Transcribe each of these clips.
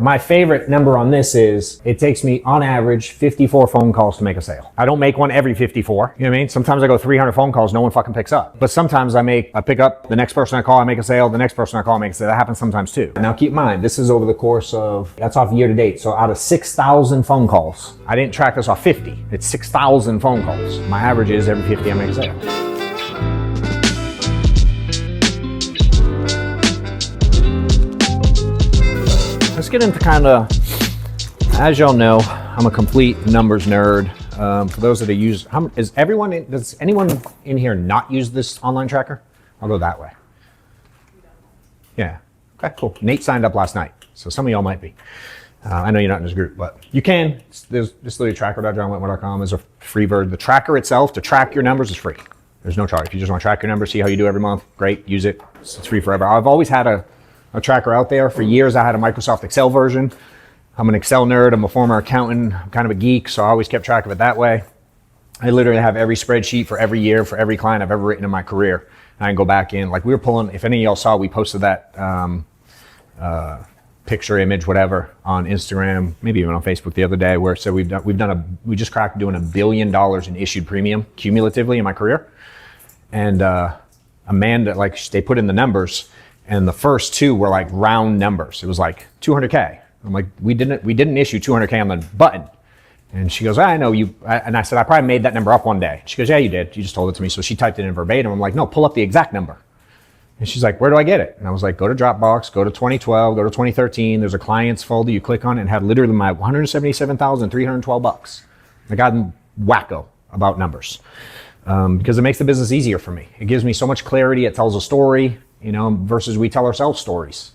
My favorite number on this is it takes me on average 54 phone calls to make a sale. I don't make one every 54. You know what I mean? Sometimes I go 300 phone calls, no one fucking picks up. But sometimes I pick up, the next person I call, I make a sale, the next person I call, I make a sale. That happens sometimes too. Now keep in mind, this is over the course of, that's off year to date. So out of 6,000 phone calls, I didn't track this off 50. It's 6,000 phone calls. My average is every 50 I make a sale. Let's get into kind of, as y'all know, I'm a complete numbers nerd. For those that are does anyone in here not use this online tracker? I'll go that way. Yeah, okay, cool. Nate signed up last night, so some of y'all might be. I know you're not in this group, but you can. There's just literally tracker.johnwetmore.com is a free version. The tracker itself, to track your numbers, is free. There's no charge. If you just want to track your numbers, see how you do every month, great, use it. It's free forever. I've always had a tracker out there. For years, I had a Microsoft Excel version. I'm an Excel nerd. I'm a former accountant. I'm kind of a geek, so I always kept track of it that way. I literally have every spreadsheet for every year, for every client I've ever written in my career. And I can go back in. Like we were pulling, if any of y'all saw, we posted that picture, image, whatever, on Instagram, maybe even on Facebook the other day, where it said we just cracked doing $1 billion in issued premium cumulatively in my career. And Amanda, like they put in the numbers, and the first two were like round numbers. It was like 200K. I'm like, we didn't issue 200K on the button. And she goes, I know you. And I said, I probably made that number up one day. She goes, yeah, you did. You just told it to me. So she typed it in verbatim. I'm like, no, pull up the exact number. And she's like, where do I get it? And I was like, go to Dropbox, go to 2012, go to 2013. There's a clients folder. You click on it and had literally my $177,312. I got wacko about numbers because it makes the business easier for me. It gives me so much clarity. It tells a story. You know, versus we tell ourselves stories.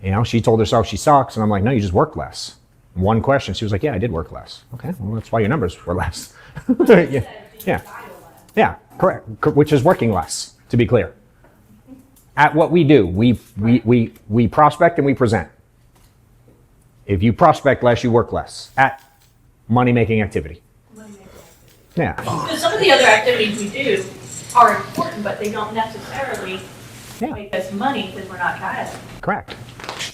You know, she told herself she sucks, and I'm like, no, you just work less. One question, she was like, yeah, I did work less. Okay, well, that's why your numbers were less. Yeah, correct. Which is working less, to be clear. At what we do, we prospect and we present. If you prospect less, you work less at money-making activity. Yeah. Because some of the other activities we do are important, but they don't necessarily make us money because we're not good. Correct.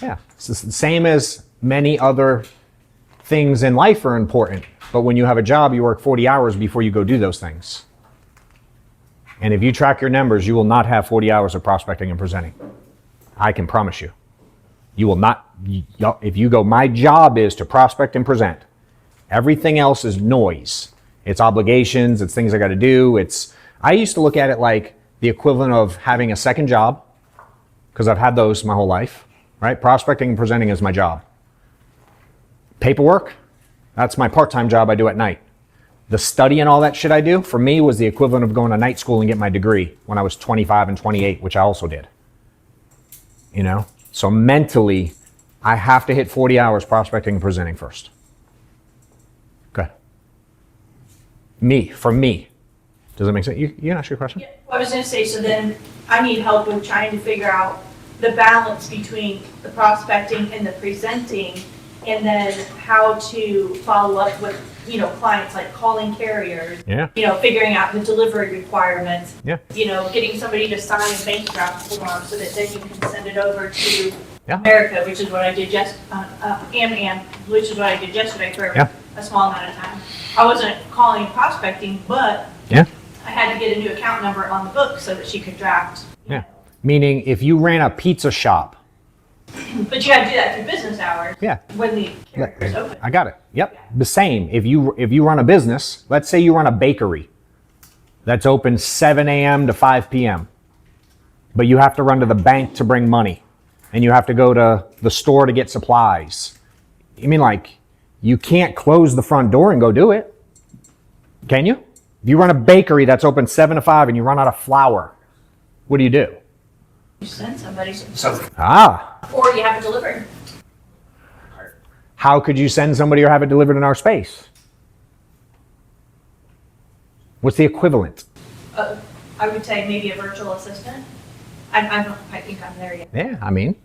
Yeah. It's the same as many other things in life are important, but when you have a job, you work 40 hours before you go do those things. And if you track your numbers, you will not have 40 hours of prospecting and presenting. I can promise you. You will not. If you go, my job is to prospect and present. Everything else is noise. It's obligations. It's things I got to do. I used to look at it like the equivalent of having a second job, because I've had those my whole life, right? Prospecting and presenting is my job. Paperwork, that's my part-time job I do at night. The study and all that shit I do, for me, was the equivalent of going to night school and get my degree when I was 25 and 28, which I also did. You know? So mentally, I have to hit 40 hours prospecting and presenting first. Okay. For me. Does that make sense? You can ask your question? Yeah, I was going to say, so then I need help with trying to figure out the balance between the prospecting and the presenting, and then how to follow up with, clients, like calling carriers, figuring out the delivery requirements, getting somebody to sign a bank draft form so that then you can send it over to America, which is what I did which is what I did yesterday for a small amount of time. I wasn't calling and prospecting, but I had to get a new account number on the book so that she could draft. Yeah. Meaning if you ran a pizza shop. But you had to do that through business hours. Yeah. When the carrier's open. I got it. Yep. Yeah. The same. If you run a business, let's say you run a bakery that's open 7 a.m. to 5 p.m. But you have to run to the bank to bring money. And you have to go to the store to get supplies. I mean, like, you can't close the front door and go do it. Can you? If you run a bakery that's open 7 to 5 and you run out of flour, what do? You send somebody. Or you have it delivered. How could you send somebody or have it delivered in our space? What's the equivalent? I would say maybe a virtual assistant. I think I'm there yet. Yeah, I mean,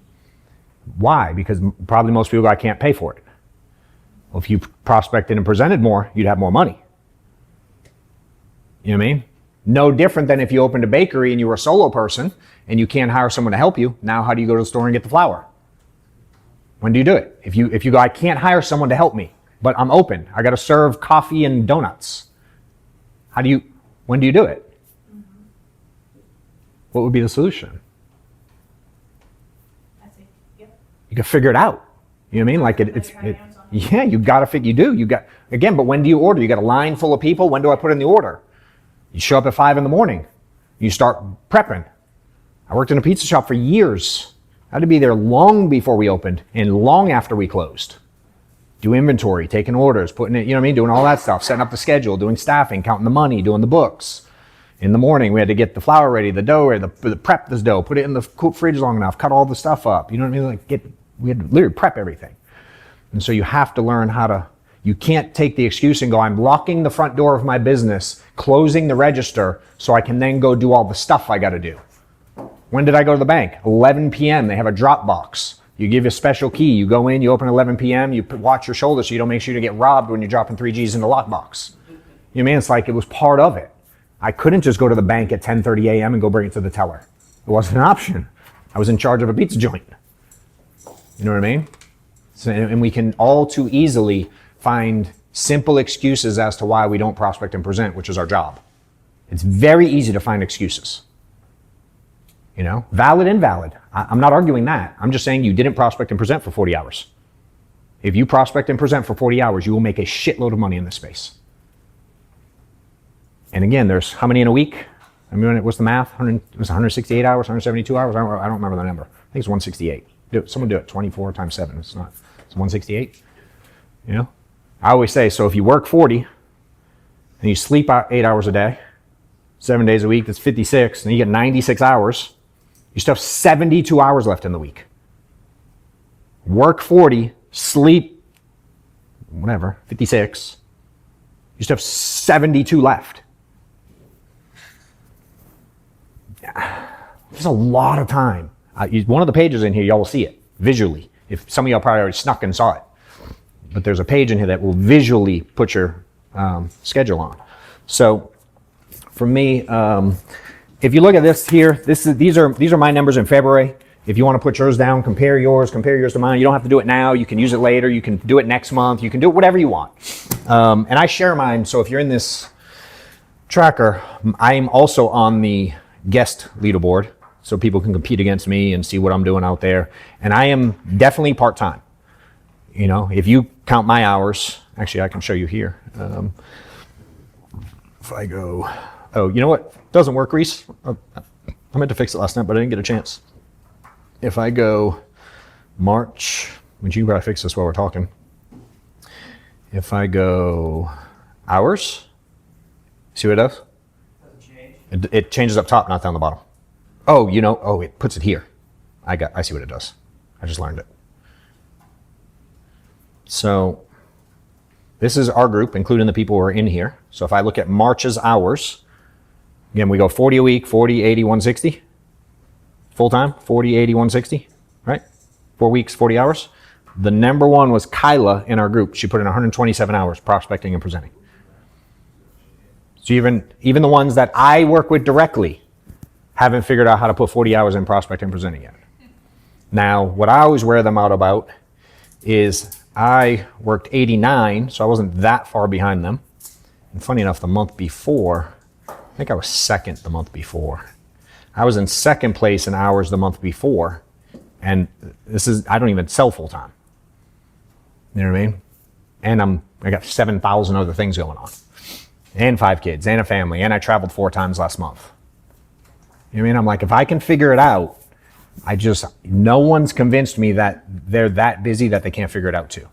why? Because probably most people, I can't pay for it. Well, if you prospected and presented more, you'd have more money. You know what I mean? No different than if you opened a bakery and you were a solo person and you can't hire someone to help you. Now, how do you go to the store and get the flour? When do you do it? If you go, I can't hire someone to help me, but I'm open. I got to serve coffee and donuts. When do you do it? What would be the solution? I see. Yep. You can figure it out. You know what I mean? Like yeah, you got to figure, again, but when do you order? You got a line full of people. When do I put in the order? You show up at 5 a.m. You start prepping. I worked in a pizza shop for years. I had to be there long before we opened and long after we closed. Do inventory, taking orders, putting it, you know what I mean? Doing all that stuff, setting up the schedule, doing staffing, counting the money, doing the books. In the morning, we had to get the flour ready, the dough ready, the prep this dough, put it in the fridge long enough, cut all the stuff up. You know what I mean? We had to literally prep everything. And so you have to learn you can't take the excuse and go, I'm locking the front door of my business, closing the register, so I can then go do all the stuff I got to do. When did I go to the bank? 11 p.m. They have a drop box. You give a special key. You go in, you open 11 p.m., you watch your shoulder so you don't make sure to get robbed when you're dropping 3 G's in the lockbox. You know what I mean? It's like it was part of it. I couldn't just go to the bank at 10:30 a.m. and go bring it to the teller. It wasn't an option. I was in charge of a pizza joint. You know what I mean? So, and we can all too easily find simple excuses as to why we don't prospect and present, which is our job. It's very easy to find excuses. You know, valid, invalid. I'm not arguing that. I'm just saying you didn't prospect and present for 40 hours. If you prospect and present for 40 hours, you will make a shitload of money in this space. And again, there's how many in a week? I mean, what's the math? It was 168 hours, 172 hours? I don't remember the number. I think it's 168. Someone do it. 24 times 7. It's 168. You know? I always say, so if you work 40 and you sleep 8 hours a day, 7 days a week, that's 56, and you get 96 hours, you still have 72 hours left in the week. Work 40, sleep, 56. You still have 72 left. There's a lot of time. One of the pages in here, y'all will see it visually. If some of y'all probably already snuck and saw it. But there's a page in here that will visually put your schedule on. So for me, if you look at this here, these are my numbers in February. If you want to put yours down, compare yours to mine. You don't have to do it now. You can use it later. You can do it next month. You can do it whatever you want. And I share mine. So if you're in this tracker, I'm also on the guest leaderboard. So people can compete against me and see what I'm doing out there. And I am definitely part-time. You know, if you count my hours, actually I can show you here. If I go, oh, you know what? Doesn't work, Reese. I meant to fix it last night, but I didn't get a chance. If I go March, which you can probably fix this while we're talking. If I go hours, see what it does? It changes up top, not down the bottom. Oh, it puts it here. I see what it does. I just learned it. So this is our group, including the people who are in here. So if I look at March's hours, again, we go 40 a week, 40, 80, 160. Full-time, 40, 80, 160, right? 4 weeks, 40 hours. The number one was Kyla in our group. She put in 127 hours prospecting and presenting. So even the ones that I work with directly haven't figured out how to put 40 hours in prospecting and presenting yet. Now, what I always wear them out about is I worked 89, so I wasn't that far behind them. And funny enough, the month before, I think I was second the month before. I was in second place in hours the month before. And I don't even sell full time. You know what I mean? And I got 7,000 other things going on. And 5 kids and a family. And I traveled 4 times last month. You know what I mean? I'm like, if I can figure it out, no one's convinced me that they're that busy that they can't figure it out too.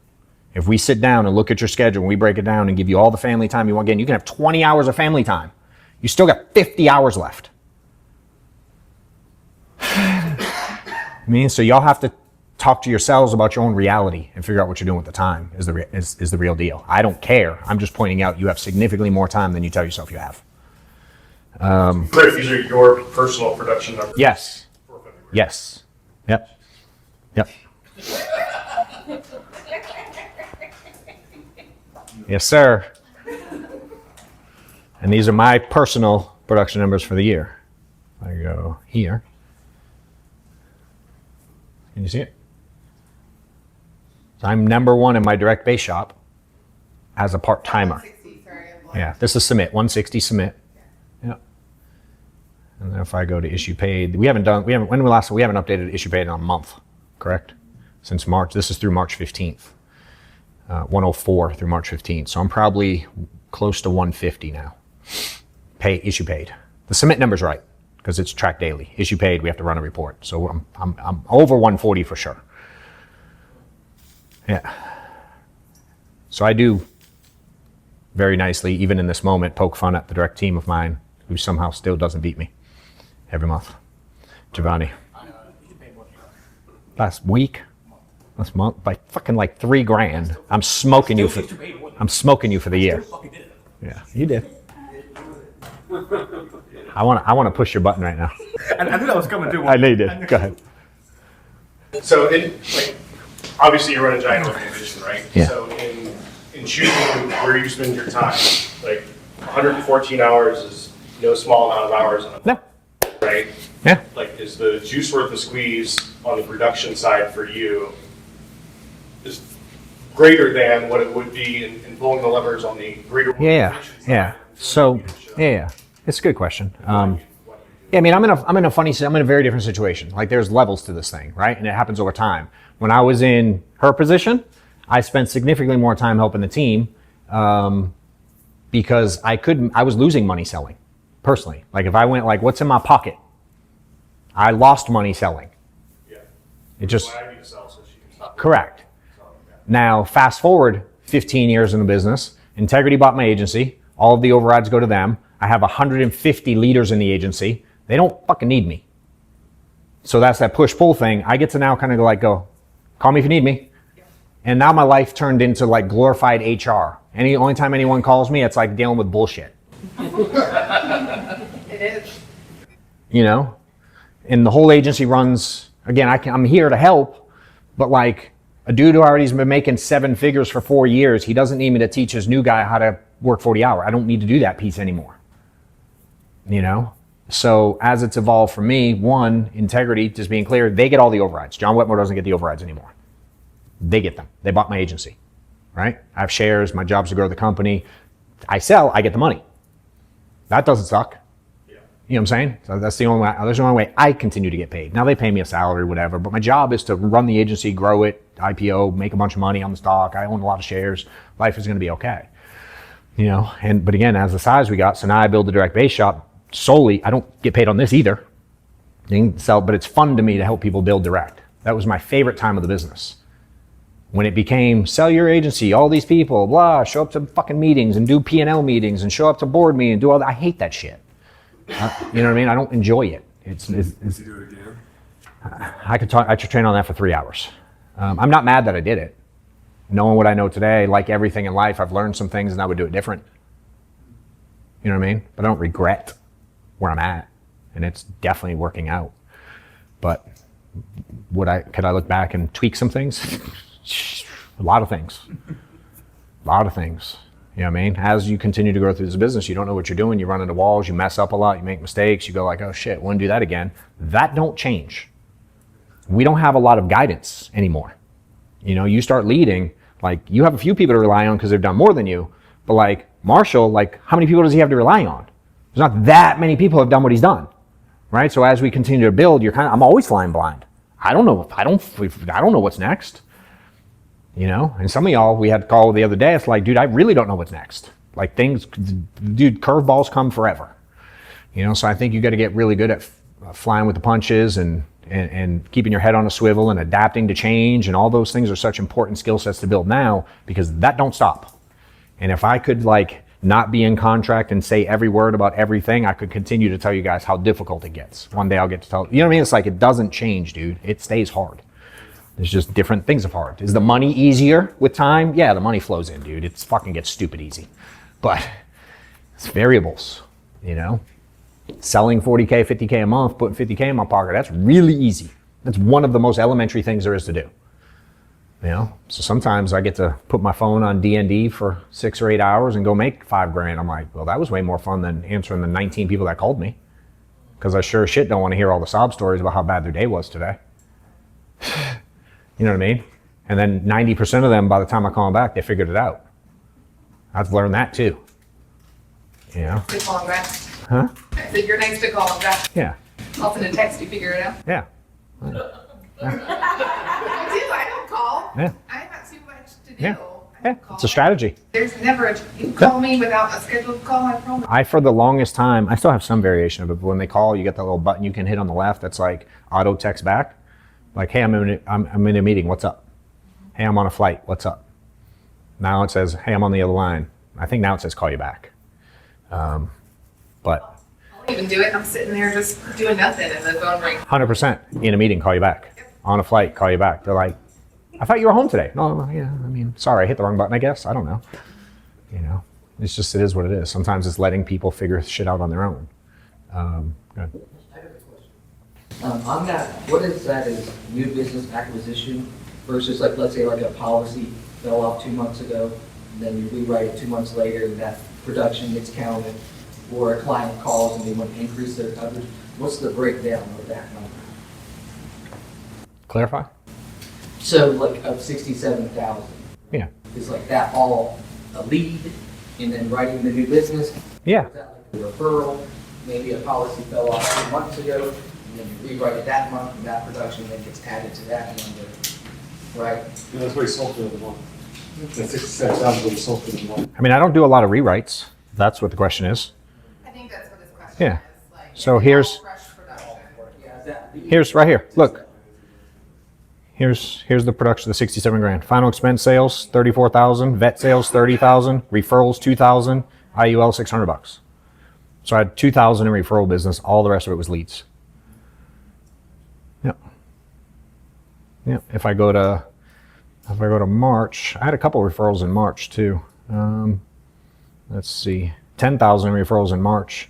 If we sit down and look at your schedule and we break it down and give you all the family time you want, again, you can have 20 hours of family time. You still got 50 hours left. So y'all have to talk to yourselves about your own reality and figure out what you're doing with the time is the real deal. I don't care. I'm just pointing out you have significantly more time than you tell yourself you have. Great, these are your personal production numbers. Yes. Yes. Yep. Yes, sir. And these are my personal production numbers for the year. I go here. Can you see it? So I'm number one in my direct base shop as a part-timer. 160, sorry, I'm Yeah, this is submit, 160 submit. Yeah. And then if I go to issue paid, we haven't updated issue paid in a month, correct? Since March, this is through March 15th. 104 through March 15th. So I'm probably close to 150 now. Issue paid. The submit number's right because it's tracked daily. Issue paid, we have to run a report. So I'm over 140 for sure. Yeah. So I do very nicely, even in this moment, poke fun at the direct team of mine who somehow still doesn't beat me every month. Giovanni. Last week, last month, by fucking like $3,000. I'm smoking you for the year. Yeah, you did. I want to push your button right now. I knew that was coming too. I know you did. Go ahead. So obviously you run a giant organization, right? Yeah. So in choosing where you spend your time, like 114 hours is no small amount of hours on a No. right? Yeah. Like, is the juice worth the squeeze on the production side for you is greater than what it would be in pulling the levers on the greater Yeah. organization side? Yeah. So yeah, it's a good question. Yeah, I mean, I'm in a very different situation. Like, there's levels to this thing, right? And it happens over time. When I was in her position, I spent significantly more time helping the team because I was losing money selling personally. Like, if I went like, what's in my pocket? I lost money selling. Yeah. It just, Why I need to sell so she can stop. correct. Now, fast forward 15 years in the business, Integrity bought my agency. All of the overrides go to them. I have 150 leaders in the agency. They don't fucking need me. So that's that push-pull thing. I get to now kind of go, call me if you need me. And now my life turned into like glorified HR. Only time anyone calls me, it's like dealing with bullshit. It is. You know? And the whole agency runs, again, I'm here to help, but like a dude who already has been making 7 figures for 4 years, he doesn't need me to teach his new guy how to work 40 hours. I don't need to do that piece anymore. You know? So as it's evolved for me, one, Integrity, just being clear, they get all the overrides. John Wetmore doesn't get the overrides anymore. They get them. They bought my agency, right? I have shares. My job's to grow the company. I sell, I get the money. That doesn't suck. Yeah. You know what I'm saying? So that's the only way I continue to get paid. Now they pay me a salary, whatever, but my job is to run the agency, grow it, IPO, make a bunch of money on the stock. I own a lot of shares. Life is going to be okay. You know, but again, as the size we got, so now I build a direct base shop solely. I don't get paid on this either. But it's fun to me to help people build direct. That was my favorite time of the business. When it became sell your agency, all these people, blah, show up to fucking meetings and do P&L meetings and show up to board meetings and do all that. I hate that shit. You know what I mean? I don't enjoy it. I could train on that for 3 hours. I'm not mad that I did it. Knowing what I know today, like everything in life, I've learned some things and I would do it different. You know what I mean? But I don't regret where I'm at. And it's definitely working out. But could I look back and tweak some things? A lot of things. A lot of things. You know what I mean? As you continue to grow through this business, you don't know what you're doing. You run into walls. You mess up a lot. You make mistakes. You go like, oh shit, wouldn't do that again. That don't change. We don't have a lot of guidance anymore. You know, you start leading, like you have a few people to rely on because they've done more than you. But like Marshall, like how many people does he have to rely on? There's not that many people have done what he's done. Right? So as we continue to build, I'm always flying blind. I don't know what's next. You know, and some of y'all, we had a call the other day. It's like, dude, I really don't know what's next. Like curveballs come forever. You know, so I think you got to get really good at flying with the punches and keeping your head on a swivel and adapting to change. And all those things are such important skill sets to build now because that don't stop. And if I could like not be in contract and say every word about everything, I could continue to tell you guys how difficult it gets. One day I'll get to tell, you know what I mean? It's like, it doesn't change, dude. It stays hard. There's just different things of hard. Is the money easier with time? Yeah, the money flows in, dude. It's fucking gets stupid easy. But it's variables, you know? Selling 40K, 50K a month, putting 50K in my pocket, that's really easy. That's one of the most elementary things there is to do. You know? So sometimes I get to put my phone on D&D for 6 or 8 hours and go make $5,000. I'm like, well, that was way more fun than answering the 19 people that called me. Because I sure as shit don't want to hear all the sob stories about how bad their day was today. You know what I mean? And then 90% of them, by the time I call them back, they figured it out. I've learned that too. You know? To call him back. Huh? I said, you're nice to call him back. Yeah. I'll send a text, you figure it out. Yeah. I do, I don't call. Yeah. I have too much to do. Yeah. I Yeah. don't call. It's a strategy. There's never a, you call me without a scheduled call, I promise. I, for the longest time, I still have some variation of it, but when they call, you get that little button you can hit on the left that's like auto text back. Like, hey, I'm in a meeting, what's up? Hey, I'm on a flight, what's up? Now it says, hey, I'm on the other line. I think now it says call you back. But I'll even do it, I'm sitting there just doing nothing and the phone rings. 100% in a meeting, call you back. On a flight, call you back. They're like, I thought you were home today. No, yeah, I mean, sorry, I hit the wrong button, I guess. I don't know. You know, it's just, it is what it is. Sometimes it's letting people figure shit out on their own. Go ahead. I have a question. On that, what is that as new business acquisition versus like, let's say like a policy fell off 2 months ago, and then you rewrite it 2 months later, and that production gets counted, or a client calls and they want to increase their coverage? What's the breakdown of that number? Clarify? So like of 67,000, Yeah. is like that all a lead and then writing the new business? Yeah. Is that like a referral? Maybe a policy fell off 2 months ago, and then you rewrite it that month, and that production then gets added to that number, right? Yeah, that's what he sold for the one. That's 67,000 what he sold for the one. I mean, I don't do a lot of rewrites. That's what the question is. I think that's what his question Yeah. is. Like, So is it here's- all fresh production? Yeah, is that lead? Here's right here. Look. Here's the production of the 67 grand. Final expense sales 34,000, vet sales 30,000, referrals 2,000, IUL $600. So I had 2,000 in referral business. All the rest of it was leads. Yep. Yep. If I go to March, I had a couple referrals in March too. Let's see, 10,000 referrals in March.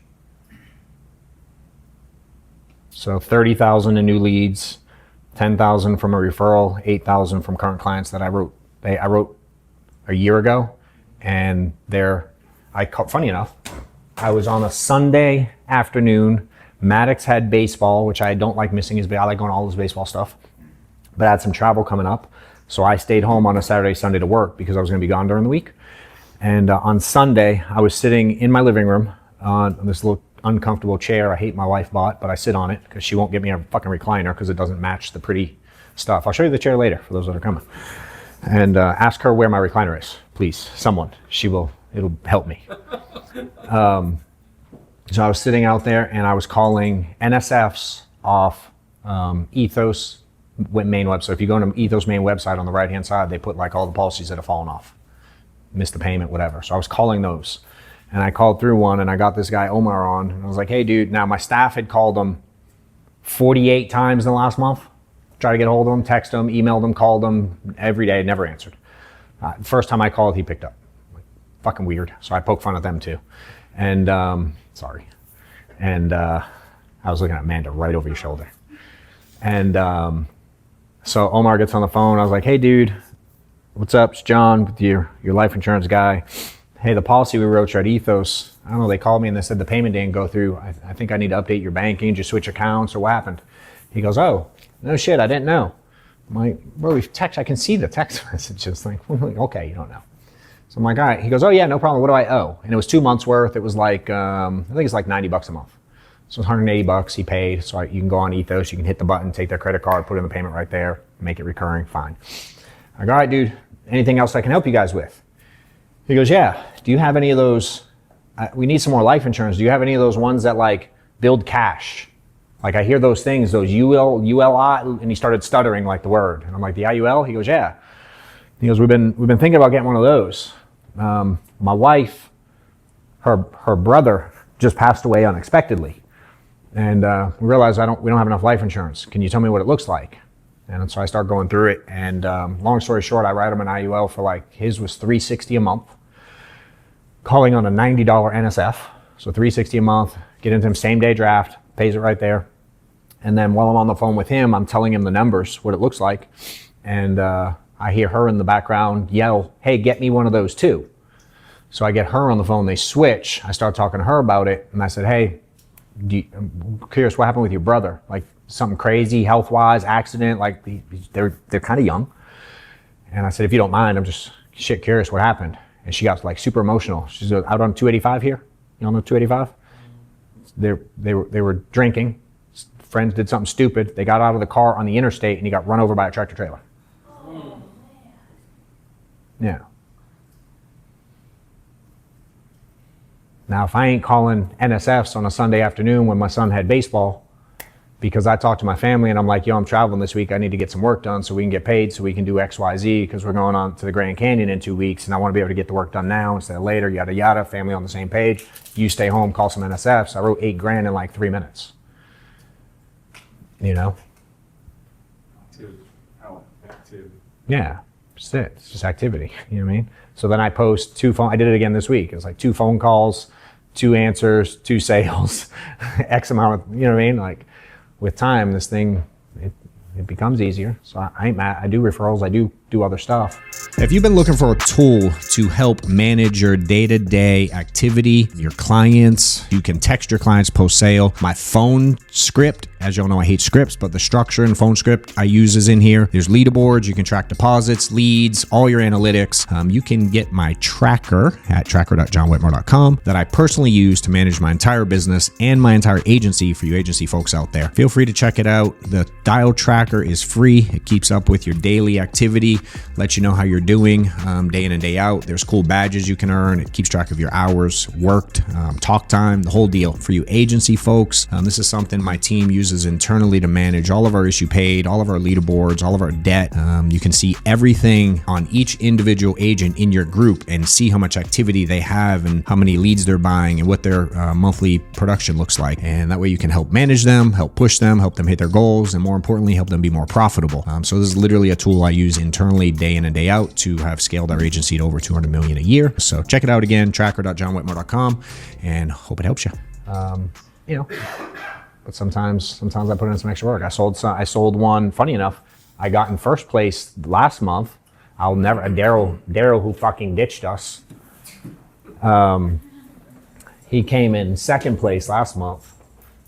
So 30,000 in new leads. 10,000 from a referral, 8,000 from current clients that I wrote a year ago. And funny enough, I was on a Sunday afternoon. Maddox had baseball, which I don't like missing I like going to all his baseball stuff. But I had some travel coming up. So I stayed home on a Saturday, Sunday to work because I was going to be gone during the week. And on Sunday, I was sitting in my living room on this little uncomfortable chair I hate my wife bought, but I sit on it because she won't get me a fucking recliner because it doesn't match the pretty stuff. I'll show you the chair later for those that are coming. And ask her where my recliner is, please. Someone. It'll help me. So I was sitting out there and I was calling NSFs off Ethos main website. So if you go to Ethos main website on the right hand side, they put like all the policies that have fallen off, missed the payment, whatever. So I was calling those. And I called through one and I got this guy Omar on and I was like, hey dude, now my staff had called him 48 times in the last month. Tried to get a hold of him, text him, emailed him, called him every day, never answered. The first time I called, he picked up. Like, fucking weird. So I poked fun at them too. And sorry. And I was looking at Amanda right over your shoulder. And so Omar gets on the phone. I was like, hey dude, what's up? It's John with your life insurance guy. Hey, the policy we wrote you at Ethos, I don't know, they called me and they said the payment didn't go through. I think I need to update your banking, just switch accounts, or what happened? He goes, oh, no shit, I didn't know. I'm like, bro, I can see the text messages. Like, okay, you don't know. So I'm like, all right. He goes, oh yeah, no problem. What do I owe? And it was 2 months worth. It was like, I think it's like $90 a month. So it's $180 he paid. So you can go on Ethos, you can hit the button, take their credit card, put in the payment right there, make it recurring, fine. I go, all right, dude, anything else I can help you guys with? He goes, yeah, do you have any of those, we need some more life insurance. Do you have any of those ones that like build cash? Like I hear those things, those ULI, and he started stuttering like the word. And I'm like, the IUL? He goes, yeah. He goes, we've been thinking about getting one of those. My wife, her brother just passed away unexpectedly. And we realized we don't have enough life insurance. Can you tell me what it looks like? And so I start going through it. And long story short, I write him an IUL for like, his was $360 a month. Calling on a $90 NSF, so $360 a month, get into him same day draft, pays it right there. And then while I'm on the phone with him, I'm telling him the numbers, what it looks like. And I hear her in the background yell, hey, get me one of those too. So I get her on the phone, they switch. I start talking to her about it. And I said, hey, I'm curious what happened with your brother? Like something crazy, health-wise, accident, like they're kind of young. And I said, if you don't mind, I'm just shit curious what happened. And she got like super emotional. She's out on 285 here. Y'all know 285? They were drinking. Friends did something stupid. They got out of the car on the interstate and he got run over by a tractor trailer. Yeah. Now, if I ain't calling NSFs on a Sunday afternoon when my son had baseball, because I talked to my family and I'm like, yo, I'm traveling this week. I need to get some work done so we can get paid so we can do X, Y, Z because we're going on to the Grand Canyon in 2 weeks and I want to be able to get the work done now instead of later, yada, yada, family on the same page. You stay home, call some NSFs. I wrote $8,000 in like 3 minutes. You know? Active. Yeah, that's it. It's just activity. You know what I mean? So then I post I did it again this week. It's like 2 phone calls, 2 answers, 2 sales, X amount of, you know what I mean? Like with time, this thing, it becomes easier. So I ain't mad. I do referrals. I do other stuff. If you've been looking for a tool to help manage your day-to-day activity, your clients, you can text your clients post-sale. My phone script, as y'all know, I hate scripts, but the structure and phone script I use is in here. There's leaderboards. You can track deposits, leads, all your analytics. You can get my tracker at tracker.johnwetmore.com that I personally use to manage my entire business and my entire agency for you agency folks out there. Feel free to check it out. The dial tracker is free. It keeps up with your daily activity, lets you know how you're doing day in and day out. There's cool badges you can earn. It keeps track of your hours worked, talk time, the whole deal. For you agency folks, this is something my team uses internally to manage all of our issue paid, all of our leaderboards, all of our debt. You can see everything on each individual agent in your group and see how much activity they have and how many leads they're buying and what their monthly production looks like. And that way you can help manage them, help push them, help them hit their goals, and more importantly, help them be more profitable. So this is literally a tool I use internally day in and day out to have scaled our agency to over 200 million a year. So check it out again, tracker.johnwetmore.com, and hope it helps you. You know, but sometimes I put in some extra work. I sold one. Funny enough, I got in first place last month. Daryl who fucking ditched us. He came in second place last month.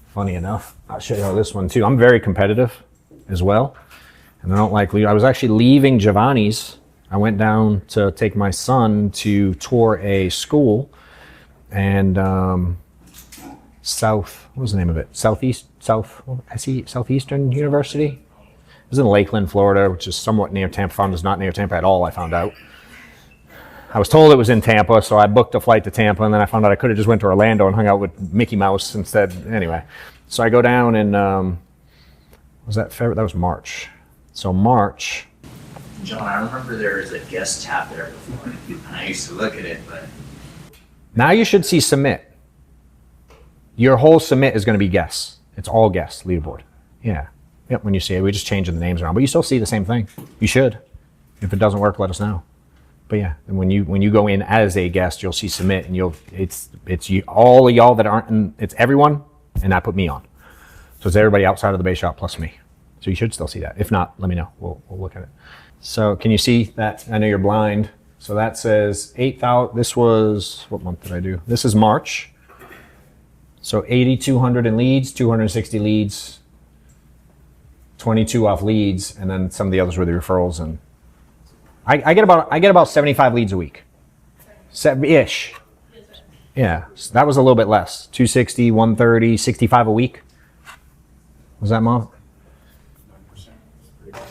Funny enough, I'll show you this one too. I'm very competitive as well, and I don't like leave. I was actually leaving Giovanni's. I went down to take my son to tour a school, and what was the name of it? Southeastern University. It was in Lakeland, Florida, which is somewhat near Tampa. Found it's not near Tampa at all, I found out. I was told it was in Tampa, so I booked a flight to Tampa, and then I found out I could have just went to Orlando and hung out with Mickey Mouse instead. Anyway, so I go down and was that February? That was March. So March. John, I remember there was a guest tab there before. And I used to look at it, but Now you should see submit. Your whole submit is going to be guests. It's all guests, leaderboard. Yeah. Yep, when you see it, we just changing the names around. But you still see the same thing. You should. If it doesn't work, let us know. But yeah, and when you go in as a guest, you'll see submit, and it's you, all of y'all that aren't in, it's everyone, and I put me on. So it's everybody outside of the base shop plus me. So you should still see that. If not, let me know. We'll look at it. So can you see that? I know you're blind. So that says 8,000. This was, what month did I do? This is March. So 8,200 in leads, 260 leads, 22 off leads, and then some of the others were the referrals. And I get about 75 leads a week, ish. Yeah, so that was a little bit less. 260, 130, 65 a week. Was that month?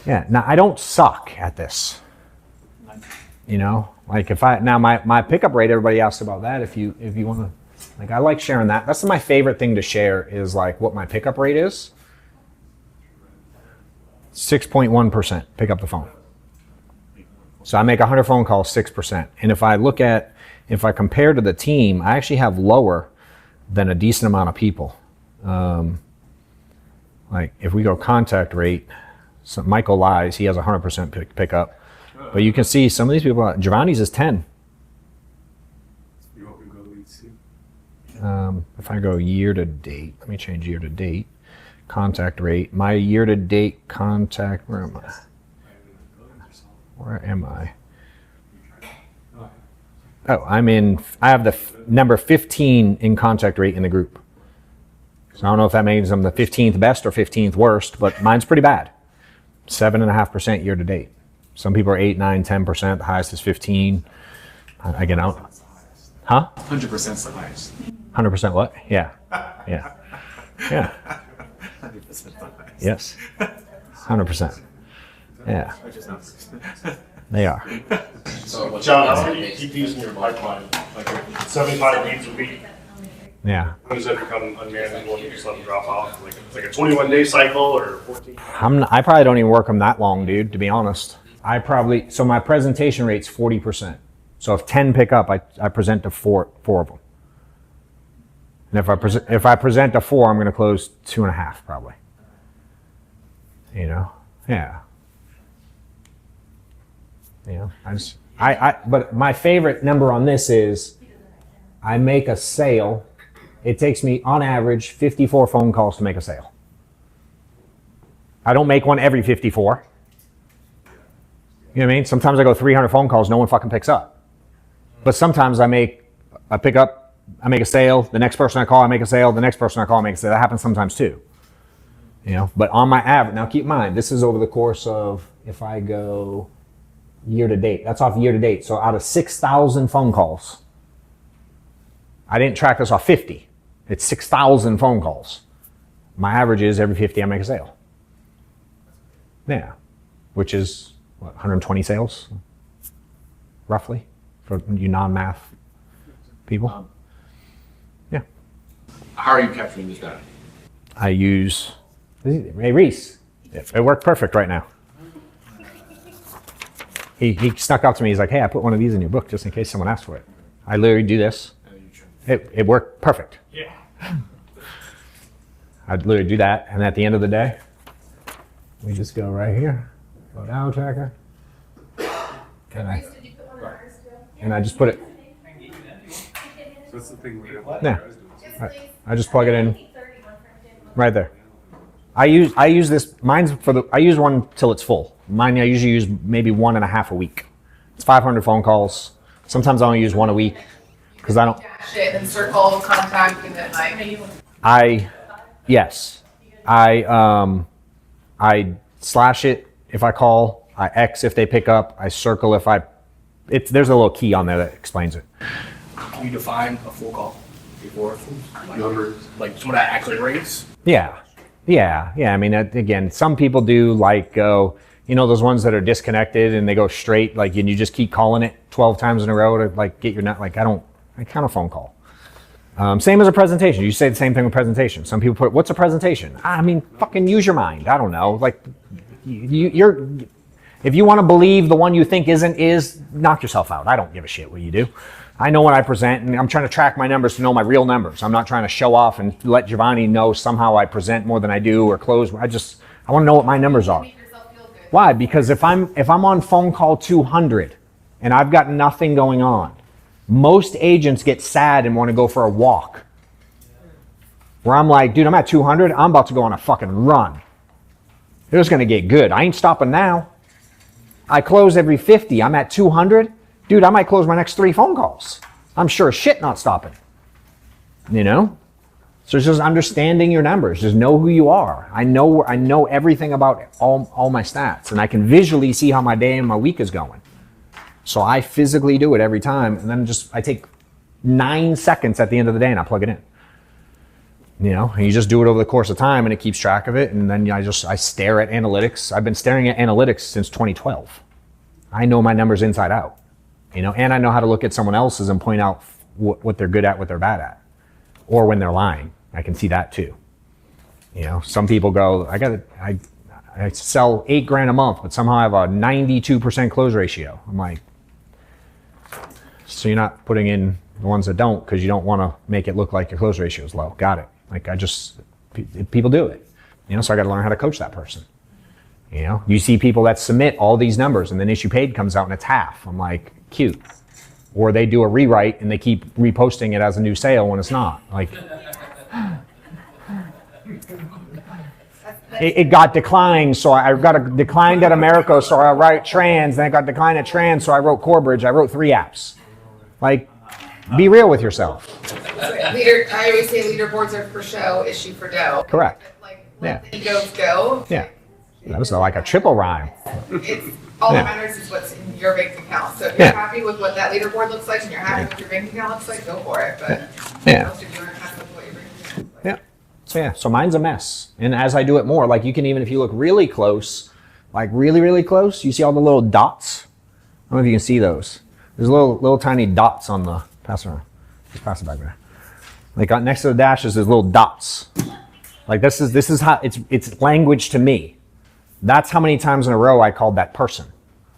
Yeah. Now I don't suck at this. You know, like if my pickup rate. Everybody asks about that. If you want to. Like I like sharing that. That's my favorite thing to share is like what my pickup rate is. 6.1%. Pick up the phone. So I make 100 phone calls, 6%. And if I compare to the team, I actually have lower than a decent amount of people. Like if we go contact rate, so Michael lies. He has 100% pickup. But you can see some of these people. Giovanni's is 10. If I go year to date, let me change year to date. Contact rate. My year to date contact. Where am I? Where am I? Oh, I have the number 15 in contact rate in the group. So I don't know if that means I'm the 15th best or 15th worst, but mine's pretty bad. 7.5% year to date. Some people are 8, 9, 10%. The highest is 15. Again, out. Huh? 100%'s the highest. 100% what? Yeah. Yeah. Yeah. 100% the highest. Yes. 100%. Yeah. They are. So, John, how many do you keep these in your pipeline? Like 75 leads a week? Yeah. When does that become unmanageable and you just let them drop off? Like a 21-day cycle or 14? I probably don't even work them that long, dude, to be honest. So my presentation rate's 40%. So if 10 pick up, I present to four of them. And if I present to 4, I'm going to close 2.5 probably. You know? Yeah. You know, but my favorite number on this is I make a sale. It takes me on average 54 phone calls to make a sale. I don't make one every 54. You know what I mean? Sometimes I go 300 phone calls, no one fucking picks up. But sometimes I pick up, I make a sale, the next person I call, I make a sale, the next person I call, I make a sale. That happens sometimes too. You know, but on my average, now keep in mind, this is over the course of, if I go year to date, that's off year to date. So out of 6,000 phone calls, I didn't track this off 50. It's 6,000 phone calls. My average is every 50 I make a sale. Yeah, which is what, 120 sales, roughly, for you non-math people. Yeah. How are you capturing this data? I use, hey Reese, it worked perfect right now. He snuck up to me, he's like, hey, I put one of these in your book just in case someone asks for it. I literally do this. It worked perfect. Yeah. I'd literally do that, and at the end of the day, we just go right here, go down tracker, and I just put it. So that's the thing we Yeah, I just plug it in right there. I use this. I use one till it's full. Mine I usually use maybe 1.5 a week. It's 500 phone calls. Sometimes I only use one a week because I don't. Dash it and circle contact and then I slash it if I call. I X if they pick up. I circle if I. There's a little key on there that explains it. Can you define a full call before? Like someone that actually rings? Yeah. I mean, again, some people do like go, those ones that are disconnected and they go straight, like, and you just keep calling it 12 times in a row to like get your nut. Like, I count a phone call. Same as a presentation. You say the same thing with presentation. Some people put, what's a presentation? I mean, fucking use your mind. I don't know. Like, if you want to believe the one you think is, knock yourself out. I don't give a shit what you do. I know when I present, and I'm trying to track my numbers to know my real numbers. I'm not trying to show off and let Giovanni know somehow I present more than I do or close. I want to know what my numbers are. make yourself feel good. Why? Because if I'm on phone call 200 and I've got nothing going on, most agents get sad and want to go for a walk. Where I'm like, dude, I'm at 200. I'm about to go on a fucking run. It was going to get good. I ain't stopping now. I close every 50. I'm at 200. Dude, I might close my next 3 phone calls. I'm sure as shit not stopping. So it's just understanding your numbers. Just know who you are. I know everything about all my stats, and I can visually see how my day and my week is going. So I physically do it every time, and then I take 9 seconds at the end of the day and I plug it in. And you just do it over the course of time, and it keeps track of it. And then I stare at analytics. I've been staring at analytics since 2012. I know my numbers inside out. And I know how to look at someone else's and point out what they're good at, what they're bad at, or when they're lying. I can see that too. Some people go, I sell $8,000 a month, but somehow I have a 92% close ratio. I'm like, so you're not putting in the ones that don't because you don't want to make it look like your close ratio is low. Got it. Like people do it. So I got to learn how to coach that person. You see people that submit all these numbers and then issue paid comes out and it's half. I'm like, cute. Or they do a rewrite and they keep reposting it as a new sale when it's not. Like, it got declined, so I got a declined at America, so I write trans. Then it got declined at trans, so I wrote Corebridge. I wrote 3 apps. Like, be real with yourself. I always say leaderboards are for show, issue for dough. Correct. Like, let the egos go. Yeah. That was like a triple rhyme. All Yeah. that matters is what's in your bank account. So if you're Yeah. happy with what that leaderboard looks like and you're happy with what your bank account looks like, go for it. But Yeah. most of you aren't happy with what your bank account looks like. Yeah. So yeah, so mine's a mess. And as I do it more, like you can even, if you look really close, like really, really close, you see all the little dots? I don't know if you can see those. There's little tiny dots on the, pass it around. Just pass it back there. Like next to the dashes, there's little dots. Like this is how, it's language to me. That's how many times in a row I called that person.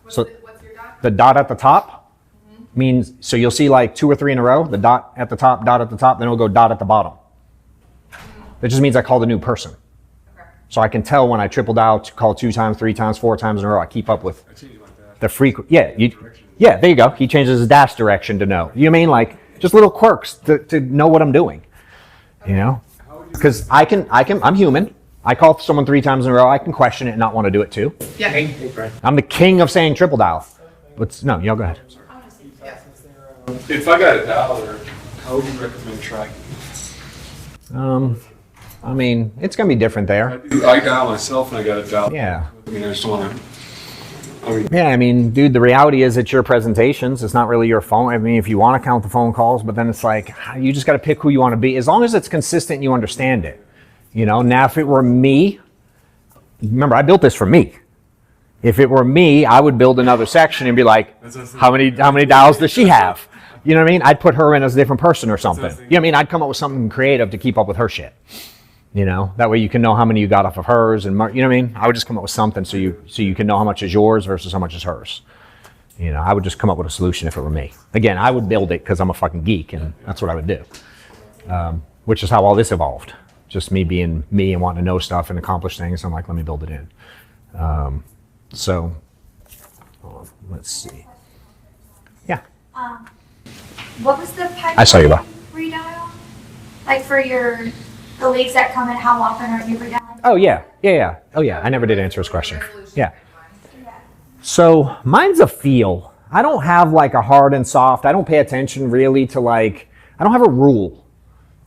What's So your dot? the dot at the top means, so you'll see like 2 or 3 in a row, the dot at the top, then it'll go dot at the bottom. That just means I called a new person. Okay. So I can tell when I triple dial, call 2 times, 3 times, 4 times in a row. I keep up with I changed like that. the frequency. Yeah, there you go. He changes his dash direction to know. You know what I mean? Like just little quirks to know what I'm doing. You know? Because I'm human. I call someone 3 times in a row. I can question it and not want to do it too. Yeah. I'm the king of saying triple dial. But no, y'all go ahead. Yeah. If I got $1, how would you recommend tracking? I mean, it's gonna be different there. I dial myself and I got $1. Yeah. I mean, I just want to. I mean, Yeah, I mean, dude, the reality is it's your presentations. It's not really your phone. I mean, if you want to count the phone calls, but then it's like, you just got to pick who you want to be. As long as it's consistent and you understand it. You know, now if it were me, remember, I built this for me. If it were me, I would build another section and be like, how many dials does she have? You know what I mean? I'd put her in as a different person or something. You know what I mean? I'd come up with something creative to keep up with her shit. You know, that way you can know how many you got off of hers, and you know what I mean. I would just come up with something so you can know how much is yours versus how much is hers. You know, I would just come up with a solution if it were me. Again, I would build it because I'm a fucking geek, and that's what I would do. Which is how all this evolved. Just me being me and wanting to know stuff and accomplish things. I'm like, let me build it in. So, let's see. Yeah. What was the pipeline I saw you, Bob. redial? Like for the leads that come in, how often are you redialing? Oh yeah. Oh yeah. I never did answer his question. Resolution Yeah. Yeah. So mine's a feel. I don't have like a hard and soft. I don't pay attention really to like, I don't have a rule.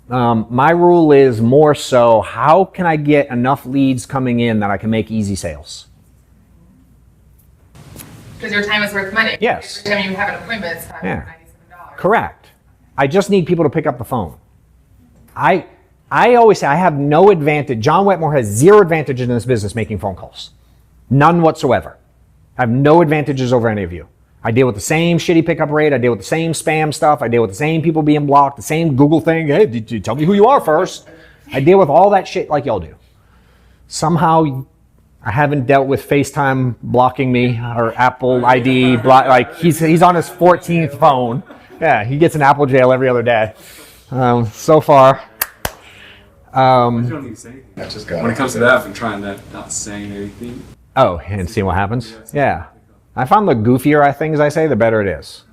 My rule is more so, how can I get enough leads coming in that I can make easy sales? Because your time is worth money. Yes. Every time you have an appointment, it's $597. Yeah. Correct. I just need people to pick up the phone. I always say I have no advantage. John Wetmore has 0 advantage in this business making phone calls. None whatsoever. I have no advantages over any of you. I deal with the same shitty pickup rate. I deal with the same spam stuff. I deal with the same people being blocked, the same Google thing. Hey, did you tell me who you are first? I deal with all that shit like y'all do. Somehow I haven't dealt with FaceTime blocking me or Apple ID block. Like he's on his 14th phone. Yeah, he gets in Apple jail every other day. So far. you don't need to say anything. When it comes to that, I've been trying that, not saying anything. Oh, and see what happens? Yeah. I found the goofier things I say, the better it is.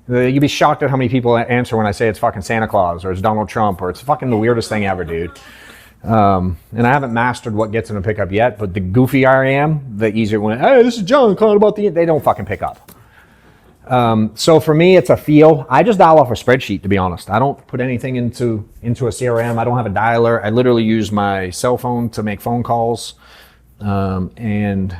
You'd be shocked at how many people answer when I say it's fucking Santa Claus or it's Donald Trump or it's fucking the weirdest thing ever, dude. And I haven't mastered what gets them to pick up yet, but the goofier I am, the easier when, hey, this is John calling about they don't fucking pick up. So for me, it's a feel. I just dial off a spreadsheet, to be honest. I don't put anything into a CRM. I don't have a dialer. I literally use my cell phone to make phone calls. And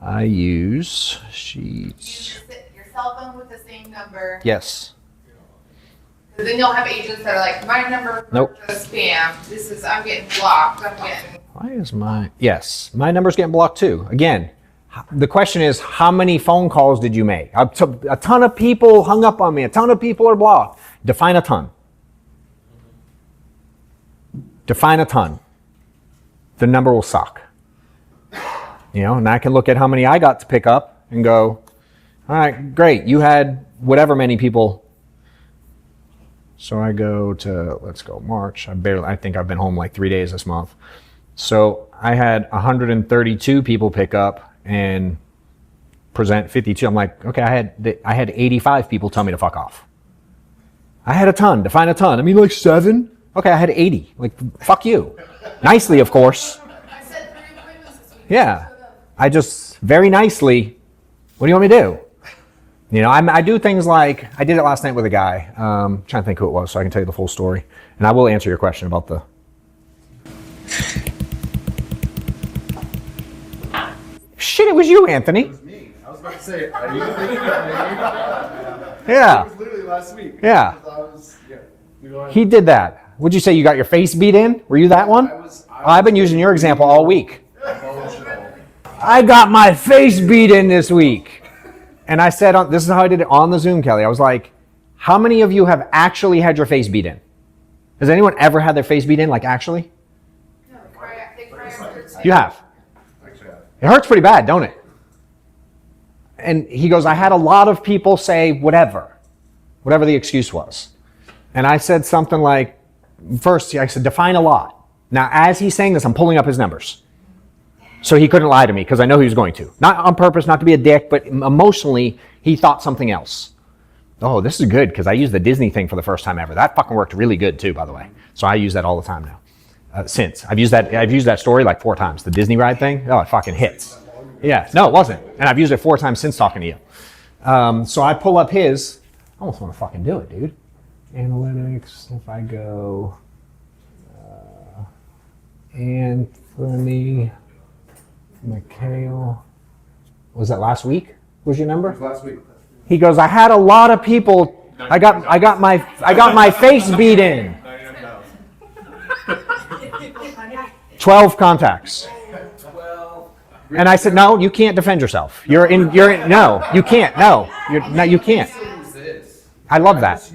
I use sheets. Your cell phone with the same number. Yes. Because then you'll have agents that are like, my number Nope. is spam. I'm getting blocked. I'm getting. Why is yes, my number's getting blocked too. Again, the question is, how many phone calls did you make? A ton of people hung up on me. A ton of people are blocked. Define a ton. Define a ton. The number will suck. You know, and I can look at how many I got to pick up and go, all right, great. You had whatever many people. So I go to, let's go March. I think I've been home like 3 days this month. So I had 132 people pick up and present 52. I'm like, okay, I had 85 people tell me to fuck off. I had a ton. Define a ton. I mean, like 7. Okay, I had 80. Like, fuck you. Nicely, of course. I said 3 appointments this week. Yeah. I just, very nicely, what do you want me to do? You know, I do things like, I did it last night with a guy. Trying to think who it was so I can tell you the full story. And I will answer your question about the... Shit, it was you, Anthony. was about to say, are you thinking of me? Yeah. It was literally last week. Yeah. You go ahead. He did that. Would you say you got your face beat in? Were you that one? I've been using your example all week. I got my face beat in this week. And I said, this is how I did it on the Zoom, Kelly. I was like, how many of you have actually had your face beat in? Has anyone ever had their face beat in, like actually? No, they cry after You have. It hurts pretty bad, don't it? And he goes, I had a lot of people say whatever the excuse was. And I said something like, first, I said, define a lot. Now, as he's saying this, I'm pulling up his numbers. So he couldn't lie to me because I know he was going to. Not on purpose, not to be a dick, but emotionally, he thought something else. Oh, this is good because I used the Disney thing for the first time ever. That fucking worked really good too, by the way. So I use that all the time now. Since I've used that story like 4 times. The Disney ride thing. Oh, it fucking hits. Yeah, no, it wasn't. And I've used it 4 times since talking to you. So I pull up his. I almost want to fucking do it, dude. Analytics. If I go Anthony McHale. Was that last week? Was your number? Last week. He goes, I had a lot of people. I got my face beat in. 12 contacts. And I said, no, you can't defend yourself. No, you can't. No, you can't. I love that.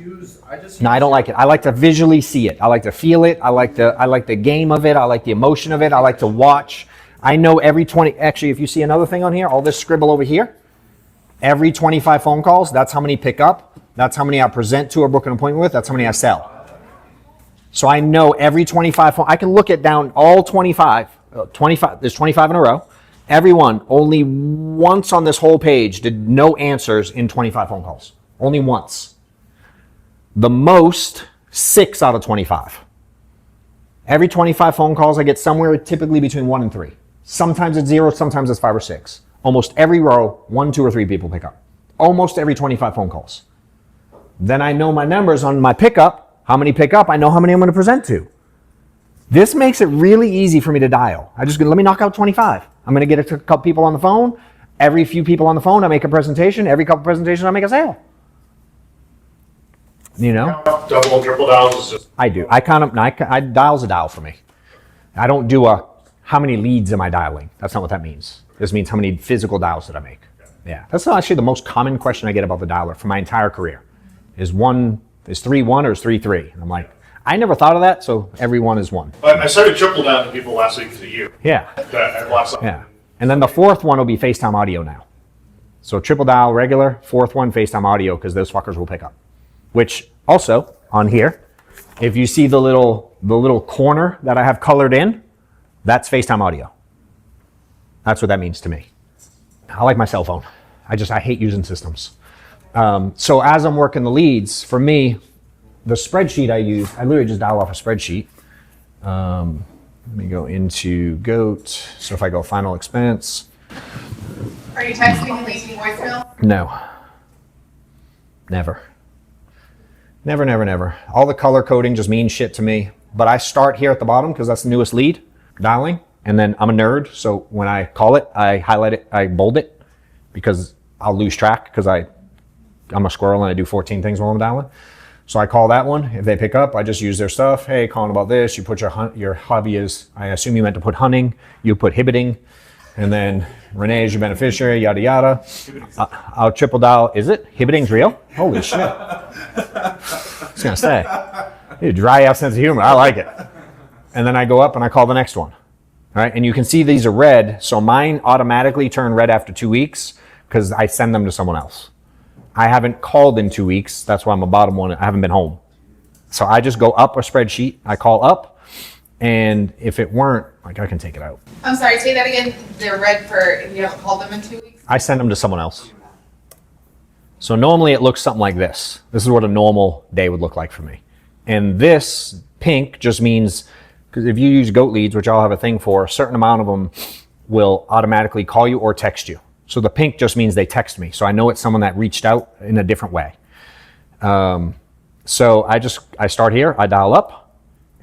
No, I don't like it. I like to visually see it. I like to feel it. I like the game of it. I like the emotion of it. I like to watch. I know every 20, actually, if you see another thing on here, all this scribble over here, every 25 phone calls, that's how many pick up. That's how many I present to or book an appointment with. That's how many I sell. So I know every 25 phone, I can look at down all 25, there's 25 in a row. Everyone, only once on this whole page did no answers in 25 phone calls. Only once. The most, 6 out of 25. Every 25 phone calls, I get somewhere typically between 1 and 3. Sometimes it's 0, sometimes it's 5 or 6. Almost every row, 1, 2, or 3 people pick up. Almost every 25 phone calls. Then I know my numbers on my pickup. How many pick up? I know how many I'm going to present to. This makes it really easy for me to dial. Let me knock out 25. I'm going to get a couple people on the phone. Every few people on the phone, I make a presentation. Every couple presentations, I make a sale. You know? Double and triple dials is just. I do. I dial's a dial for me. I don't do how many leads am I dialing? That's not what that means. This means how many physical dials did I make? Yeah. That's actually the most common question I get about the dialer for my entire career. Is 3-1 or is 3-3? And I'm like, I never thought of that, so every one is 1. I started triple down to people last week to you. Yeah. Yeah. And then the 4th one will be FaceTime audio now. So triple dial regular, 4th one FaceTime audio because those fuckers will pick up. Which also on here, if you see the little corner that I have colored in, that's FaceTime audio. That's what that means to me. I like my cell phone. I hate using systems. So as I'm working the leads, for me, the spreadsheet I use, I literally just dial off a spreadsheet. Let me go into GOAT. So if I go final expense. Are you texting and leaving voicemail? No. Never. Never. All the color coding just means shit to me. But I start here at the bottom because that's the newest lead, dialing. And then I'm a nerd. So when I call it, I highlight it, I bold it because I'll lose track because I'm a squirrel and I do 14 things while I'm dialing. So I call that one. If they pick up, I just use their stuff. Hey, calling about this. You put your hobby is, I assume you meant to put hunting. You put hibbiting. And then Renee is your beneficiary, yada, yada. I'll triple dial. Is it? Hibbiting's real? Holy shit. I was going to say. You dry ass sense of humor. I like it. And then I go up and I call the next one. All right. And you can see these are red. So mine automatically turn red after 2 weeks because I send them to someone else. I haven't called in 2 weeks. That's why I'm a bottom one. I haven't been home. So I just go up a spreadsheet. I call up. And if it weren't, I can take it out. I'm sorry, say that again. They're red for if you haven't called them in 2 weeks? I send them to someone else. So normally it looks something like this. This is what a normal day would look like for me. And this pink just means, because if you use GOAT leads, which I'll have a thing for, a certain amount of them will automatically call you or text you. So the pink just means they text me. So I know it's someone that reached out in a different way. So I start here, I dial up,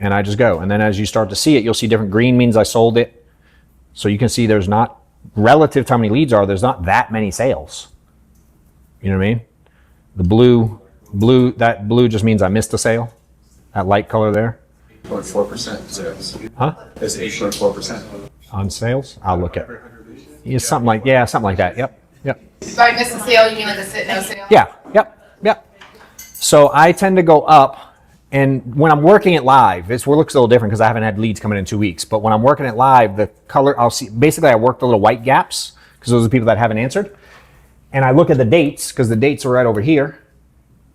and I just go. And then as you start to see it, you'll see different. Green means I sold it. So you can see there's not relative to how many leads are, there's not that many sales. You know what I mean? The that blue just means I missed a sale. That light color there. 8.4% sales. Huh? It's 8.4%. On sales? I'll look at it. Yeah, something like that. Yep. If I miss a sale, you mean like a sit no sale? Yeah. Yep. So I tend to go up, and when I'm working it live, it looks a little different because I haven't had leads coming in 2 weeks. But when I'm working it live, the color, I'll see, basically I work the little white gaps because those are people that haven't answered. And I look at the dates because the dates are right over here.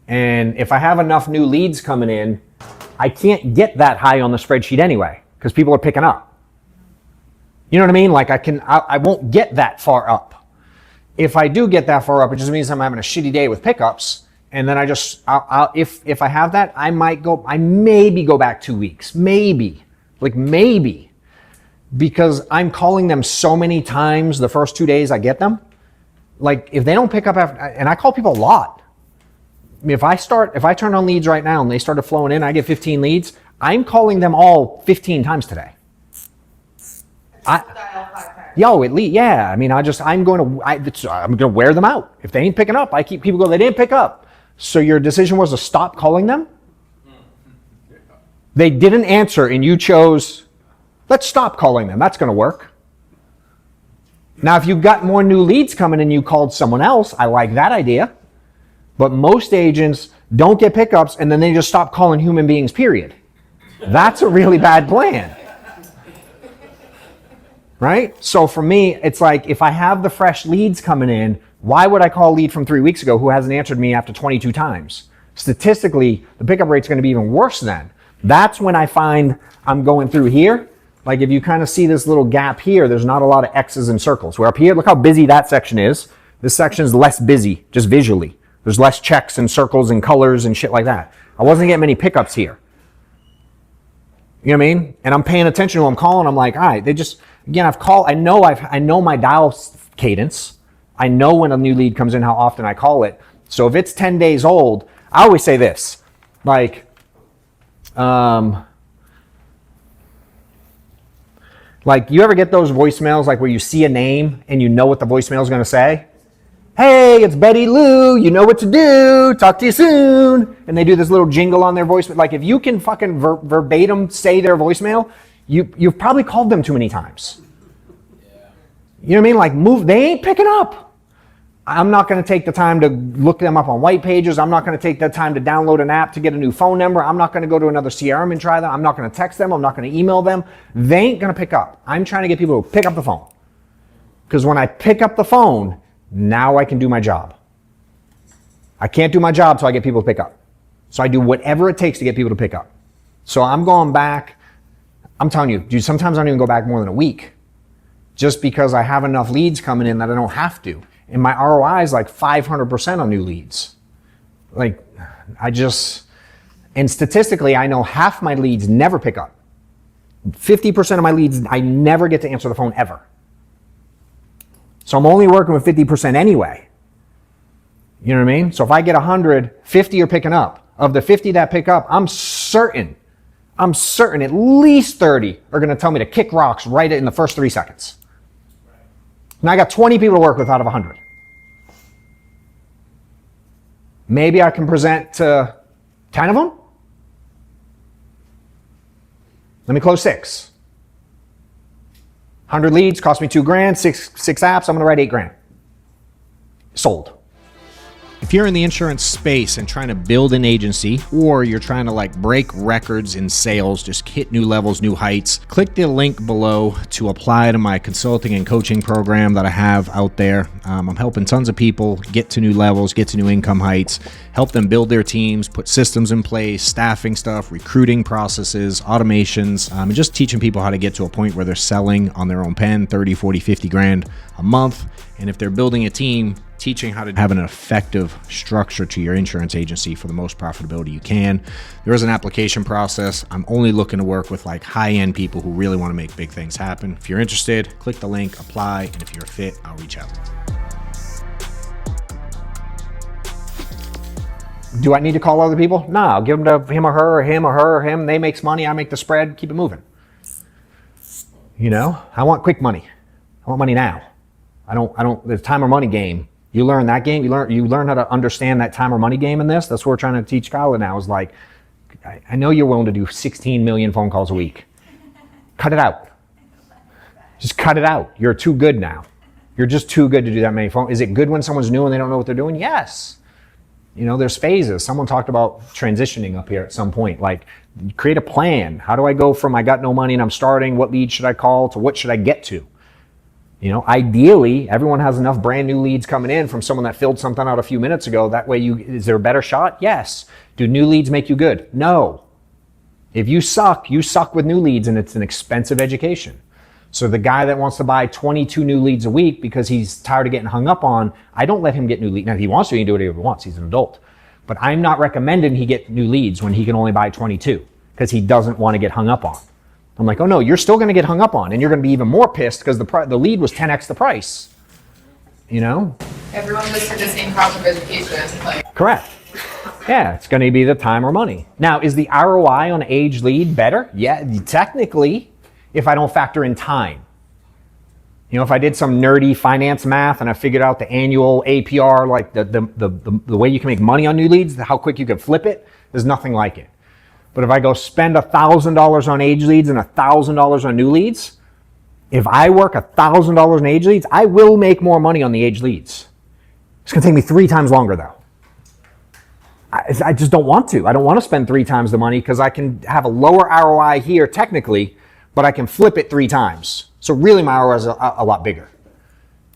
And if I have enough new leads coming in, I can't get that high on the spreadsheet anyway because people are picking up. You know what I mean? Like I won't get that far up. If I do get that far up, it just means I'm having a shitty day with pickups. And then if I have that, I maybe go back 2 weeks, maybe, because I'm calling them so many times the first 2 days I get them. Like if they don't pick up after, and I call people a lot. I mean, if I turn on leads right now and they started flowing in, I get 15 leads. I'm calling them all 15 times today. At least, yeah. I mean, I'm going to wear them out. If they ain't picking up, I keep people go, they didn't pick up. So your decision was to stop calling them? They didn't answer and you chose, let's stop calling them. That's going to work. Now, if you've got more new leads coming and you called someone else, I like that idea. But most agents don't get pickups and then they just stop calling human beings, period. That's a really bad plan. Right? So for me, it's like if I have the fresh leads coming in, why would I call a lead from 3 weeks ago who hasn't answered me after 22 times? Statistically, the pickup rate's going to be even worse then. That's when I find I'm going through here. Like if you kind of see this little gap here, there's not a lot of X's and circles. Where up here, look how busy that section is. This section is less busy, just visually. There's less checks and circles and colors and shit like that. I wasn't getting many pickups here. You know what I mean? And I'm paying attention to who I'm calling. I'm like, all right, again, I know my dial cadence. I know when a new lead comes in, how often I call it. So if it's 10 days old, I always say this, like you ever get those voicemails like where you see a name and you know what the voicemail is going to say? Hey, it's Betty Lou. You know what to do. Talk to you soon. And they do this little jingle on their voicemail. Like if you can fucking verbatim say their voicemail, you've probably called them too many times. You know what I mean? Like they ain't picking up. I'm not going to take the time to look them up on white pages. I'm not going to take the time to download an app to get a new phone number. I'm not going to go to another CRM and try them. I'm not going to text them. I'm not going to email them. They ain't going to pick up. I'm trying to get people to pick up the phone. Because when I pick up the phone, now I can do my job. I can't do my job till I get people to pick up. So I do whatever it takes to get people to pick up. So I'm going back. I'm telling you, dude, sometimes I don't even go back more than a week. Just because I have enough leads coming in that I don't have to. And my ROI is like 500% on new leads. And statistically, I know half my leads never pick up. 50% of my leads, I never get to answer the phone ever. So I'm only working with 50% anyway. You know what I mean? So if I get 100, 50 are picking up. Of the 50 that pick up, I'm certain at least 30 are going to tell me to kick rocks right in the first 3 seconds. And I got 20 people to work with out of 100. Maybe I can present to 10 of them. Let me close 6. 100 leads, cost me $2,000, six apps, I'm going to write $8,000. Sold. If you're in the insurance space and trying to build an agency, or you're trying to break records in sales, just hit new levels, new heights, click the link below to apply to my consulting and coaching program that I have out there. I'm helping tons of people get to new levels, get to new income heights, help them build their teams, put systems in place, staffing stuff, recruiting processes, automations, and just teaching people how to get to a point where they're selling on their own pen, 30, 40, 50 grand a month. And if they're building a team, teaching how to have an effective structure to your insurance agency for the most profitability you can. There is an application process. I'm only looking to work with high-end people who really want to make big things happen. If you're interested, click the link, apply, and if you're a fit, I'll reach out. Do I need to call other people? No, I'll give them to him or her or him or her or him. They makes money, I make the spread, keep it moving. You know, I want quick money. I want money now. The time or money game. You learn that game. You learn how to understand that time or money game in this. That's what we're trying to teach Kyle now is like, I know you're willing to do 16 million phone calls a week. Cut it out. Just cut it out. You're too good now. You're just too good to do that many phone. Is it good when someone's new and they don't know what they're doing? Yes. There's phases. Someone talked about transitioning up here at some point. Like, create a plan. How do I go from I got no money and I'm starting, what lead should I call, to what should I get to? Ideally, everyone has enough brand new leads coming in from someone that filled something out a few minutes ago. That way, is there a better shot? Yes. Do new leads make you good? No. If you suck with new leads, and it's an expensive education. So the guy that wants to buy 22 new leads a week because he's tired of getting hung up on, I don't let him get new leads. Now, if he wants to, he can do whatever he wants. He's an adult. But I'm not recommending he get new leads when he can only buy 22 because he doesn't want to get hung up on. I'm like, oh no, you're still going to get hung up on, and you're going to be even more pissed because the lead was 10x the price. Everyone goes through the same cost of education. Correct. Yeah, it's going to be the time or money. Now, is the ROI on age lead better? Yeah, technically, if I don't factor in time. If I did some nerdy finance math and I figured out the annual APR, like the way you can make money on new leads, how quick you can flip it, there's nothing like it. But if I go spend $1,000 on age leads and $1,000 on new leads, if I work $1,000 on age leads, I will make more money on the age leads. It's going to take me 3 times longer though. I just don't want to. I don't want to spend 3 times the money because I can have a lower ROI here technically, but I can flip it 3 times. So really my ROI is a lot bigger.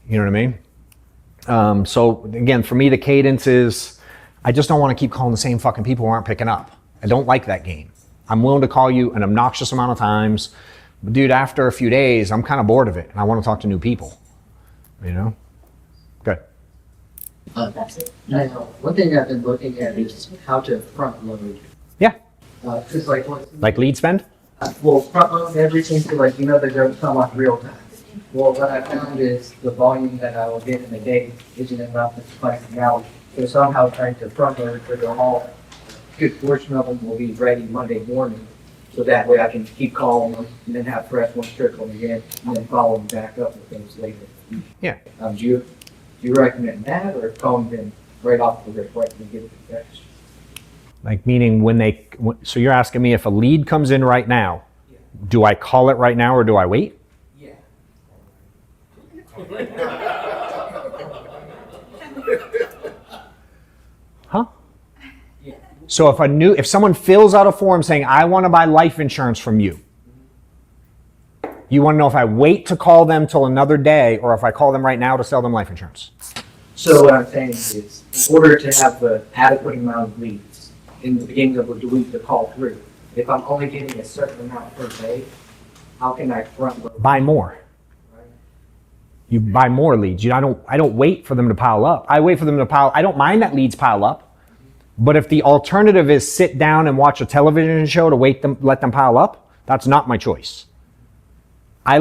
You know what I mean? So again, for me, the cadence is, I just don't want to keep calling the same fucking people who aren't picking up. I don't like that game. I'm willing to call you an obnoxious amount of times. But dude, after a few days, I'm kind of bored of it and I want to talk to new people. Good. That's it. Now, one thing I've been looking at is how to front load. Yeah. Because like lead spend? Front load everything to they don't come off real time. Well, what I found is the volume that I will get in a day isn't enough to spike me out. So somehow trying to front load for the all, good portion of them will be ready Monday morning. So that way I can keep calling them and then have fresh ones trickle again and then follow them back up with those later. Yeah. Do you recommend that or calling them right off the rip right and get it fixed? Like meaning so you're asking me if a lead comes in right now, do I call it right now or do I wait? Yeah. Huh? Yeah. So if someone fills out a form saying, I want to buy life insurance from you, you want to know if I wait to call them till another day or if I call them right now to sell them life insurance? So what I'm saying is, in order to have the adequate amount of leads in the beginning of the week to call through, if I'm only getting a certain amount per day, how can I front load? Buy more. You buy more leads. I don't wait for them to pile up. I wait for them to pile. I don't mind that leads pile up, but if the alternative is sit down and watch a television show to let them pile up, that's not my choice. I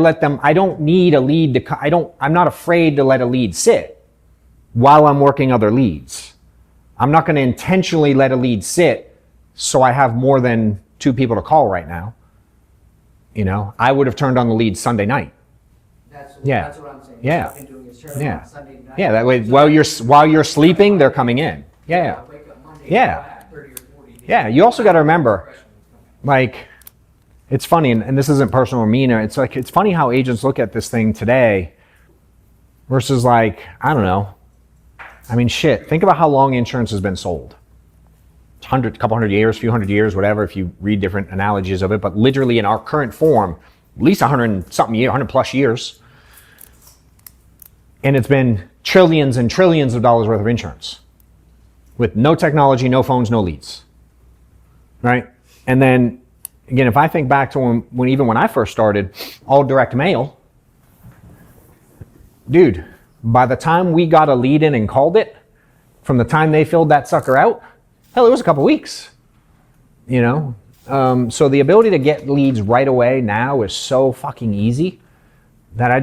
don't need a lead I'm not afraid to let a lead sit while I'm working other leads. I'm not going to intentionally let a lead sit so I have more than 2 people to call right now. I would have turned on the lead Sunday night. That's what I'm saying. Yeah. What I've been doing is turning on Sunday night. Yeah, that way while you're sleeping, they're coming in. Yeah. I wake up Monday, Yeah. I have 30 or 40 days. Yeah, you also got to remember, it's funny, and this isn't personal or mean, it's funny how agents look at this thing today versus I don't know. I mean, shit, think about how long insurance has been sold. A couple hundred years, few hundred years, whatever, if you read different analogies of it, but literally in our current form, at least 100 plus years. And it's been trillions and trillions of dollars worth of insurance with no technology, no phones, no leads, right? And then again, if I think back to when I first started, all direct mail, dude, by the time we got a lead in and called it, from the time they filled that sucker out, hell, it was a couple weeks, So the ability to get leads right away now is so fucking easy that I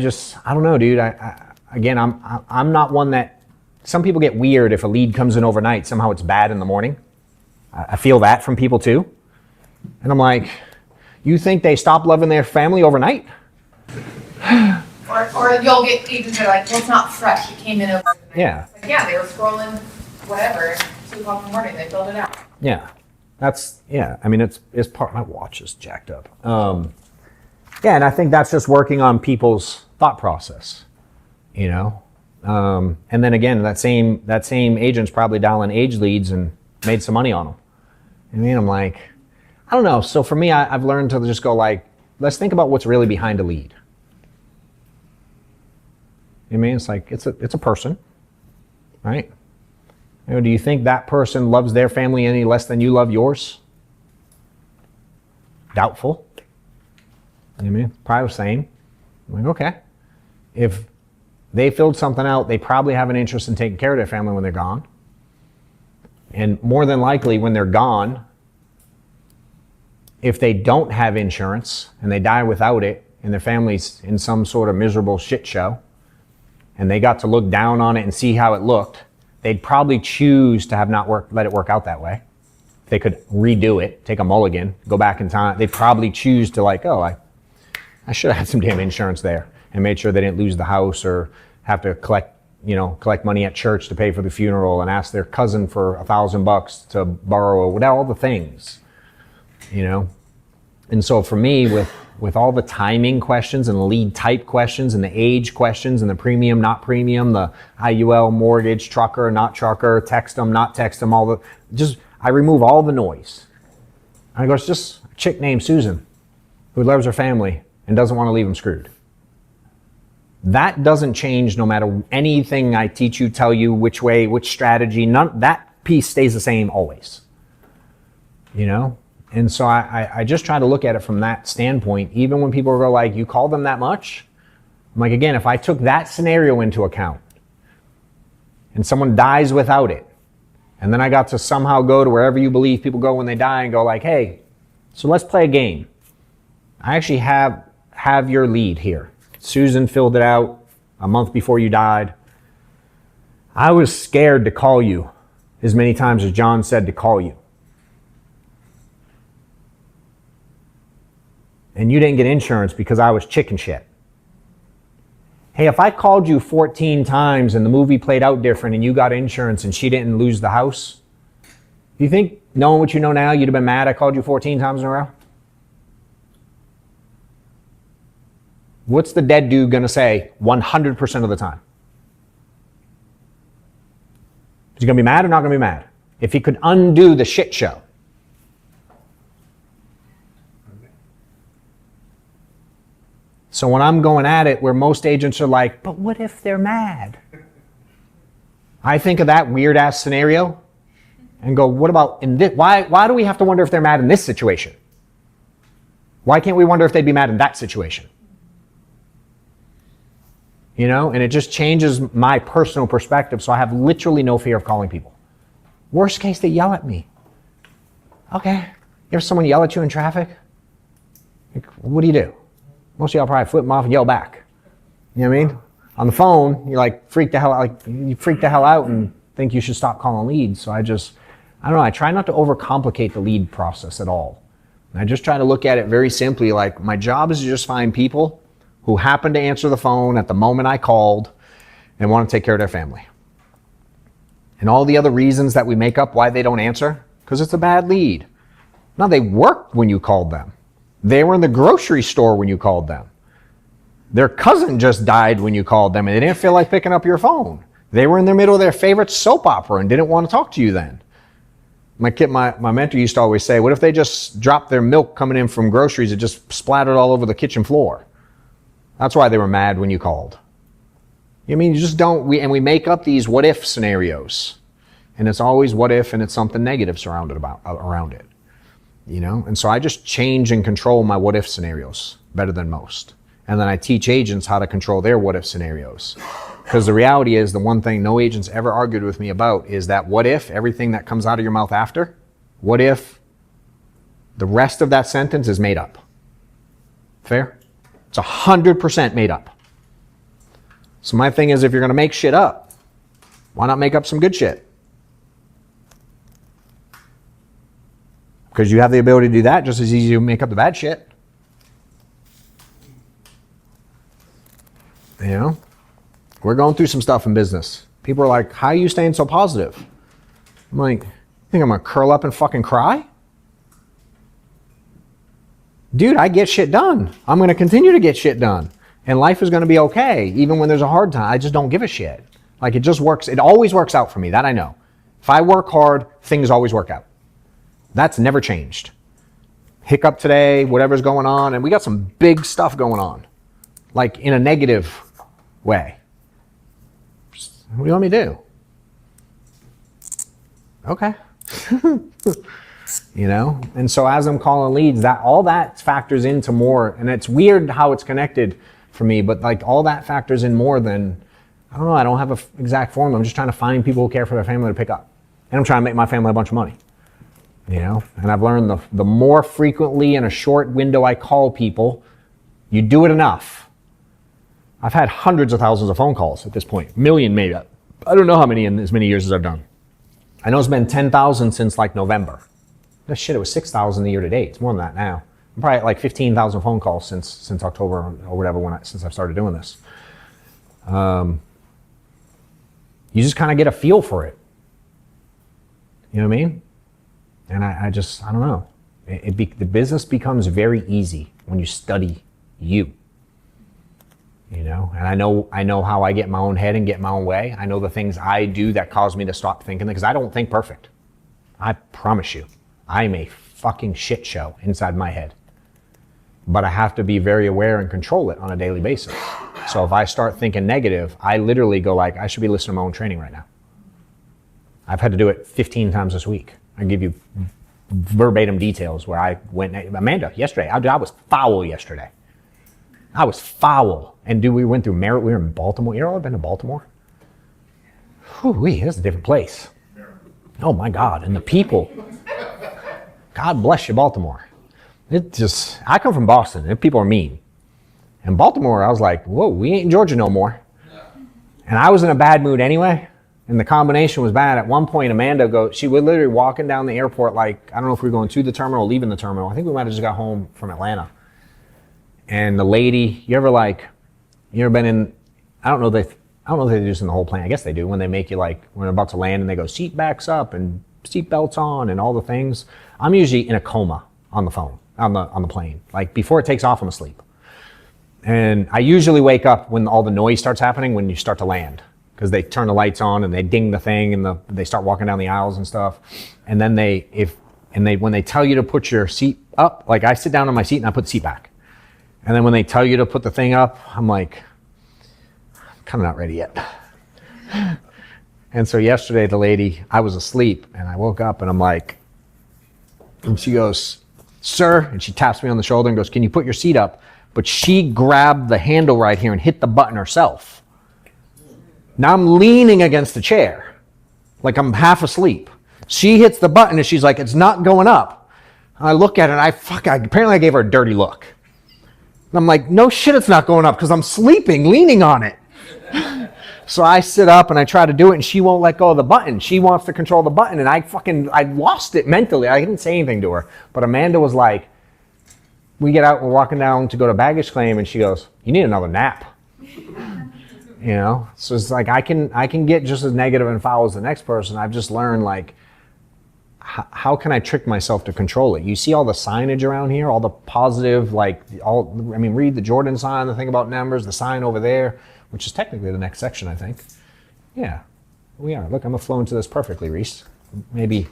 don't know, dude. I'm not one that, some people get weird if a lead comes in overnight, somehow it's bad in the morning. I feel that from people too. And I'm like, you think they stop loving their family overnight? Or you'll get agents that are like, well, it's not fresh, it came in over the night. Yeah. Like, yeah, they were scrolling whatever, and 2 o'clock in the morning, they filled it out. Yeah, I mean, it's part. My watch is jacked up. Yeah, and I think that's just working on people's thought process, you know. And then again, that same agent's probably dialing age leads and made some money on them. I mean, I'm like, I don't know. So for me, I've learned to just go like, let's think about what's really behind a lead. I mean, it's like it's a person, right? You know, do you think that person loves their family any less than you love yours? Doubtful. You know what I mean? Probably the same. I'm like, okay. If they filled something out, they probably have an interest in taking care of their family when they're gone. And more than likely, when they're gone, if they don't have insurance and they die without it, and their family's in some sort of miserable shit show, and they got to look down on it and see how it looked, they'd probably choose to have not let it work out that way. If they could redo it, take a mulligan, go back in time, they'd probably choose to like, oh, I should have had some damn insurance there and made sure they didn't lose the house or have to collect money at church to pay for the funeral and ask their cousin for $1,000 to borrow, whatever, all the things, you know? And so for me, with all the timing questions and the lead type questions and the age questions and the premium, not premium, the IUL, mortgage, trucker, not trucker, text them, not text them, I remove all the noise. I go, it's just a chick named Susan who loves her family and doesn't want to leave them screwed. That doesn't change no matter anything I teach you, tell you, which way, which strategy, that piece stays the same always, you know? And so I just try to look at it from that standpoint. Even when people go like, you call them that much? I'm like, again, if I took that scenario into account and someone dies without it, and then I got to somehow go to wherever you believe people go when they die and go like, hey, so let's play a game. I actually have your lead here. Susan filled it out a month before you died. I was scared to call you as many times as John said to call you. And you didn't get insurance because I was chicken shit. Hey, if I called you 14 times and the movie played out different and you got insurance and she didn't lose the house, do you think, knowing what you know now, you'd have been mad I called you 14 times in a row? What's the dead dude gonna say 100% of the time? Is he gonna be mad or not gonna be mad? If he could undo the shit show. So when I'm going at it where most agents are like, but what if they're mad? I think of that weird ass scenario and go, what about in this? Why do we have to wonder if they're mad in this situation? Why can't we wonder if they'd be mad in that situation? You know, and it just changes my personal perspective. So I have literally no fear of calling people. Worst case, they yell at me. Okay. You ever someone yell at you in traffic? Like, what do you do? Most of y'all probably flip them off and yell back. You know what I mean? On the phone, you're like, freak the hell out and think you should stop calling leads. So I don't know, I try not to overcomplicate the lead process at all. And I just try to look at it very simply, like my job is to just find people who happen to answer the phone at the moment I called and want to take care of their family. And all the other reasons that we make up why they don't answer, because it's a bad lead. No, they worked when you called them. They were in the grocery store when you called them. Their cousin just died when you called them and they didn't feel like picking up your phone. They were in the middle of their favorite soap opera and didn't want to talk to you then. My mentor used to always say, what if they just dropped their milk coming in from groceries and just splattered all over the kitchen floor? That's why they were mad when you called. I mean, you just don't, we make up these what if scenarios. And it's always what if and it's something negative surrounded around it. You know, and so I just change and control my what if scenarios better than most. And then I teach agents how to control their what if scenarios. Because the reality is, the one thing no agents ever argued with me about is that what if everything that comes out of your mouth after, what if the rest of that sentence is made up? Fair? It's 100% made up. So my thing is, if you're going to make shit up, why not make up some good shit? Because you have the ability to do that just as easy to make up the bad shit. You know, we're going through some stuff in business. People are like, how are you staying so positive? I'm like, you think I'm gonna curl up and fucking cry? Dude, I get shit done. I'm gonna continue to get shit done. And life is gonna be okay, even when there's a hard time. I just don't give a shit. Like, it just works. It always works out for me, that I know. If I work hard, things always work out. That's never changed. Hiccup today, whatever's going on, and we got some big stuff going on. Like, in a negative way. What do you want me to do? Okay. You know? And so as I'm calling leads, that all that factors into more, and it's weird how it's connected for me, but like all that factors in more than, I don't know, I don't have an exact formula. I'm just trying to find people who care for their family to pick up. And I'm trying to make my family a bunch of money. You know? And I've learned the more frequently in a short window I call people, you do it enough. I've had hundreds of thousands of phone calls at this point. Million maybe. I don't know how many in as many years as I've done. I know it's been 10,000 since like November. That shit, it was 6,000 the year to date. It's more than that now. I'm probably at like 15,000 phone calls since October or whatever, since I've started doing this. You just kind of get a feel for it. You know what I mean? And I don't know. The business becomes very easy when you study you. You know, and I know how I get in my own head and get in my own way. I know the things I do that cause me to stop thinking, because I don't think perfect. I promise you, I'm a fucking shit show inside my head. But I have to be very aware and control it on a daily basis. So if I start thinking negative, I literally go like, I should be listening to my own training right now. I've had to do it 15 times this week. I give you verbatim details where I went, Amanda, yesterday, I was foul yesterday. I was foul. And we went through Merritt, we were in Baltimore. You know, I've been to Baltimore. Whew, that's a different place. Oh my God, and the people. God bless you, Baltimore. I come from Boston, and people are mean. And Baltimore, I was like, whoa, we ain't in Georgia no more. And I was in a bad mood anyway, and the combination was bad. At one point, Amanda she was literally walking down the airport like, I don't know if we were going to the terminal or leaving the terminal. I think we might have just got home from Atlanta. And the lady, you ever been in, I don't know if they do this in the whole plane. I guess they do when they make you like, when they're about to land and they go seat backs up and seat belts on and all the things. I'm usually in a coma on the phone, on the plane. Like before it takes off, I'm asleep. And I usually wake up when all the noise starts happening when you start to land, because they turn the lights on and they ding the thing and they start walking down the aisles and stuff. And then when they tell you to put your seat up, like I sit down on my seat and I put the seat back. And then when they tell you to put the thing up, I'm like, I'm kind of not ready yet. And so yesterday, the lady, I was asleep and I woke up and I'm like, and she goes, sir, and she taps me on the shoulder and goes, can you put your seat up? But she grabbed the handle right here and hit the button herself. Now I'm leaning against the chair, like I'm half asleep. She hits the button and she's like, it's not going up. And I look at it and apparently I gave her a dirty look. And I'm like, no shit, it's not going up because I'm sleeping, leaning on it. So I sit up and I try to do it and she won't let go of the button. She wants to control the button and I lost it mentally. I didn't say anything to her. But Amanda was like, we get out, we're walking down to go to baggage claim and she goes, you need another nap. You know, so it's like I can get just as negative and foul as the next person. I've just learned like, how can I trick myself to control it? You see all the signage around here, all the positive, read the Jordan sign, the thing about numbers, the sign over there, which is technically the next section, I think. Yeah, we are. Look, I'm flowing to this perfectly, Reese. Maybe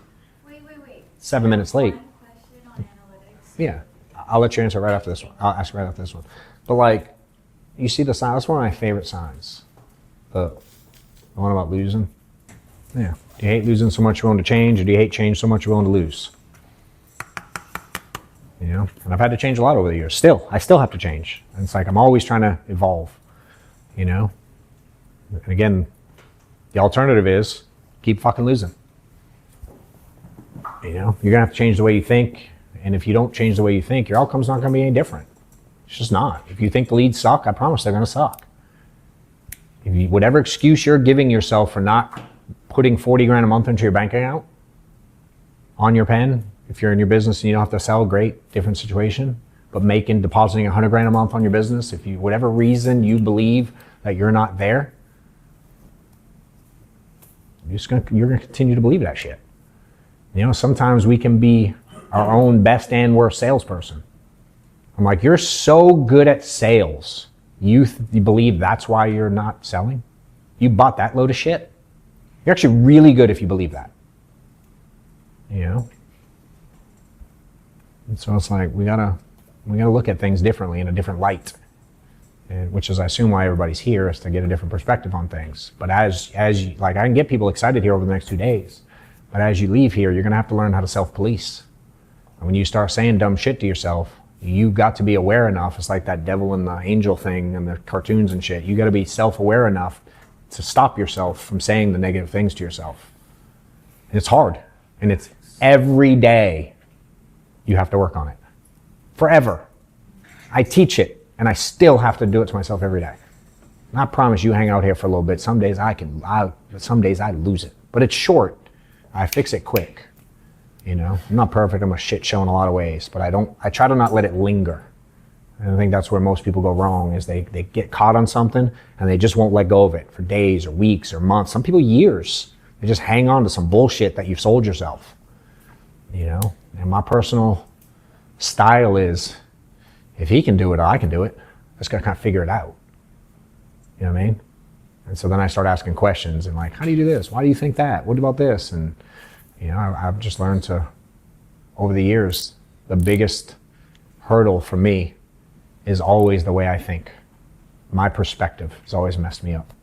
Wait. 7 minutes late. One question on analytics. Yeah, I'll let you answer right after this one. I'll ask right after this one. But like, you see the sign, that's one of my favorite signs. The one about losing. Yeah. Do you hate losing so much you're willing to change, or do you hate change so much you're willing to lose? You know, and I've had to change a lot over the years. I still have to change. And it's like I'm always trying to evolve, you know? And again, the alternative is keep fucking losing. You know, you're gonna have to change the way you think, and if you don't change the way you think, your outcome's not gonna be any different. It's just not. If you think the leads suck, I promise they're gonna suck. Whatever excuse you're giving yourself for not putting 40 grand a month into your bank account on your pen, if you're in your business and you don't have to sell, great, different situation. but depositing 100 grand a month on your business, if you, whatever reason you believe that you're not there, you're gonna continue to believe that shit. You know, sometimes we can be our own best and worst salesperson. I'm like, you're so good at sales. You believe that's why you're not selling? You bought that load of shit? You're actually really good if you believe that. You know? And so it's like, we gotta look at things differently in a different light. And which is, I assume, why everybody's here, is to get a different perspective on things. But as you, like, I can get people excited here over the next 2 days. But as you leave here, you're gonna have to learn how to self-police. And when you start saying dumb shit to yourself, you got to be aware enough. It's like that devil and the angel thing and the cartoons and shit. You got to be self-aware enough to stop yourself from saying the negative things to yourself. And it's hard. And it's every day you have to work on it. Forever. I teach it and I still have to do it to myself every day. And I promise you, hang out here for a little bit. Some days some days I lose it. But it's short. I fix it quick. You know, I'm not perfect. I'm a shit show in a lot of ways, but I try to not let it linger. And I think that's where most people go wrong, is they get caught on something and they just won't let go of it for days or weeks or months. Some people years. They just hang on to some bullshit that you've sold yourself. You know, and my personal style is, if he can do it, I can do it. I just gotta kind of figure it out. You know what I mean? And so then I start asking questions and like, how do you do this? Why do you think that? What about this? And you know, I've just learned to, over the years, the biggest hurdle for me is always the way I think. My perspective has always messed me up.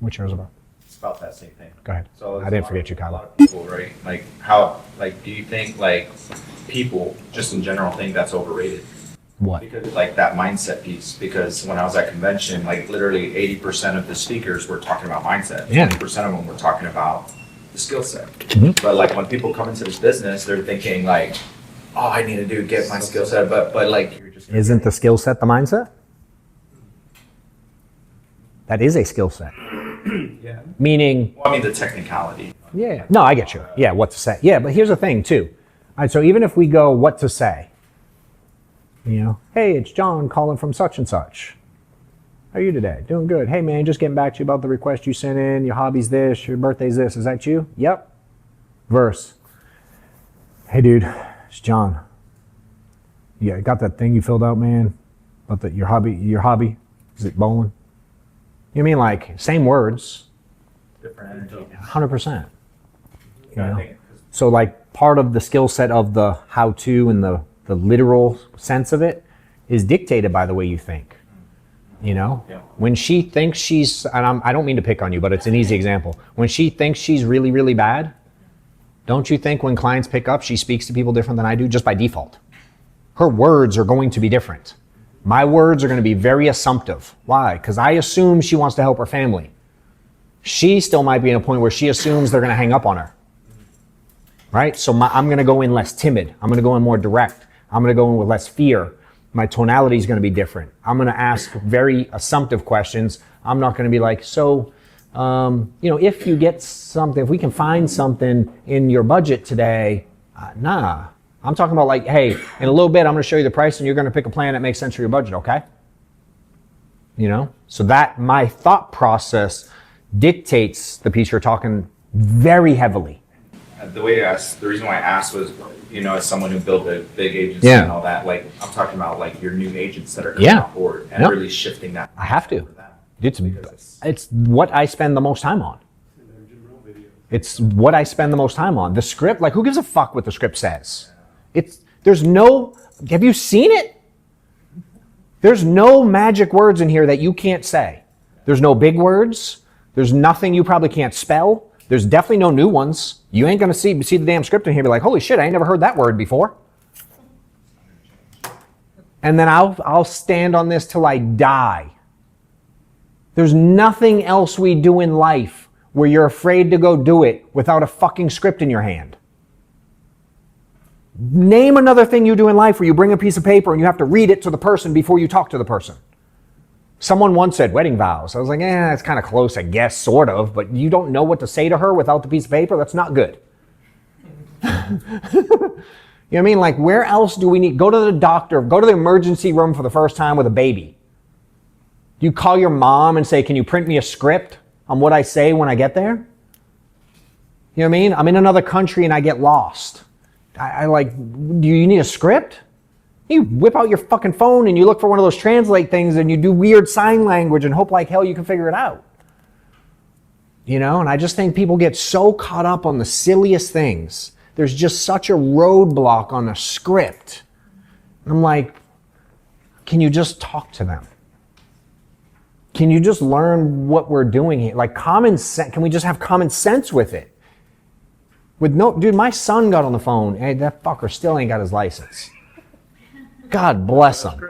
What's yours about? It's about that same thing. Go ahead. So I didn't forget you, Kyle. A lot of people, right? Like how, like, do you think like people just in general think that's overrated? What? Because like that mindset piece, because when I was at convention, like literally 80% of the speakers were talking about mindset. Yeah. 20% of them were talking about the skill set. Mm-hmm. But like when people come into this business, they're thinking like, oh, I need to get my skill set. But like, you're just Isn't the skill set the mindset? That is a skill set. yeah. Meaning, Well, I mean the technicality. yeah, no, I get you. Yeah, what to say. Yeah, but here's the thing too. All right, so even if we go what to say, you know, hey, it's John calling from such and such. How are you today? Doing good. Hey man, just getting back to you about the request you sent in. Your hobby's this, your birthday's this. Is that you? Yep. Verse. Hey dude, it's John. Yeah, got that thing you filled out, man? About your hobby? Is it bowling? You know what I mean? Like, same words. Different energy. 100%. You know? think- So like part of the skill set of the how to and the literal sense of it is dictated by the way you think. You know, Yeah. when she thinks she's, and I don't mean to pick on you, but it's an easy example. When she thinks she's really, really bad, don't you think when clients pick up, she speaks to people different than I do just by default? Her words are going to be different. My words are going to be very assumptive. Why? Because I assume she wants to help her family. She still might be in a point where she assumes they're going to hang up on her. Right? So I'm going to go in less timid. I'm going to go in more direct. I'm going to go in with less fear. My tonality is going to be different. I'm going to ask very assumptive questions. I'm not going to be like, so, you know, if you get something, if we can find something in your budget today, nah. I'm talking about like, hey, in a little bit, I'm going to show you the price and you're going to pick a plan that makes sense for your budget, okay? You know, so that my thought process dictates the piece you're talking very heavily. The reason why I asked was, you know, as someone who built a big agency Yeah. and all that, like I'm talking about like your new agents that are coming Yeah. on board and Yep. really shifting that. I have to. for them. It's what I spend the most time on. It's what I spend the most time on. The script, like who gives a fuck what the script says? Have you seen it? There's no magic words in here that you can't say. There's no big words. There's nothing you probably can't spell. There's definitely no new ones. You ain't gonna see the damn script in here and be like, holy shit, I ain't never heard that word before. And then I'll stand on this till I die. There's nothing else we do in life where you're afraid to go do it without a fucking script in your hand. Name another thing you do in life where you bring a piece of paper and you have to read it to the person before you talk to the person. Someone once said wedding vows. I was like, it's kind of close, I guess, sort of, but you don't know what to say to her without the piece of paper? That's not good. You know what I mean? Like, where else do we need? Go to the doctor, go to the emergency room for the first time with a baby. Do you call your mom and say, can you print me a script on what I say when I get there? You know what I mean? I'm in another country and I get lost. I like, do you need a script? You whip out your fucking phone and you look for one of those translate things and you do weird sign language and hope like hell you can figure it out. You know, and I just think people get so caught up on the silliest things. There's just such a roadblock on a script. I'm like, can you just talk to them? Can you just learn what we're doing here? Like common sense, can we just have common sense with it? Dude, my son got on the phone. Hey, that fucker still ain't got his license. God bless him.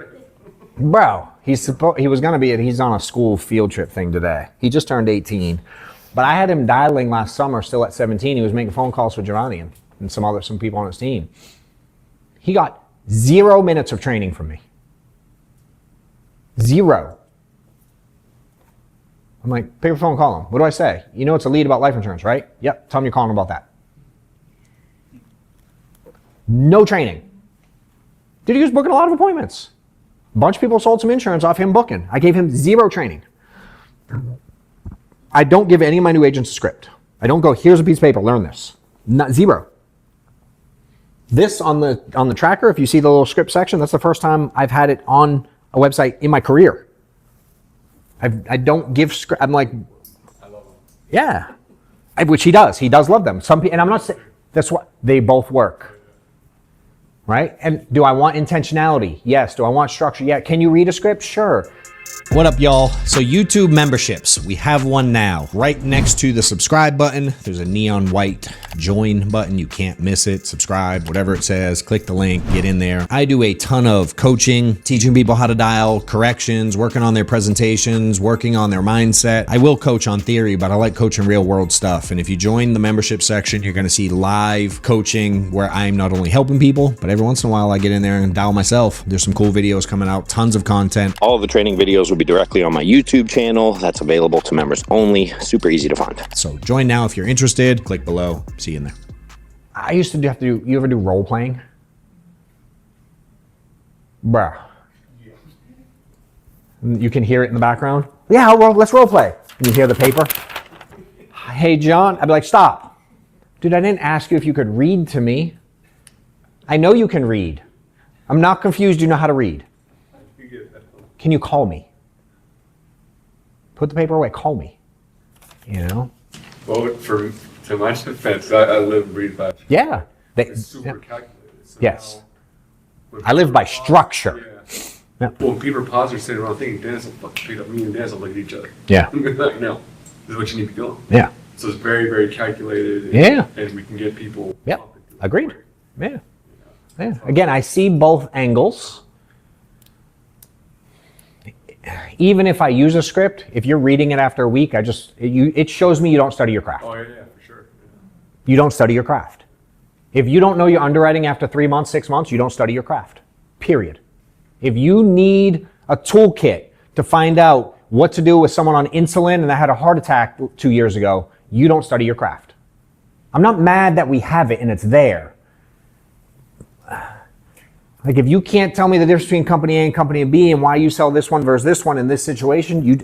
Bro, he's on a school field trip thing today. He just turned 18. But I had him dialing last summer, still at 17. He was making phone calls for Giovanni and some people on his team. He got 0 minutes of training from me. 0. I'm like, pick up the phone, call him. What do I say? You know it's a lead about life insurance, right? Yep, tell him you're calling about that. No training. Dude, he was booking a lot of appointments. A bunch of people sold some insurance off him booking. I gave him 0 training. I don't give any of my new agents a script. I don't go, here's a piece of paper, learn this. 0. This on the tracker, if you see the little script section, that's the first time I've had it on a website in my career. I don't give script. I'm like, I love them. Yeah, which he does. He does love them. And I'm not saying that's what they both work. Right? And do I want intentionality? Yes. Do I want structure? Yeah. Can you read a script? Sure. What up, y'all? So YouTube memberships, we have one now. Right next to the subscribe button, there's a neon white join button. You can't miss it. Subscribe, whatever it says, click the link, get in there. I do a ton of coaching, teaching people how to dial, corrections, working on their presentations, working on their mindset. I will coach on theory, but I like coaching real world stuff. And if you join the membership section, you're going to see live coaching where I'm not only helping people, but every once in a while I get in there and dial myself. There's some cool videos coming out, tons of content. All of the training videos will be directly on my YouTube channel. That's available to members only. Super easy to find. So join now if you're interested. Click below. See you in there. I used to have to do, you ever do role playing? Bruh. You can hear it in the background. Yeah, let's role play. And you hear the paper. Hey, John. I'd be like, stop. Dude, I didn't ask you if you could read to me. I know you can read. I'm not confused. You know how to read. Can you call me? Put the paper away. Call me. You know? Well, to my defense, I live and breathe by. Yeah. It's super calculated. So yes. now, I live by structure. Yeah. Well, when people are pausing or sitting around thinking, Dennis will fucking pick up me and Dennis will look at each other. Yeah. Like, no, this is what you need to be doing. Yeah. So it's very, very calculated. And, Yeah. And we can get people. Yep. Agreed. Yeah. Yeah. Again, I see both angles. Even if I use a script, if you're reading it after a week, it shows me you don't study your craft. Oh, yeah, for sure. Yeah. You don't study your craft. If you don't know your underwriting after 3 months, 6 months, you don't study your craft. Period. If you need a toolkit to find out what to do with someone on insulin and that had a heart attack 2 years ago, you don't study your craft. I'm not mad that we have it and it's there. Like if you can't tell me the difference between company A and company B and why you sell this one versus this one in this situation,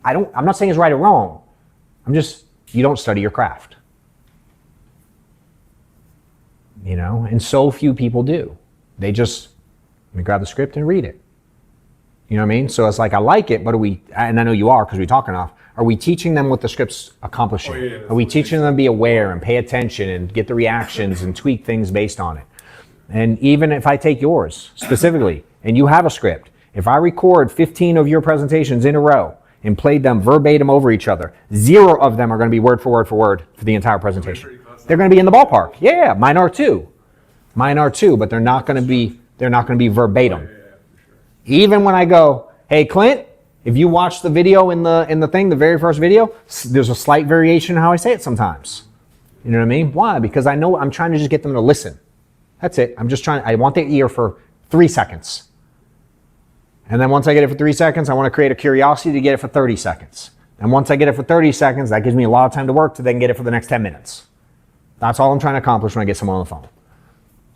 I'm not saying it's right or wrong. You don't study your craft. You know, and so few people do. They just grab the script and read it. You know what I mean? So it's like, I like it, but and I know you are because we talk enough, are we teaching them what the script's accomplishing? Oh, yeah, are we teaching them to be aware and pay attention and get the reactions and tweak things based on it? And even if I take yours specifically and you have a script, if I record 15 of your presentations in a row and played them verbatim over each other, 0 of them are going to be word for word for the entire presentation. They're going to be in the ballpark. Yeah, mine are too. But they're not going to be verbatim. Even when I go, hey Clint, if you watch the video in the very first video, there's a slight variation in how I say it sometimes. You know what I mean? Why? Because I know I'm trying to just get them to listen. That's it. I want their ear for 3 seconds. And then once I get it for 3 seconds, I want to create a curiosity to get it for 30 seconds. And once I get it for 30 seconds, that gives me a lot of time to work to then get it for the next 10 minutes. That's all I'm trying to accomplish when I get someone on the phone.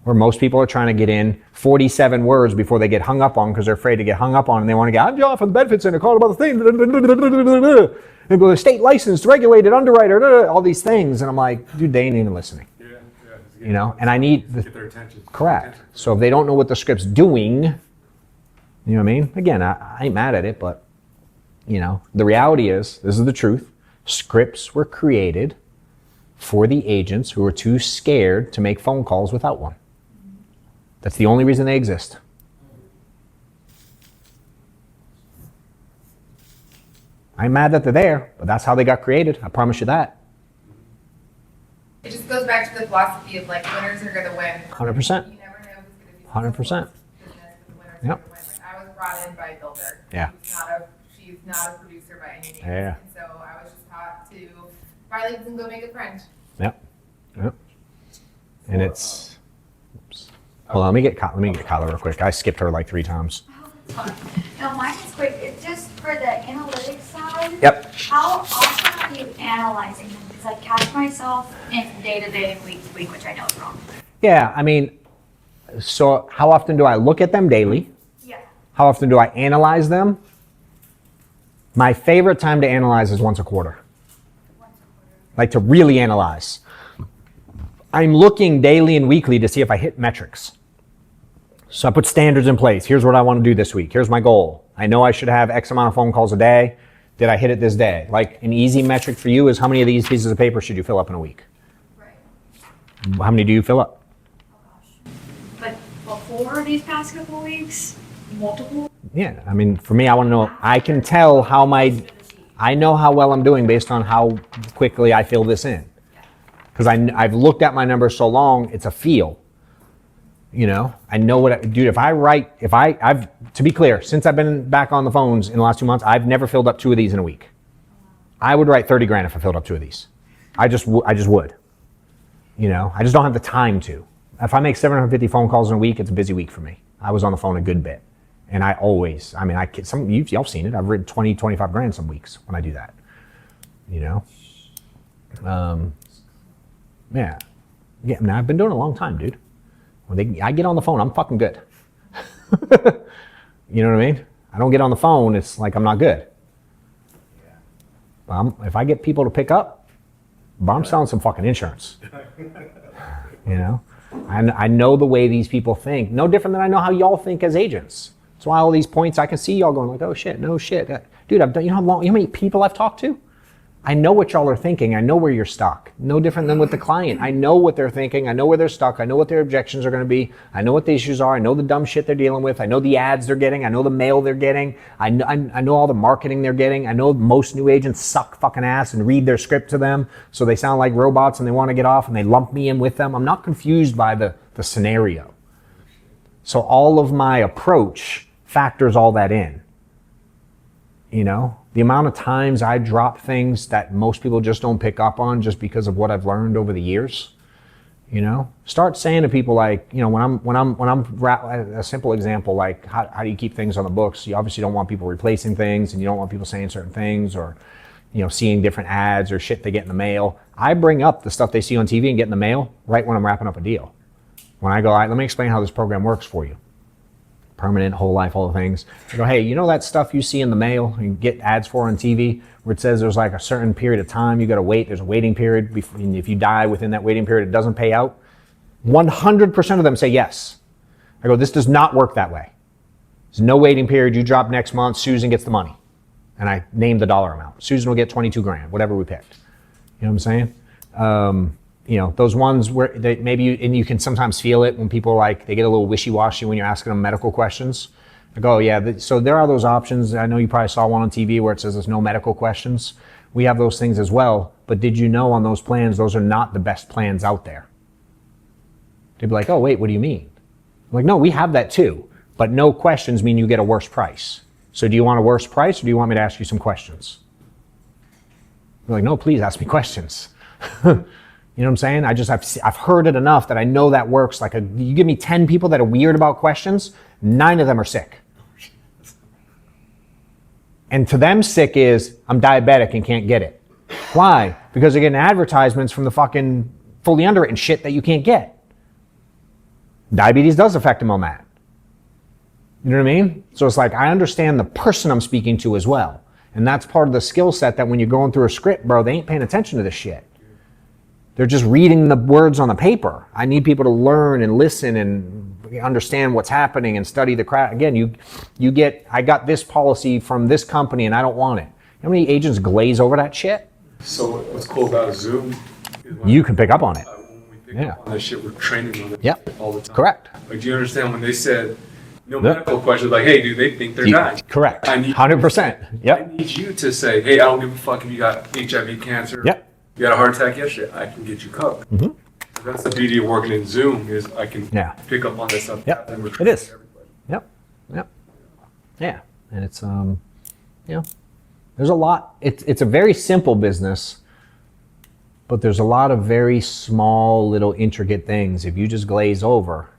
Where most people are trying to get in 47 words before they get hung up on because they're afraid to get hung up on and they want to get, I'm John from the benefit center, call about the thing, and go, state licensed, regulated, underwriter, all these things. And I'm like, dude, they ain't even listening. You know, and I need Get their attention. correct. So if they don't know what the script's doing, you know what I mean? Again, I ain't mad at it, but you know, the reality is, this is the truth. Scripts were created for the agents who are too scared to make phone calls without one. That's the only reason they exist. I'm mad that they're there, but that's how they got created. I promise you that. It just goes back to the philosophy of like winners are gonna win. 100%. You never know who's gonna be 100%. business, but the winners are Yep. gonna win. Like I was brought in by a builder. Yeah. She's not a producer by any means. Yeah. And so I was just taught to buy leads and go make a friend. Yep. Yep. And it's. Oops. Hold on, let me get Kyla real quick. I skipped her like 3 times. No, mine is quick. It's just for the analytics side. Yep. How often are you analyzing them? Because I catch myself in day to day and week to week, which I know is wrong. Yeah, I mean, so how often do I look at them daily? Yeah. How often do I analyze them? My favorite time to analyze is once a quarter. Like to really analyze. I'm looking daily and weekly to see if I hit metrics. So I put standards in place. Here's what I want to do this week. Here's my goal. I know I should have X amount of phone calls a day. Did I hit it this day? Like an easy metric for you is how many of these pieces of paper should you fill up in a week? Right. How many do you fill up? Oh gosh. But before these past couple of weeks, multiple. Yeah, I mean, for me, I want to know, I can tell how I know how well I'm doing based on how quickly I fill this in. Because I've looked at my numbers so long, it's a feel. You know, I know dude, I've, to be clear, since I've been back on the phones in the last 2 months, I've never filled up 2 of these in a week. I would write 30 grand if I filled up 2 of these. I just would. You know, I just don't have the time to. If I make 750 phone calls in a week, it's a busy week for me. I was on the phone a good bit. And I always, I mean, y'all seen it. I've written 20, 25 grand some weeks when I do that. You know? Yeah. Yeah, I mean, I've been doing it a long time, dude. When I get on the phone, I'm fucking good. You know what I mean? I don't get on the phone, it's like I'm not good. If I get people to pick up, I'm selling some fucking insurance. You know? I know the way these people think. No different than I know how y'all think as agents. That's why all these points, I can see y'all going like, oh shit, no shit. Dude, you know how many people I've talked to? I know what y'all are thinking. I know where you're stuck. No different than with the client. I know what they're thinking. I know where they're stuck. I know what their objections are going to be. I know what the issues are. I know the dumb shit they're dealing with. I know the ads they're getting. I know the mail they're getting. I know all the marketing they're getting. I know most new agents suck fucking ass and read their script to them so they sound like robots and they want to get off and they lump me in with them. I'm not confused by the scenario. So all of my approach factors all that in. You know? The amount of times I drop things that most people just don't pick up on just because of what I've learned over the years, you know, start saying to people like, you know, when I'm a simple example, like how do you keep things on the books? You obviously don't want people replacing things and you don't want people saying certain things or, you know, seeing different ads or shit they get in the mail. I bring up the stuff they see on TV and get in the mail right when I'm wrapping up a deal. When I go, all right, let me explain how this program works for you. Permanent, whole life, all the things. I go, hey, you know that stuff you see in the mail and get ads for on TV where it says there's like a certain period of time you got to wait, there's a waiting period, and if you die within that waiting period, it doesn't pay out? 100% of them say yes. I go, this does not work that way. There's no waiting period. You drop next month, Susan gets the money. And I named the dollar amount. Susan will get 22 grand, whatever we picked. You know what I'm saying? You know, those ones where they maybe you can sometimes feel it when people like, they get a little wishy-washy when you're asking them medical questions. I go, yeah, so there are those options. I know you probably saw one on TV where it says there's no medical questions. We have those things as well. But did you know on those plans, those are not the best plans out there? They'd be like, oh, wait, what do you mean? I'm like, no, we have that too. But no questions mean you get a worse price. So do you want a worse price or do you want me to ask you some questions? They're like, no, please ask me questions. You know what I'm saying? I've heard it enough that I know that works. Like you give me 10 people that are weird about questions, 9 of them are sick. And to them, sick is, I'm diabetic and can't get it. Why? Because they're getting advertisements from the fucking fully underwritten shit that you can't get. Diabetes does affect them on that. You know what I mean? So it's like, I understand the person I'm speaking to as well. And that's part of the skill set that when you're going through a script, bro, they ain't paying attention to this shit. They're just reading the words on the paper. I need people to learn and listen and understand what's happening and study the craft. Again, you get, I got this policy from this company and I don't want it. You know how many agents glaze over that shit? So what's cool about Zoom is when You can pick up on it. when we pick up on that shit, we're training on it Yep. all the time. Correct. Like, do you understand when they said no medical questions? Like, hey, do they think they're dying? Correct. I need 100%. I Yep. need you to say, hey, I don't give a fuck if you got HIV, cancer. Yep. You got a heart attack yesterday. I can get you covered. Mhm. That's the beauty of working in Zoom is I can Yeah. pick up on that stuff. Yep. And we're It is. training everybody. Yep. Yep. Yeah. And it's, you know, there's a lot. It's a very simple business, but there's a lot of very small, little intricate things. If you just glaze over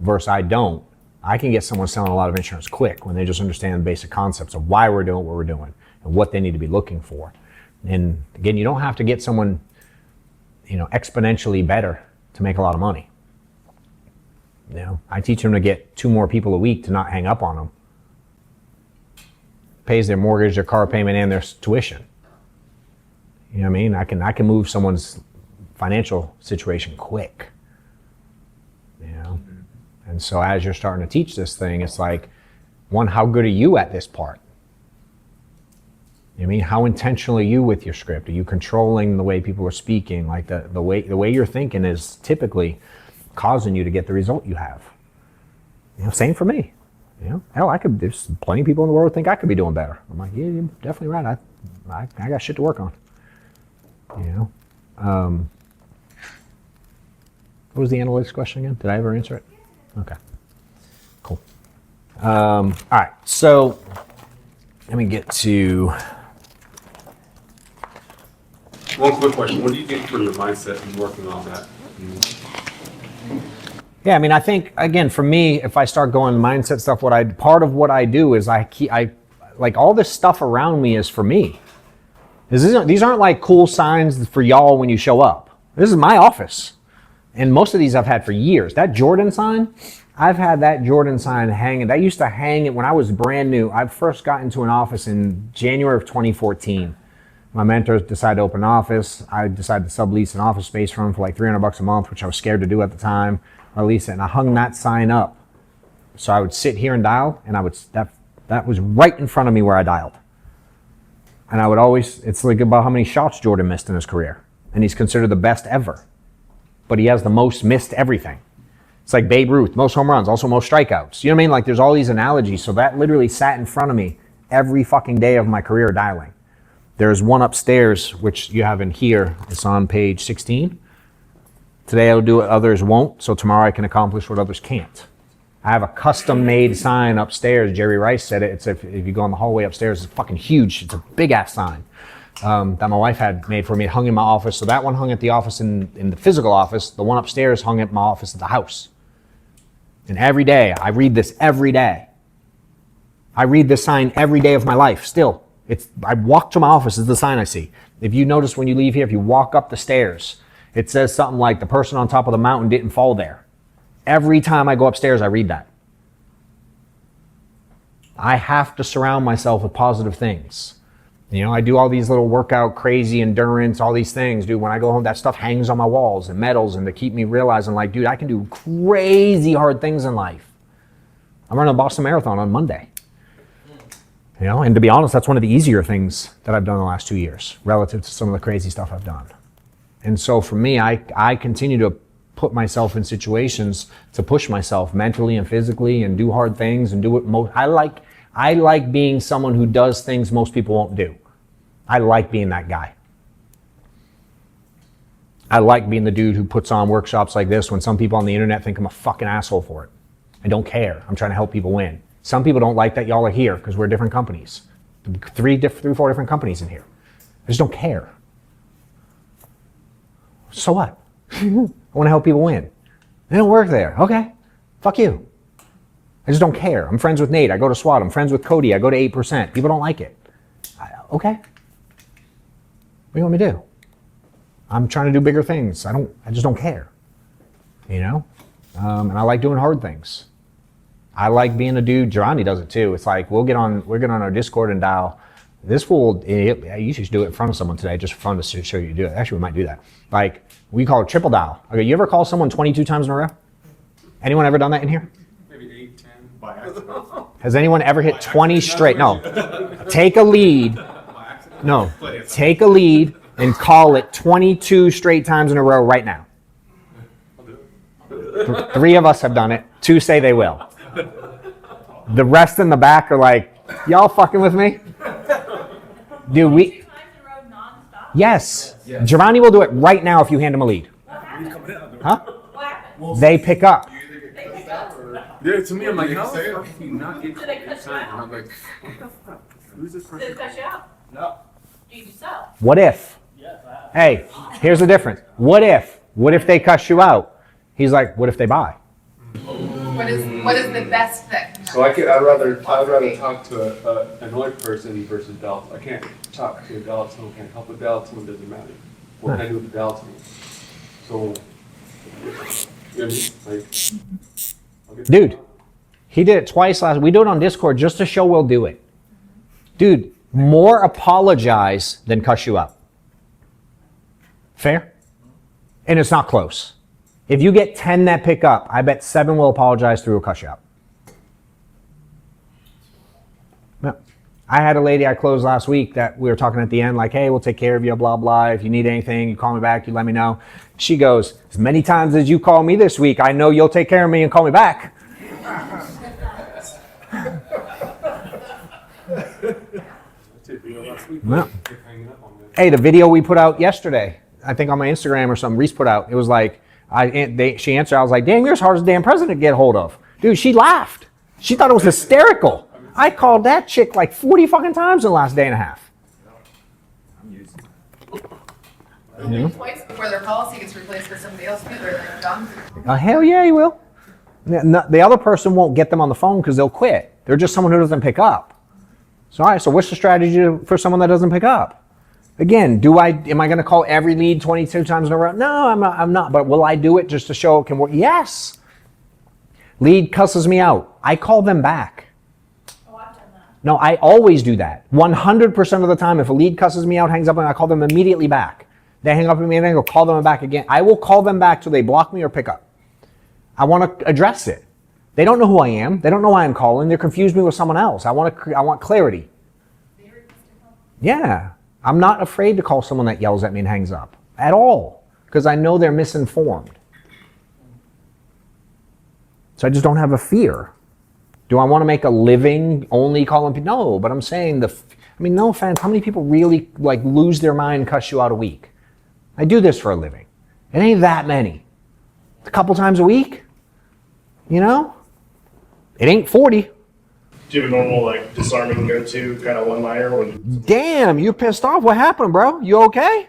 versus I don't, I can get someone selling a lot of insurance quick when they just understand the basic concepts of why we're doing what we're doing and what they need to be looking for. And again, you don't have to get someone, you know, exponentially better to make a lot of money. You know, I teach them to get 2 more people a week to not hang up on them. Pays their mortgage, their car payment, and their tuition. You know what I mean? I can move someone's financial situation quick. You know? And so as you're starting to teach this thing, it's like, one, how good are you at this part? You know what I mean? How intentional are you with your script? Are you controlling the way people are speaking? Like the way you're thinking is typically causing you to get the result you have. You know, same for me. You know, hell, there's plenty of people in the world who think I could be doing better. I'm like, yeah, you're definitely right. I got shit to work on. You know? What was the analytics question again? Did I ever answer it? Okay. Cool. All right, so let me get to... One quick question. What do you think for your mindset and working on that? Yeah, I mean, I think, again, for me, if I start going mindset stuff, part of what I do is I like all this stuff around me is for me. These aren't like cool signs for y'all when you show up. This is my office. And most of these I've had for years. That Jordan sign, I've had that Jordan sign hanging. That used to hang when I was brand new. I first got into an office in January of 2014. My mentors decided to open an office. I decided to sublease an office space from him for like $300 a month, which I was scared to do at the time. I leased it, and I hung that sign up. So I would sit here and dial, and that was right in front of me where I dialed. And I would always, it's like about how many shots Jordan missed in his career. And he's considered the best ever. But he has the most missed everything. It's like Babe Ruth, most home runs, also most strikeouts. You know what I mean? Like there's all these analogies. So that literally sat in front of me every fucking day of my career dialing. There's one upstairs, which you have in here. It's on page 16. Today I'll do it, others won't. So tomorrow I can accomplish what others can't. I have a custom-made sign upstairs. Jerry Rice said it. It's if you go in the hallway upstairs, it's fucking huge. It's a big-ass sign that my wife had made for me. It hung in my office. So that one hung at the office in the physical office. The one upstairs hung at my office at the house. And every day, I read this every day. I read this sign every day of my life still. I walk to my office, is the sign I see. If you notice when you leave here, if you walk up the stairs, it says something like the person on top of the mountain didn't fall there. Every time I go upstairs, I read that. I have to surround myself with positive things. You know, I do all these little workout, crazy endurance, all these things, dude. When I go home, that stuff hangs on my walls and medals and to keep me realizing like, dude, I can do crazy hard things in life. I'm running a Boston Marathon on Monday. You know, and to be honest, that's one of the easier things that I've done in the last 2 years relative to some of the crazy stuff I've done. And so for me, I continue to put myself in situations to push myself mentally and physically and do hard things and do what I like being someone who does things most people won't do. I like being that guy. I like being the dude who puts on workshops like this when some people on the internet think I'm a fucking asshole for it. I don't care. I'm trying to help people win. Some people don't like that y'all are here because we're different companies. 4 different companies in here. I just don't care. So what? I want to help people win. They don't work there. Okay. Fuck you. I just don't care. I'm friends with Nate. I go to SWAT. I'm friends with Cody. I go to 8%. People don't like it. Okay. What do you want me to do? I'm trying to do bigger things. I just don't care. You know? And I like doing hard things. I like being a dude. Giovanni does it too. It's like we'll get on our Discord and dial. This fool, you should do it in front of someone today, just for fun to show you do it. Actually, we might do that. Like we call it triple dial. Okay, you ever call someone 22 times in a row? Anyone ever done that in here? Maybe 8, 10 by accident. Has anyone ever hit 20 straight? No. Take a lead. No. Take a lead and call it 22 straight times in a row right now. 3 of us have done it. 2 say they will. The rest in the back are like, y'all fucking with me? Dude, we... Yes. Giovanni will do it right now if you hand him a lead. Huh? They pick up. Yeah, to me, I'm like, how the fuck can you not get Did they cut you out? And I'm like, what the fuck? Who's this Did person? it cut you out? No. Do you sell? What if? Hey, here's the difference. What if they cuss you out? He's like, what if they buy? What is the best thing? So I'd rather talk to an annoyed person versus dial. I can't talk to a dial tone. Can't help a dial tone. Doesn't matter. What can I do with the dial tone? So, you know what I mean? Like, I'll get Dude, he did it twice last. We do it on Discord just to show we'll do it. Dude, more apologize than cuss you out. Fair? And it's not close. If you get 10 that pick up, I bet 7 will apologize through a cuss you out. No. I had a lady I closed last week that we were talking at the end, like, hey, we'll take care of you, blah, blah. If you need anything, you call me back, you let me know. She goes, as many times as you call me this week, I know you'll take care of me and call me back. No. Hey, the video we put out yesterday, I think on my Instagram or something, Reese put out, it was like, she answered, I was like, damn, you're as hard as the damn president to get hold of. Dude, she laughed. She thought it was hysterical. I called that chick like 40 fucking times in the last day and a half. Twice before their policy gets replaced with somebody else, too. They're like dumb. Hell yeah, you will. The other person won't get them on the phone because they'll quit. They're just someone who doesn't pick up. So, all right, so what's the strategy for someone that doesn't pick up? Again, am I going to call every lead 22 times in a row? No, I'm not. But will I do it just to show it can work? Yes. Lead cusses me out. I call them back. Oh, I've done that. No, I always do that. 100% of the time, if a lead cusses me out, hangs up, and I call them immediately back. They hang up on me and I go call them back again. I will call them back till they block me or pick up. I want to address it. They don't know who I am. They don't know why I'm calling. They're confused me with someone else. I want clarity. Yeah. I'm not afraid to call someone that yells at me and hangs up at all because I know they're misinformed. So I just don't have a fear. Do I want to make a living only calling people? No, but I'm saying no offense, how many people really like lose their mind and cuss you out a week? I do this for a living. It ain't that many. A couple times a week, you know? It ain't 40. Do you have a normal like disarming go-to kind of one-liner when? Damn, you pissed off. What happened, bro? You okay?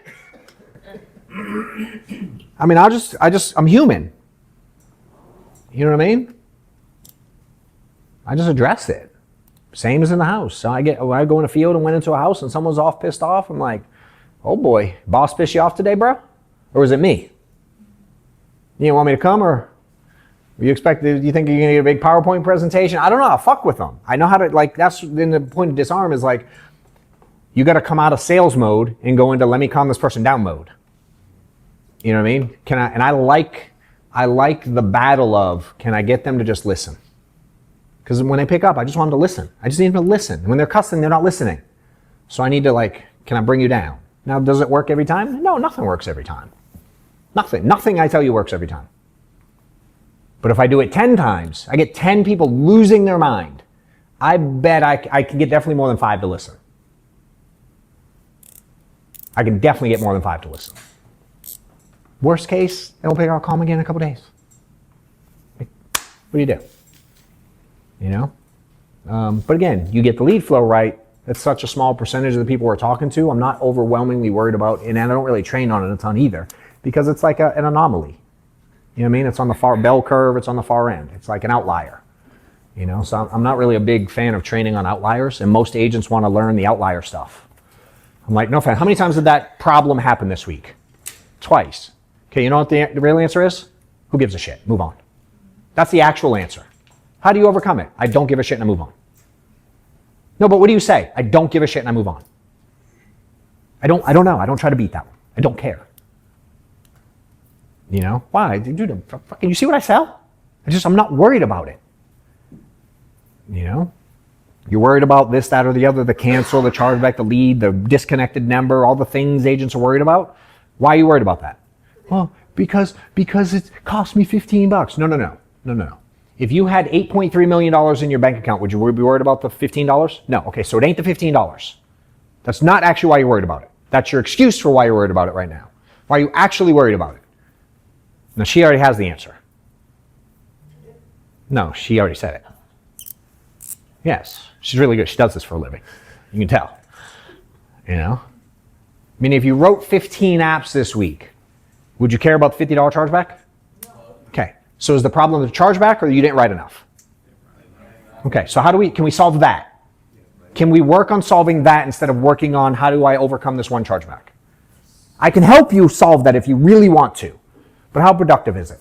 I mean, I'm human. You know what I mean? I just address it. Same as in the house. So when I go in a field and went into a house and someone's off pissed off, I'm like, oh boy, boss pissed you off today, bro? Or was it me? You didn't want me to come, or you think you're gonna get a big PowerPoint presentation? I don't know. I'll fuck with them. I know how to, like, that's then the point of disarm is like, you got to come out of sales mode and go into let me calm this person down mode. You know what I mean? I like the battle of, can I get them to just listen? Because when they pick up, I just want them to listen. I just need them to listen. And when they're cussing, they're not listening. So I need to can I bring you down? Now, does it work every time? No, nothing works every time. Nothing I tell you works every time. But if I do it 10 times, I get 10 people losing their mind. I bet I can get definitely more than 5 to listen. I can definitely get more than 5 to listen. Worst case, they won't pick up, I'll call them again in a couple days. What do you do? You know? But again, you get the lead flow right. That's such a small percentage of the people we're talking to. I'm not overwhelmingly worried about, and I don't really train on it a ton either, because it's like an anomaly. You know what I mean? It's on the far bell curve. It's on the far end. It's like an outlier. You know, so I'm not really a big fan of training on outliers, and most agents want to learn the outlier stuff. I'm like, no fan. How many times did that problem happen this week? Twice. Okay, you know what the real answer is? Who gives a shit? Move on. That's the actual answer. How do you overcome it? I don't give a shit and I move on. No, but what do you say? I don't give a shit and I move on. I don't know. I don't try to beat that one. I don't care. You know? Why? Dude, fucking, you see what I sell? I'm not worried about it. You know? You're worried about this, that, or the other, the cancel, the chargeback, the lead, the disconnected number, all the things agents are worried about. Why are you worried about that? Well, because it cost me $15. No. If you had $8.3 million in your bank account, would you be worried about the $15? No. Okay, so it ain't the $15. That's not actually why you're worried about it. That's your excuse for why you're worried about it right now. Why are you actually worried about it? Now, she already has the answer. No, she already said it. Yes, she's really good. She does this for a living. You can tell. You know? I mean, if you wrote 15 apps this week, would you care about the $50 chargeback? No. Okay, so is the problem the chargeback or you didn't write enough? Okay, so can we solve that? Can we work on solving that instead of working on how do I overcome this one chargeback? I can help you solve that if you really want to, but how productive is it?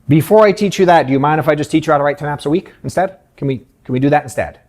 Before I teach you that, do you mind if I just teach you how to write 10 apps a week instead? Can we do that instead?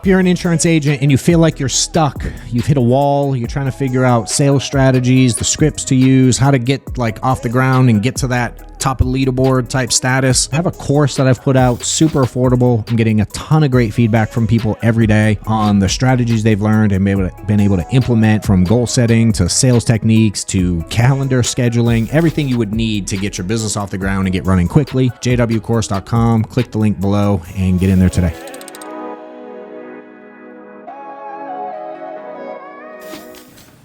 If you're an insurance agent and you feel like you're stuck, you've hit a wall, you're trying to figure out sales strategies, the scripts to use, how to get like off the ground and get to that top of the leaderboard type status, I have a course that I've put out, super affordable. I'm getting a ton of great feedback from people every day on the strategies they've learned and been able to implement, from goal setting to sales techniques to calendar scheduling, everything you would need to get your business off the ground and get running quickly. jwcourse.com, click the link below and get in there today.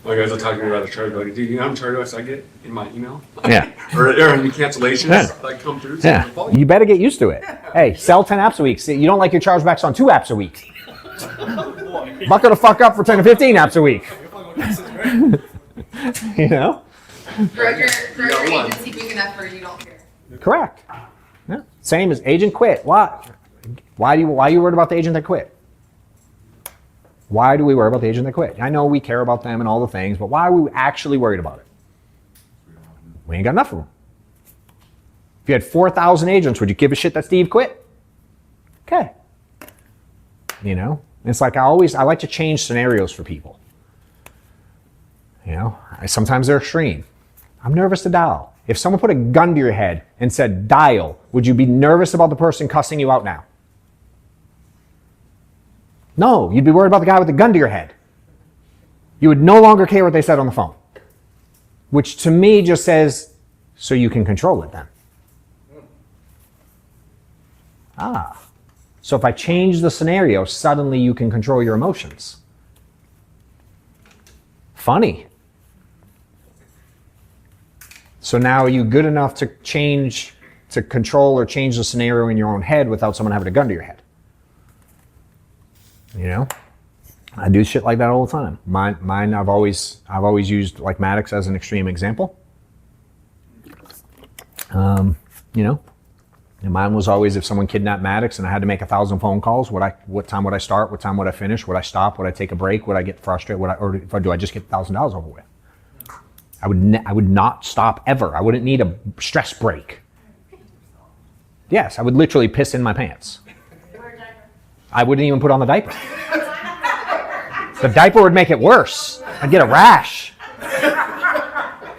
Like guys are talking about the chargeback. Do you know how many chargebacks I get in my email? Yeah. or any cancellations that come through? So Yeah. You better get used to it. Hey, sell 10 apps a week. See, you don't like your chargebacks on 2 apps a week. Buckle the fuck up for 10 to 15 apps a week. You know? For your agency big enough where you don't care. Correct. Yeah. Same as agent quit. Why are you worried about the agent that quit? Why do we worry about the agent that quit? I know we care about them and all the things, but why are we actually worried about it? We ain't got enough of them. If you had 4,000 agents, would you give a shit that Steve quit? Okay. You know, it's like I like to change scenarios for people. You know, sometimes they're extreme. I'm nervous to dial. If someone put a gun to your head and said dial, would you be nervous about the person cussing you out now? No, you'd be worried about the guy with the gun to your head. You would no longer care what they said on the phone. Which to me just says, so you can control it then. So if I change the scenario, suddenly you can control your emotions. Funny. So now are you good enough to control or change the scenario in your own head without someone having a gun to your head? You know, I do shit like that all the time. Mine, I've always used like Maddox as an extreme example. You know, and mine was always if someone kidnapped Maddox and I had to make 1,000 phone calls, what time would I start? What time would I finish? Would I stop? Would I take a break? Would I get frustrated? Or do I just get $1,000 over with? I would not stop ever. I wouldn't need a stress break. Yes, I would literally piss in my pants. I wouldn't even put on the diaper. The diaper would make it worse. I'd get a rash.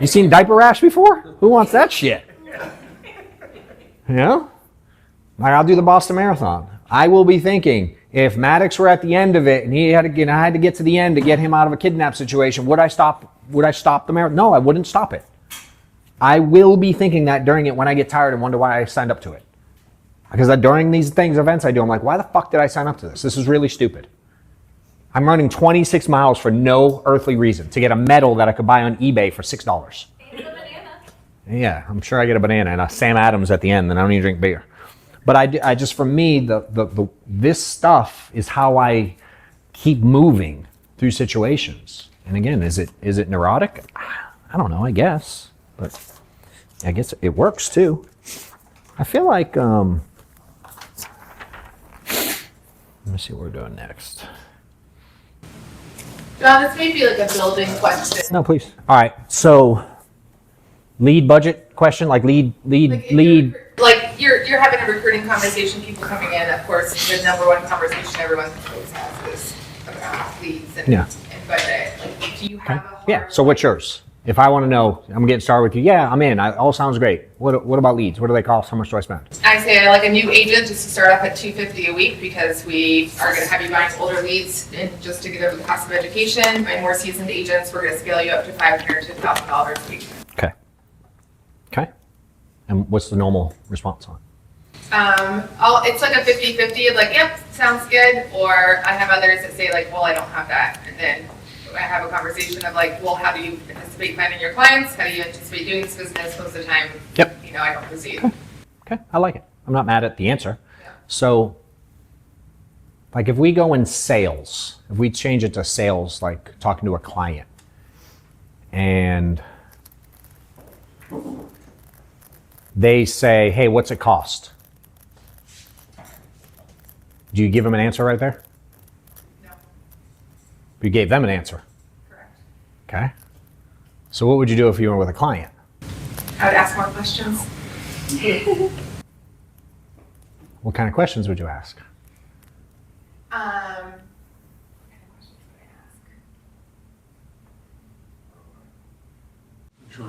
You seen diaper rash before? Who wants that shit? You know? Like I'll do the Boston Marathon. I will be thinking, if Maddox were at the end of it and I had to get to the end to get him out of a kidnap situation, would I stop the marathon? No, I wouldn't stop it. I will be thinking that during it when I get tired and wonder why I signed up to it. Because during these events I do, I'm like, why the fuck did I sign up to this? This is really stupid. I'm running 26 miles for no earthly reason to get a medal that I could buy on eBay for $6. Yeah, I'm sure I get a banana and a Sam Adams at the end, and I don't even drink beer. But I just, for me, this stuff is how I keep moving through situations. And again, is it neurotic? I don't know, I guess. But I guess it works too. I feel like, let me see what we're doing next. John, this may be like a building question. No, please. All right, so Lead budget question, like lead. Like you're having a recruiting conversation, people coming in, of course, the number one conversation everyone always has is about leads and, Yeah. and budget. Like, do you have a hard? Yeah. So what's yours? If I want to know, I'm getting started with you. Yeah, I'm in. All sounds great. What about leads? What do they cost? How much do I spend? I say like a new agent just to start off at $250 a week because we are going to have you buying older leads and just to get over the cost of education. My more seasoned agents, we're going to scale you up to $500 to $1,000 a week. Okay. Okay. And what's the normal response on it? It's like a 50-50 of like, yep, sounds good. Or I have others that say like, well, I don't have that. And then I have a conversation of like, well, how do you anticipate finding your clients? How do you anticipate doing this business? Most of the time, Yep. I don't proceed. Okay. I like it. I'm not mad at the answer. So, like if we go in sales, if we change it to sales, like talking to a client, and they say, hey, what's it cost? Do you give them an answer right there? No. You gave them an answer. Correct. Okay. So what would you do if you were with a client? I would ask more questions. What kind of questions would you ask?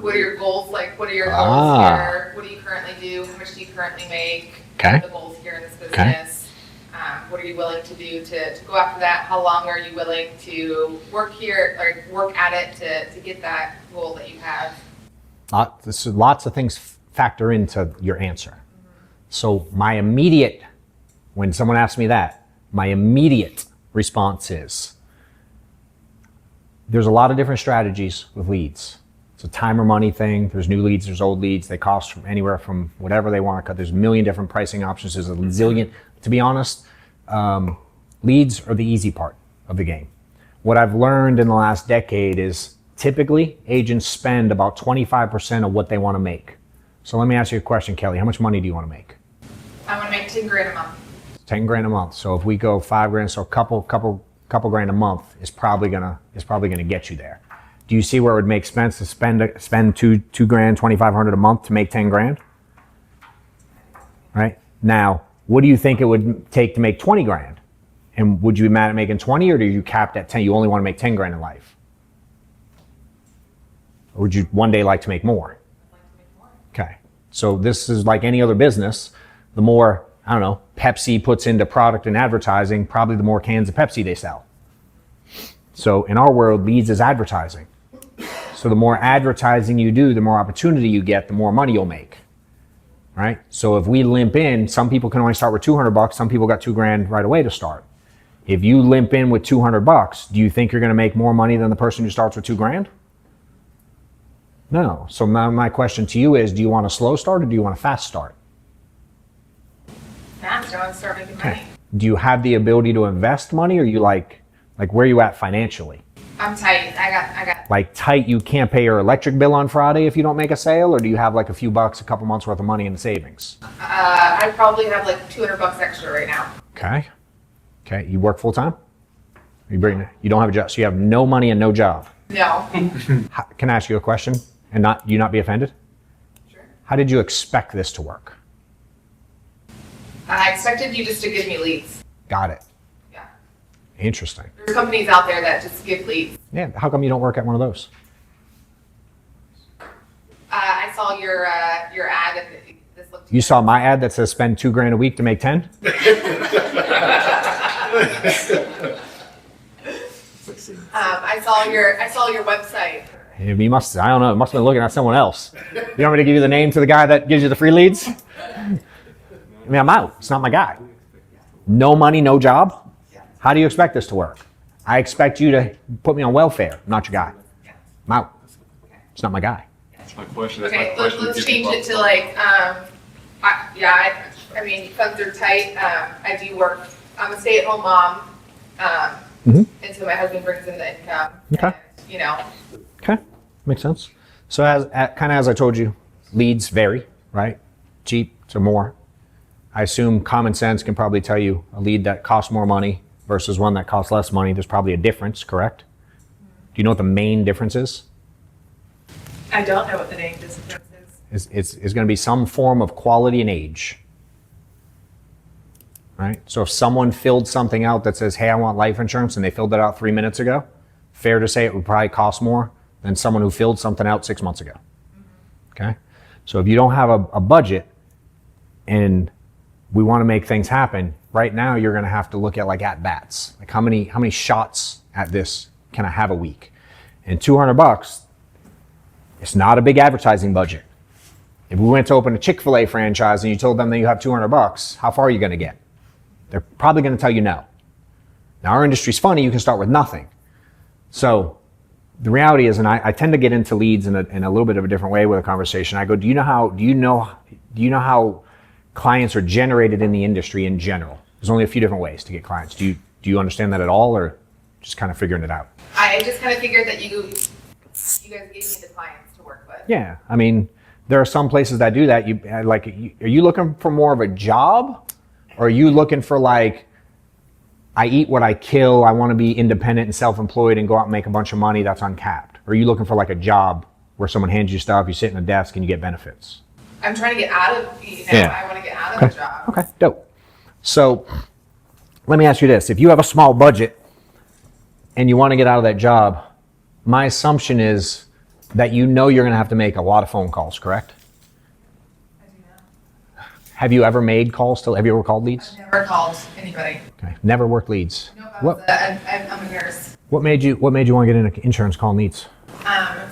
What are your goals? Like, what are your goals here? What do you currently do? How much do you currently make? Okay. What are the goals here in this business? What are you willing to do to go after that? How long are you willing to work here or work at it to get that goal that you have? Lots of things factor into your answer. So when someone asks me that, my immediate response is, there's a lot of different strategies with leads. It's a time or money thing. There's new leads, there's old leads. They cost from anywhere from whatever they want to cut. There's a million different pricing options. There's a zillion. To be honest, leads are the easy part of the game. What I've learned in the last decade is typically agents spend about 25% of what they want to make. So let me ask you a question, Kelly. How much money do you want to make? I want to make 10 grand a month. 10 grand a month. So if we go 5 grand, so a couple grand a month is probably gonna get you there. Do you see where it would make sense to spend two grand, 2,500 a month to make 10 grand? Right? Now, what do you think it would take to make 20 grand? And would you be mad at making 20, or do you cap at 10? You only want to make 10 grand in life? Or would you one day like to make more? Okay. So this is like any other business. The more, I don't know, Pepsi puts into product and advertising, probably the more cans of Pepsi they sell. So in our world, leads is advertising. So the more advertising you do, the more opportunity you get, the more money you'll make. Right? So if we limp in, some people can only start with $200. Some people got 2 grand right away to start. If you limp in with $200, do you think you're going to make more money than the person who starts with 2 grand? No. So my question to you is, do you want a slow start or do you want a fast start? Fast, I want to start making money. Do you have the ability to invest money, or you like where are you at financially? I'm tight. I got. Like tight, you can't pay your electric bill on Friday if you don't make a sale, or do you have like a few bucks, a couple months worth of money in the savings? I probably have like $200 extra right now. Okay. Okay. You work full time? You don't have a job, so you have no money and no job. No. Can I ask you a question and not be offended? Sure. How did you expect this to work? I expected you just to give me leads. Got it. Yeah. Interesting. There's companies out there that just give leads. Yeah. How come you don't work at one of those? I saw your ad and this looked. You saw my ad that says spend 2 grand a week to make 10? I saw your website. You must, I don't know, must have been looking at someone else. You want me to give you the name to the guy that gives you the free leads? I mean, I'm out. It's not my guy. No money, no job? How do you expect this to work? I expect you to put me on welfare, not your guy. I'm out. It's not my guy. That's my question. Okay, let's change it to like, I mean, funds are tight. I do work. I'm a stay-at-home mom. And so my husband brings in the income. Okay. And, you know. Okay, makes sense. So as I told you, leads vary, right? Cheap to more. I assume common sense can probably tell you a lead that costs more money versus one that costs less money. There's probably a difference, correct? Do you know what the main difference is? I don't know what the name difference is. It's going to be some form of quality and age. Right? So if someone filled something out that says, hey, I want life insurance, and they filled it out 3 minutes ago, fair to say it would probably cost more than someone who filled something out 6 months ago. Okay? So if you don't have a budget and we want to make things happen, right now you're going to have to look at like at bats. Like how many shots at this can I have a week? And $200, it's not a big advertising budget. If we went to open a Chick-fil-A franchise and you told them that you have $200, how far are you going to get? They're probably going to tell you no. Now our industry's funny, you can start with nothing. So the reality is, and I tend to get into leads in a little bit of a different way with a conversation. I go, do you know how clients are generated in the industry in general? There's only a few different ways to get clients. Do you understand that at all, or just kind of figuring it out? I just kind of figured that you guys gave me the clients to work with. Yeah, I mean, there are some places that do that. Are you looking for more of a job? Or are you looking for like, I eat what I kill, I want to be independent and self-employed and go out and make a bunch of money that's uncapped? Or are you looking for like a job where someone hands you stuff, you sit in a desk and you get benefits? I'm trying to get out of, I want to get out of the job. Okay, dope. So let me ask you this. If you have a small budget and you want to get out of that job, my assumption is that you know you're going to have to make a lot of phone calls, correct? Have you ever made calls have you ever called leads? I've never called anybody. Okay, never worked leads. No, What I'm a nurse. made you want to get into insurance calling leads?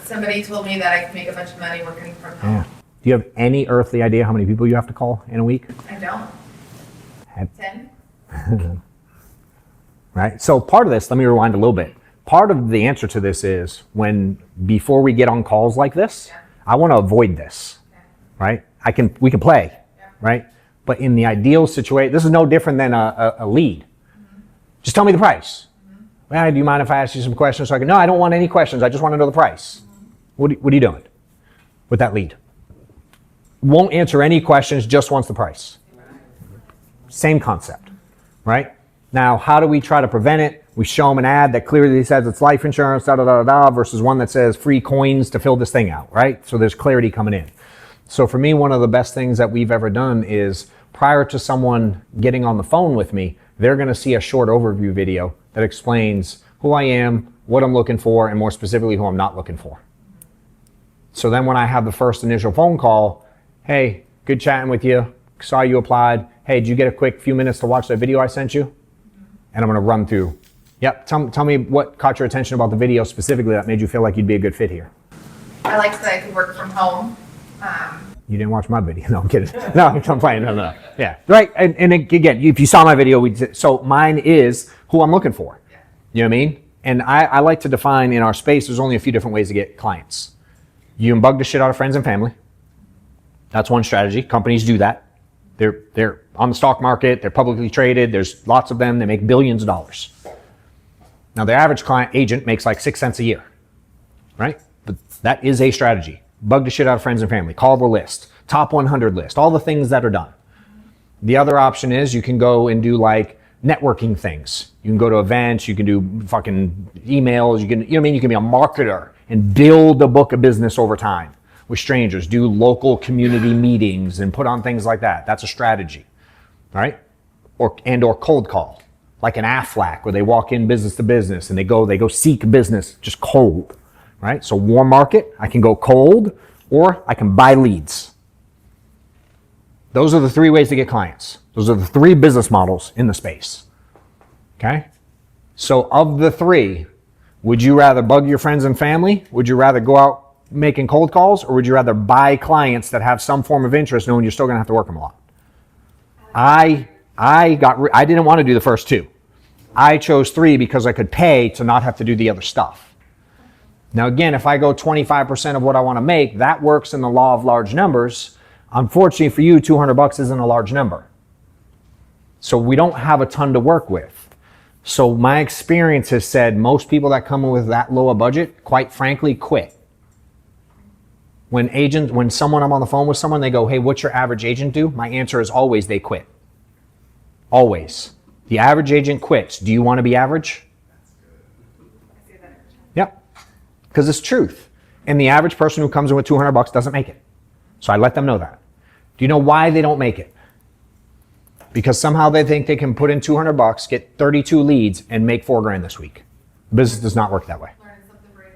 Somebody told me that I could make a bunch of money working from home. Yeah. Do you have any earthly idea how many people you have to call in a week? I don't. 10? Right? So part of this, let me rewind a little bit. Part of the answer to this is before we get on calls like this, I want to avoid this, right? We can play, right? But in the ideal situation, this is no different than a lead. Just tell me the price. Well, do you mind if I ask you some questions? So no, I don't want any questions. I just want to know the price. What are you doing with that lead? Won't answer any questions, just wants the price. Same concept, right? Now, how do we try to prevent it? We show them an ad that clearly says it's life insurance, versus one that says free coins to fill this thing out, right? So there's clarity coming in. So for me, one of the best things that we've ever done is prior to someone getting on the phone with me, they're going to see a short overview video that explains who I am, what I'm looking for, and more specifically, who I'm not looking for. So then when I have the first initial phone call, hey, good chatting with you, saw you applied. Hey, did you get a quick few minutes to watch that video I sent you? And I'm going to run through. Yep, tell me what caught your attention about the video specifically that made you feel like you'd be a good fit here. I liked that I could work from home. You didn't watch my video. No, I'm kidding. No, I'm playing. No. Yeah, right. And again, if you saw my video, so mine is who I'm looking for. You know what I mean? And I like to define in our space, there's only a few different ways to get clients. You can bug the shit out of friends and family. That's one strategy. Companies do that. They're on the stock market. They're publicly traded. There's lots of them. They make billions of dollars. Now, the average client agent makes like 6 cents a year, right? But that is a strategy. Bug the shit out of friends and family. Call the list. Top 100 list. All the things that are done. The other option is you can go and do like networking things. You can go to events. You can do fucking emails. You know what I mean? You can be a marketer and build a book of business over time with strangers. Do local community meetings and put on things like that. That's a strategy, right? Or cold call, like an Aflac where they walk in business to business and they go seek business just cold, right? So warm market, I can go cold, or I can buy leads. Those are the 3 ways to get clients. Those are the 3 business models in the space, okay? So of the 3, would you rather bug your friends and family? Would you rather go out making cold calls, or would you rather buy clients that have some form of interest knowing you're still going to have to work them a lot? I didn't want to do the first 2. I chose 3 because I could pay to not have to do the other stuff. Now again, if I go 25% of what I want to make, that works in the law of large numbers. Unfortunately for you, $200 isn't a large number. So we don't have a ton to work with. So my experience has said most people that come in with that low a budget, quite frankly, quit. When I'm on the phone with someone, they go, hey, what's your average agent do? My answer is always they quit. Always. The average agent quits. Do you want to be average? Yep. Because it's truth. And the average person who comes in with $200 doesn't make it. So I let them know that. Do you know why they don't make it? Because somehow they think they can put in $200, get 32 leads, and make $4,000 this week. Business does not work that way. Learning something brand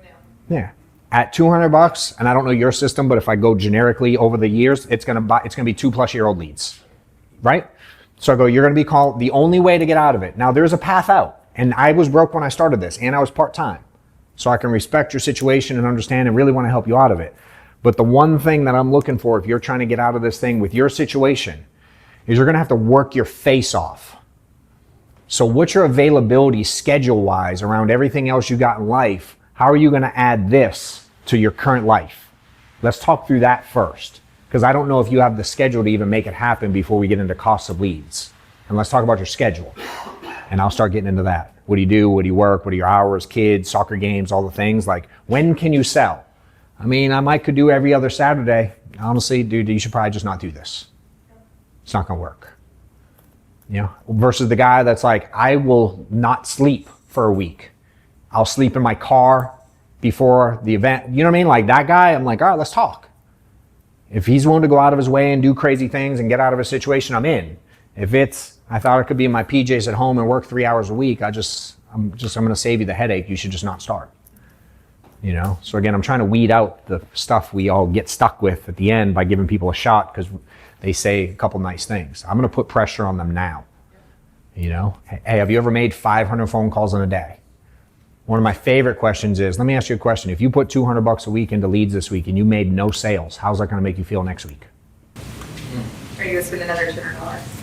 new. Yeah. At $200, and I don't know your system, but if I go generically over the years, it's gonna be 2+ year old leads, right? So I go, you're gonna be called, the only way to get out of it. Now there's a path out, and I was broke when I started this, and I was part-time. So I can respect your situation and understand and really wanna help you out of it. But the one thing that I'm looking for, if you're trying to get out of this thing with your situation, is you're gonna have to work your face off. So what's your availability schedule-wise around everything else you got in life? How are you gonna add this to your current life? Let's talk through that first, because I don't know if you have the schedule to even make it happen before we get into costs of leads. And let's talk about your schedule, and I'll start getting into that. What do you do? What do you work? What are your hours? Kids, soccer games, all the things. Like, when can you sell? I mean, I could do every other Saturday. Honestly, dude, you should probably just not do this. It's not gonna work. You know, versus the guy that's like, I will not sleep for a week. I'll sleep in my car before the event. You know what I mean? Like that guy, I'm like, all right, let's talk. If he's willing to go out of his way and do crazy things and get out of a situation, I'm in. If it's, I thought I could be in my PJs at home and work 3 hours a week, I'm gonna save you the headache. You should just not start. You know? So again, I'm trying to weed out the stuff we all get stuck with at the end by giving people a shot because they say a couple nice things. I'm gonna put pressure on them now. You know? Hey, have you ever made 500 phone calls in a day? One of my favorite questions is, let me ask you a question. If you put $200 a week into leads this week and you made no sales, how's that gonna make you feel next week? Are you gonna spend another $200?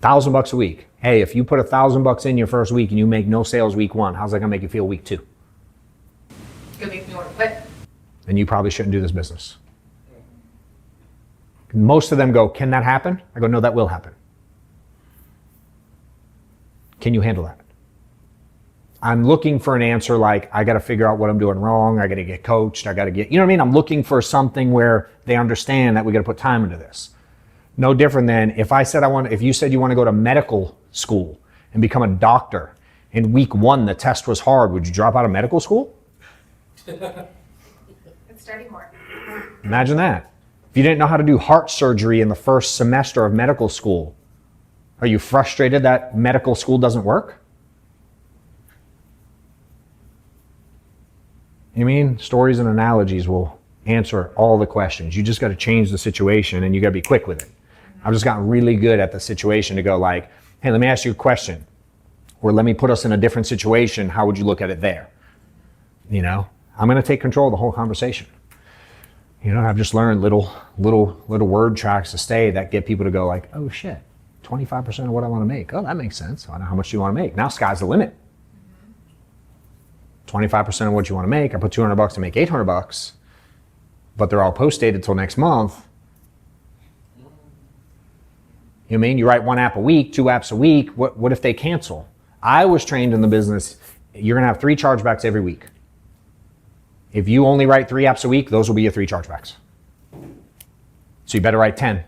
$1,000 a week. Hey, if you put $1,000 in your first week and you make no sales week 1, how's that gonna make you feel week 2? Gonna make me want to quit. Then you probably shouldn't do this business. Most of them go, can that happen? I go, no, that will happen. Can you handle that? I'm looking for an answer like, I got to figure out what I'm doing wrong. I got to get coached. I got to get, you know what I mean? I'm looking for something where they understand that we got to put time into this. No different than if you said you want to go to medical school and become a doctor, and week 1 the test was hard, would you drop out of medical school? It's study more. Imagine that. If you didn't know how to do heart surgery in the first semester of medical school, are you frustrated that medical school doesn't work? You mean stories and analogies will answer all the questions. You just got to change the situation and you got to be quick with it. I've just gotten really good at the situation to go like, hey, let me ask you a question, or let me put us in a different situation. How would you look at it there? You know, I'm going to take control of the whole conversation. You know, I've just learned little word tracks to stay that get people to go like, oh shit, 25% of what I want to make. Oh, that makes sense. I know how much you want to make. Now sky's the limit. 25% of what you want to make. I put $200 to make $800, but they're all post-dated till next month. You know what I mean? You write 1 app a week, 2 apps a week. What if they cancel? I was trained in the business, you're going to have 3 chargebacks every week. If you only write 3 apps a week, those will be your 3 chargebacks. So you better write 10.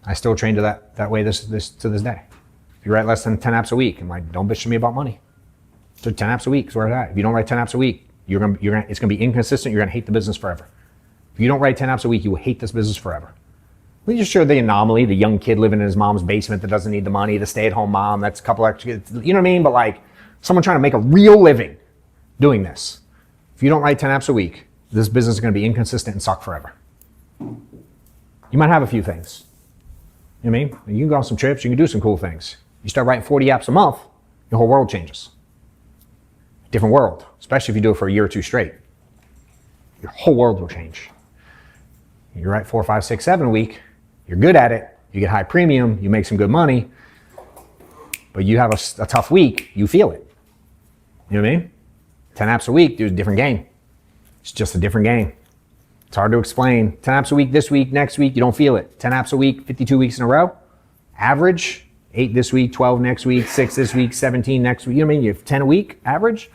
I still train to that way to this day. If you write less than 10 apps a week, I'm like, don't bitch to me about money. So 10 apps a week is where it's at. If you don't write 10 apps a week, it's gonna be inconsistent. You're gonna hate the business forever. If you don't write 10 apps a week, you will hate this business forever. We just showed the anomaly, the young kid living in his mom's basement that doesn't need the money, the stay-at-home mom, that's a couple extra kids, you know what I mean? But like, someone trying to make a real living doing this. If you don't write 10 apps a week, this business is gonna be inconsistent and suck forever. You might have a few things. You know what I mean? You can go on some trips, you can do some cool things. You start writing 40 apps a month, your whole world changes. Different world, especially if you do it for a year or 2 straight. Your whole world will change. You write 4, 5, 6, 7 a week, you're good at it, you get high premium, you make some good money, but you have a tough week, you feel it. You know what I mean? 10 apps a week, there's a different game. It's just a different game. It's hard to explain. 10 apps a week this week, next week, you don't feel it. 10 apps a week, 52 weeks in a row, average, 8 this week, 12 next week, 6 this week, 17 next week. You know what I mean? You have 10 a week, average.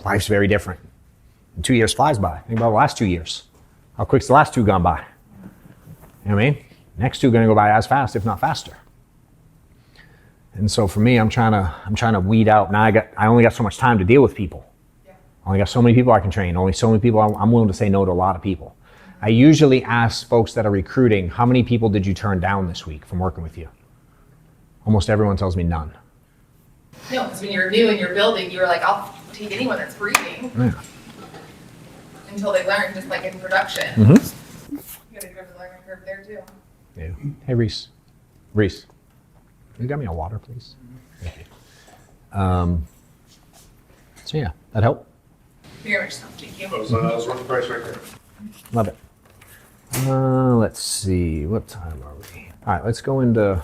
Life's very different. And 2 years flies by. Think about the last 2 years. How quick's the last 2 gone by? You know what I mean? Next 2 gonna go by as fast, if not faster. And so for me, I'm trying to weed out. Now I only got so much time to deal with people. Only got so many people I can train. Only so many people I'm willing to say no to a lot of people. I usually ask folks that are recruiting, how many people did you turn down this week from working with you? Almost everyone tells me none. No, because when you're new and you're building, you're like, I'll take anyone that's breathing Yeah. until they learn, just like in production. Mm-hmm. You gotta go to the learning curve there too. Yeah. Hey, Reese. Reese, you got me a water, please? Thank you. So yeah, that help? Very much so, thank you. That was worth the price right there. Love it. Let's see, what time are we? All right, let's go into, all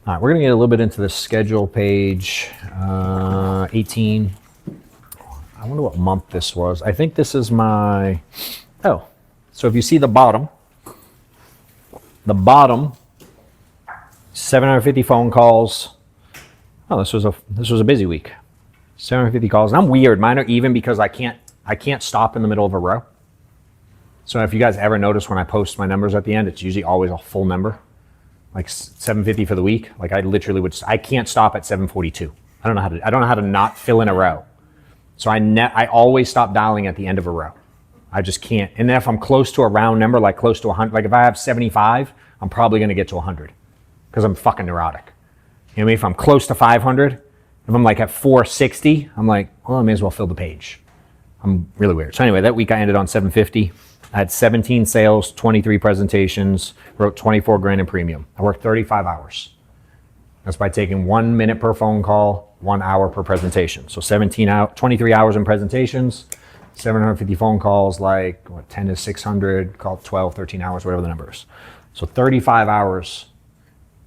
right, we're gonna get a little bit into the schedule page, 18. I wonder what month this was. I think this is my, oh, so if you see the bottom, 750 phone calls. Oh, this was a busy week. 750 calls, and I'm weird. Mine are even because I can't stop in the middle of a row. So if you guys ever notice when I post my numbers at the end, it's usually always a full number, like 750 for the week. Like I literally I can't stop at 742. I don't know how to not fill in a row. So I always stop dialing at the end of a row. I just can't. And then if I'm close to a round number, like close to 100, like if I have 75, I'm probably going to get to 100 because I'm fucking neurotic. You know what I mean? If I'm close to 500, if I'm like at 460, I'm like, well, I may as well fill the page. I'm really weird. So anyway, that week I ended on 750. I had 17 sales, 23 presentations, wrote 24 grand in premium. I worked 35 hours. That's by taking 1 minute per phone call, 1 hour per presentation. So 23 hours in presentations, 750 phone calls, like what, 10 to 600, call it 12, 13 hours, whatever the number is. So 35 hours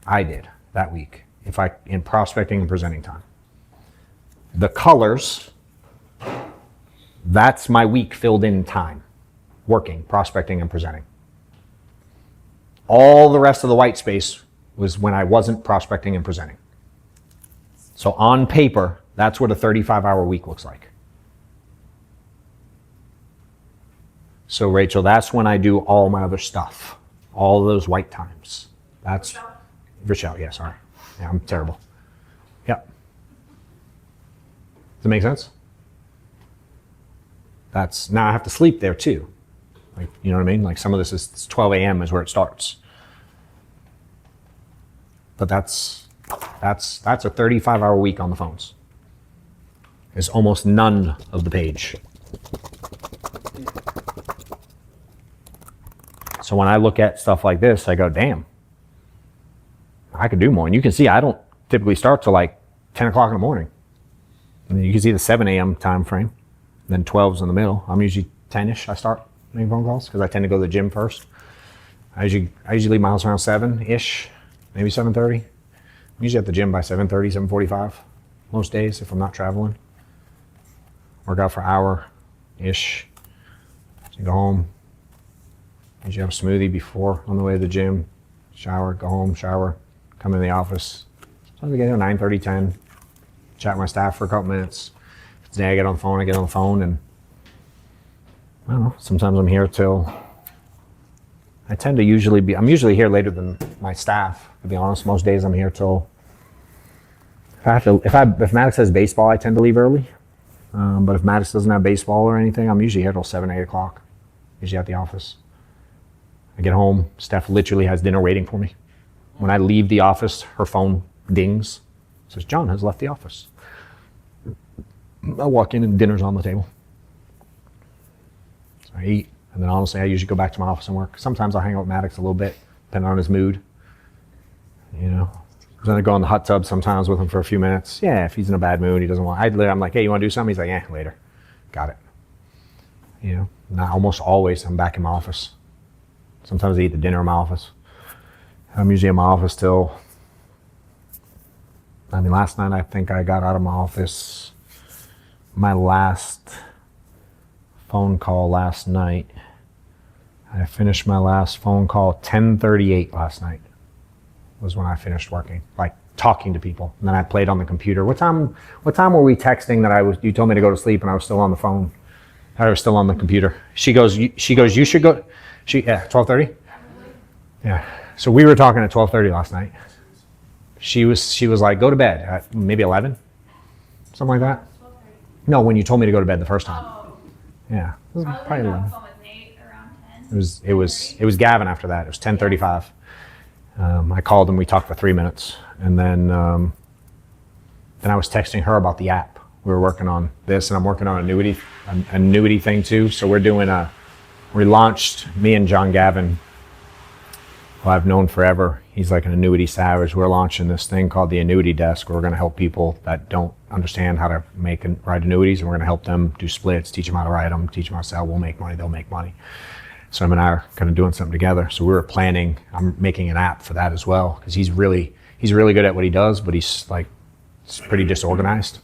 I did that week in prospecting and presenting time. The colors, that's my week filled in time, working, prospecting, and presenting. All the rest of the white space was when I wasn't prospecting and presenting. So on paper, that's what a 35-hour week looks like. So Rachel, that's when I do all my other stuff, all of those white times. That's Rochelle, yeah, sorry. Yeah, I'm terrible. Yep. Does that make sense? That's, now I have to sleep there too. Like, you know what I mean? Like some of this is 12 a.m. is where it starts. But that's a 35-hour week on the phones. There's almost none of the page. So when I look at stuff like this, I go, damn, I could do more. And you can see I don't typically start till like 10 o'clock in the morning. And then you can see the 7 a.m. time frame. Then 12's in the middle. I'm usually 10-ish. I start making phone calls because I tend to go to the gym first. I usually leave my house around 7-ish, maybe 7:30. I'm usually at the gym by 7:30, 7:45 most days if I'm not traveling. Work out for an hour-ish. So go home. Usually have a smoothie before on the way to the gym. Shower, go home, shower, come in the office. Sometimes I get here 9:30, 10. Chat with my staff for a couple minutes. Today I get on the phone, and I don't know, sometimes I'm here till, I'm usually here later than my staff, to be honest. Most days I'm here till, if Maddox has baseball, I tend to leave early. But if Maddox doesn't have baseball or anything, I'm usually here till 7, 8 o'clock, usually at the office. I get home, Steph literally has dinner waiting for me. When I leave the office, her phone dings, says, John has left the office. I walk in and dinner's on the table. So I eat, and then honestly, I usually go back to my office and work. Sometimes I'll hang out with Maddox a little bit, depending on his mood. You know, then I go in the hot tub sometimes with him for a few minutes. Yeah, if he's in a bad mood, he doesn't want, I'm like, hey, you want to do something? He's like, yeah, later. Got it. You know, not almost always I'm back in my office. Sometimes I eat the dinner in my office. I'm usually in my office till, last night I think I got out of my office. My last phone call last night, I finished my last phone call 10:38 last night was when I finished working, like talking to people. And then I played on the computer. What time were we texting that you told me to go to sleep and I was still on the phone? I was still on the computer. She goes, you should go. 12:30? Yeah. So we were talking at 12:30 last night. She was like, go to bed at maybe 11, something like that. No, when you told me to go to bed the first time. Oh, Yeah, it was probably probably got 11. phone with Nate around 10. It was Gavin after that. It was 10:35. I called him. We talked for 3 minutes, and then I was texting her about the app. We were working on this, and I'm working on an annuity thing too. So we launched, me and John Gavin, who I've known forever. He's like an annuity savage. We're launching this thing called the Annuity Desk, where we're going to help people that don't understand how to make and write annuities, and we're going to help them do splits, teach them how to write them, teach them how to sell. We'll make money, they'll make money. So him and I are kind of doing something together. So we were planning, I'm making an app for that as well, because he's really good at what he does, but he's pretty disorganized.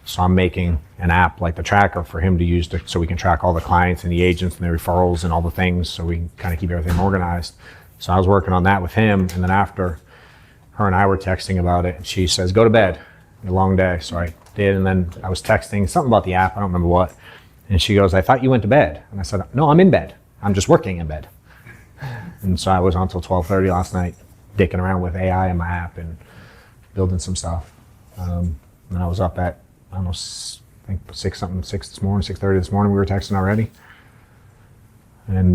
So I'm making an app like the tracker for him to use so we can track all the clients and the agents and the referrals and all the things, so we can kind of keep everything organized. So I was working on that with him, and then after, her and I were texting about it, and she says, go to bed. A long day. So I did, and then I was texting something about the app, I don't remember what. And she goes, I thought you went to bed. And I said, no, I'm in bed. I'm just working in bed. And so I was on until 12:30 last night, dicking around with AI in my app and building some stuff. And I was up at, I don't know, I think 6 this morning, 6:30 this morning, we were texting already. And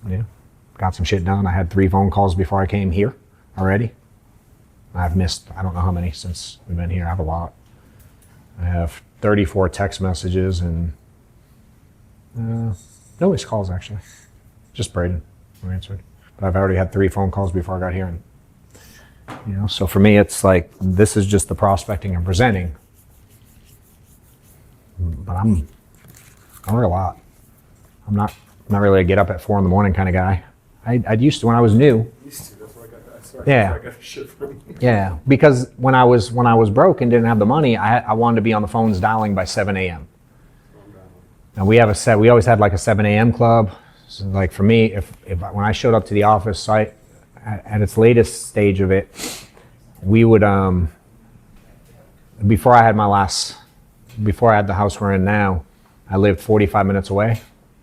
yeah, got some shit done. I had 3 phone calls before I came here already. I've missed, I don't know how many since we've been here. I have a lot. I have 34 text messages and no missed calls actually. Just Braden who answered. But I've already had 3 phone calls before I got here. And, so for me, it's like, this is just the prospecting and presenting. But I work a lot. I'm not really a get up at 4 a.m. kind of guy. I used to when I was new. That's why I got that. Yeah. I got the shit from you. Yeah, because when I was broke and didn't have the money, I wanted to be on the phones dialing by 7 a.m. Now we always had like a 7 a.m. club. So like for me, when I showed up to the office, at its latest stage of it, we would before I had the house we're in now, I lived 45 minutes away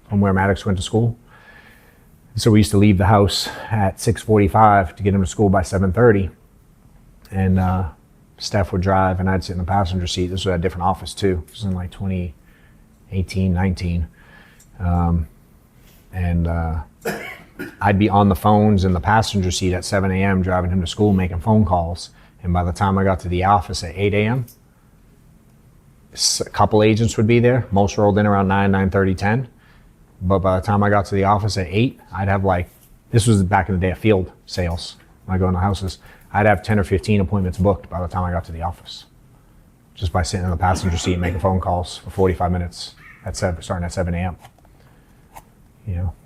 from where Maddox went to school. So we used to leave the house at 6:45 to get him to school by 7:30. And Steph would drive and I'd sit in the passenger seat. This was a different office too. This was in like 2018, 19. I'd be on the phones in the passenger seat at 7 a.m. driving him to school, making phone calls. And by the time I got to the office at 8 a.m., a couple agents would be there. Most rolled in around 9, 9:30, 10. But by the time I got to the office at 8, I'd have this was back in the day of field sales. When I go into houses, I'd have 10 or 15 appointments booked by the time I got to the office. Just by sitting in the passenger seat and making phone calls for 45 minutes starting at 7 a.m.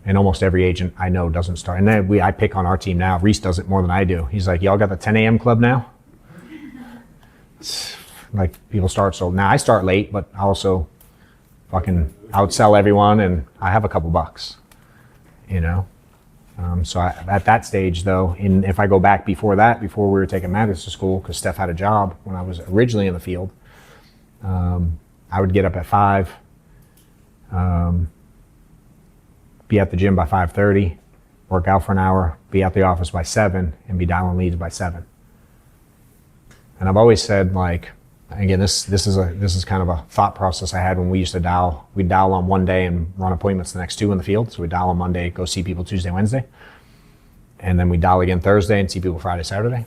And almost every agent I know doesn't start. And then I pick on our team now. Reese does it more than I do. He's like, y'all got the 10 a.m. club now? It's like people start so now I start late, but I also fucking outsell everyone and I have a couple bucks, So at that stage though, and if I go back before we were taking Maddox to school, because Steph had a job when I was originally in the field, I would get up at 5, be at the gym by 5:30, work out for an hour, be at the office by 7, and be dialing leads by 7. And I've always said, again, this is kind of a thought process I had when we used to dial. We'd dial on one day and run appointments the next 2 in the field. So we'd dial on Monday, go see people Tuesday, Wednesday. And then we'd dial again Thursday and see people Friday, Saturday.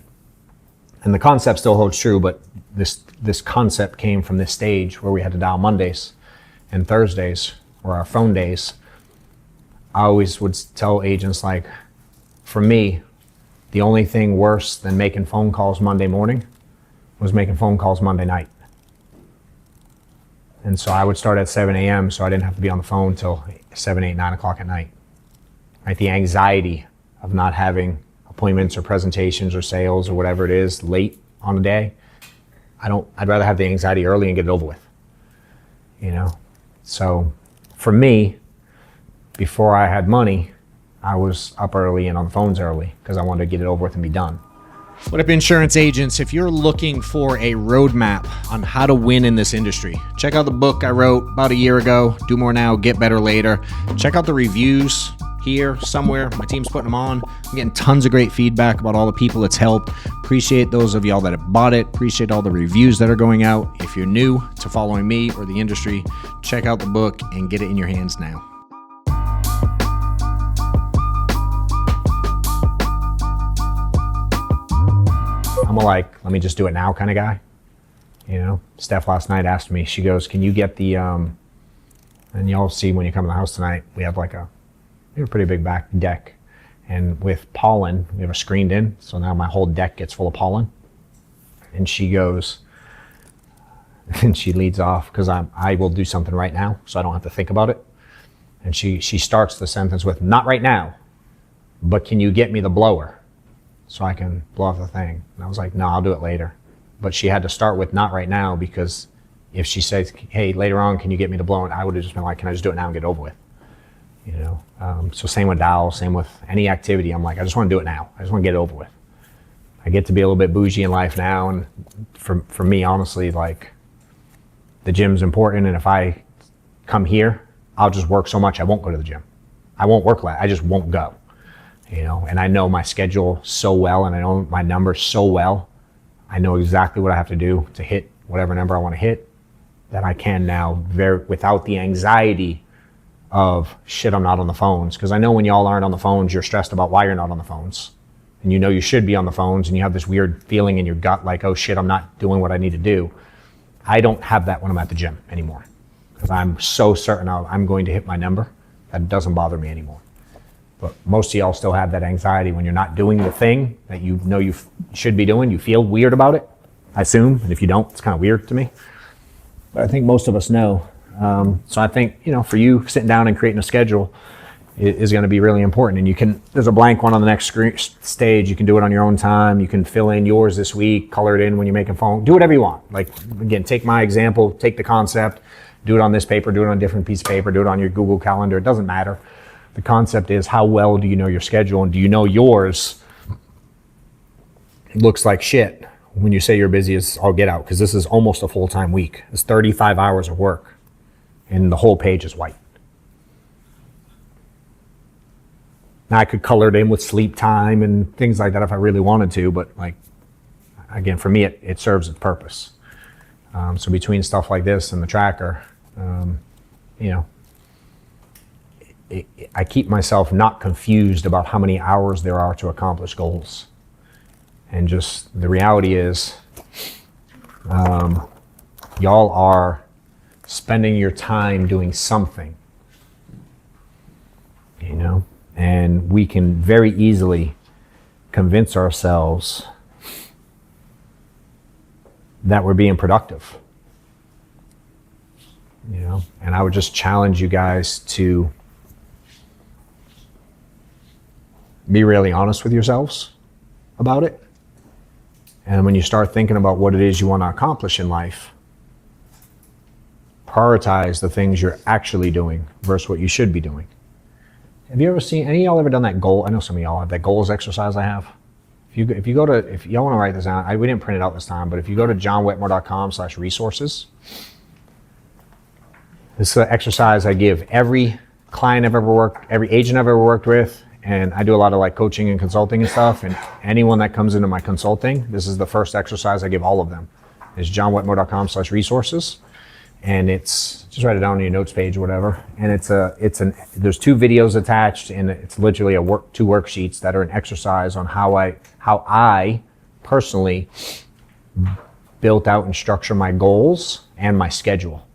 And the concept still holds true, but this concept came from this stage where we had to dial Mondays and Thursdays, or our phone days. I always would tell agents, for me, the only thing worse than making phone calls Monday morning was making phone calls Monday night. And so I would start at 7 a.m. so I didn't have to be on the phone till 7, 8, 9 o'clock at night. Right? The anxiety of not having appointments or presentations or sales or whatever it is late on the day, I'd rather have the anxiety early and get it over with. So for me, before I had money, I was up early and on the phones early because I wanted to get it over with and be done. What up, insurance agents? If you're looking for a roadmap on how to win in this industry, check out the book I wrote about a year ago, Do More Now, Get Better Later. Check out the reviews. here, somewhere. My team's putting them on. I'm getting tons of great feedback about all the people it's helped. Appreciate those of y'all that have bought it. Appreciate all the reviews that are going out. If you're new to following me or the industry, check out the book and get it in your hands now. I'm a like, let me just do it now kind of guy. You know, Steph last night asked me, she goes, can you get the, and y'all see when you come to the house tonight, we have like a pretty big back deck. And with pollen, we have a screened in. So now my whole deck gets full of pollen. And she goes, and she leads off, because I will do something right now, so I don't have to think about it. And she starts the sentence with, not right now, but can you get me the blower so I can blow off the thing? And I was like, no, I'll do it later. But she had to start with not right now, because if she says, hey, later on, can you get me the blower? I would have just been like, can I just do it now and get it over with? You know, so same with dowels, same with any activity. I'm like, I just want to do it now. I just want to get it over with. I get to be a little bit bougie in life now. And for me, honestly, like, the gym's important. And if I come here, I'll just work so much I won't go to the gym. I won't work I just won't go. You know, and I know my schedule so well, and I know my numbers so well. I know exactly what I have to do to hit whatever number I want to hit, that I can now without the anxiety of shit, I'm not on the phones. Because I know when y'all aren't on the phones, you're stressed about why you're not on the phones. And you know you should be on the phones, and you have this weird feeling in your gut like, oh shit, I'm not doing what I need to do. I don't have that when I'm at the gym anymore, because I'm so certain I'm going to hit my number. That doesn't bother me anymore. But most of y'all still have that anxiety when you're not doing the thing that you know you should be doing. You feel weird about it, I assume. And if you don't, it's kind of weird to me. But I think most of us know. So I think, you know, for you, sitting down and creating a schedule is going to be really important. And there's a blank one on the next stage. You can do it on your own time. You can fill in yours this week, color it in when you're making phone. Do whatever you want. Like, again, take my example, take the concept, do it on this paper, do it on a different piece of paper, do it on your Google Calendar. It doesn't matter. The concept is, how well do you know your schedule, and do you know yours looks like shit when you say you're busy as all get out? Because this is almost a full-time week. It's 35 hours of work, and the whole page is white. Now I could color it in with sleep time and things like that if I really wanted to, but like, again, for me, it serves its purpose. So between stuff like this and the tracker, you know, I keep myself not confused about how many hours there are to accomplish goals. And just the reality is, y'all are spending your time doing something, you know, and we can very easily convince ourselves that we're being productive, you know. And I would just challenge you guys to be really honest with yourselves about it. And when you start thinking about what it is you want to accomplish in life, prioritize the things you're actually doing versus what you should be doing. Have you ever seen, any of y'all ever done that goal? I know some of y'all have that goals exercise I have. If y'all want to write this down, we didn't print it out this time, but if you go to johnwetmore.com/resources, this is an exercise I give every client I've ever worked, every agent I've ever worked with, and I do a lot of like coaching and consulting and stuff, and anyone that comes into my consulting, this is the first exercise I give all of them. It's johnwetmore.com/resources, and it's, just write it down on your notes page or whatever, and there's 2 videos attached, and it's literally 2 worksheets that are an exercise on how I personally built out and structure my goals and my schedule.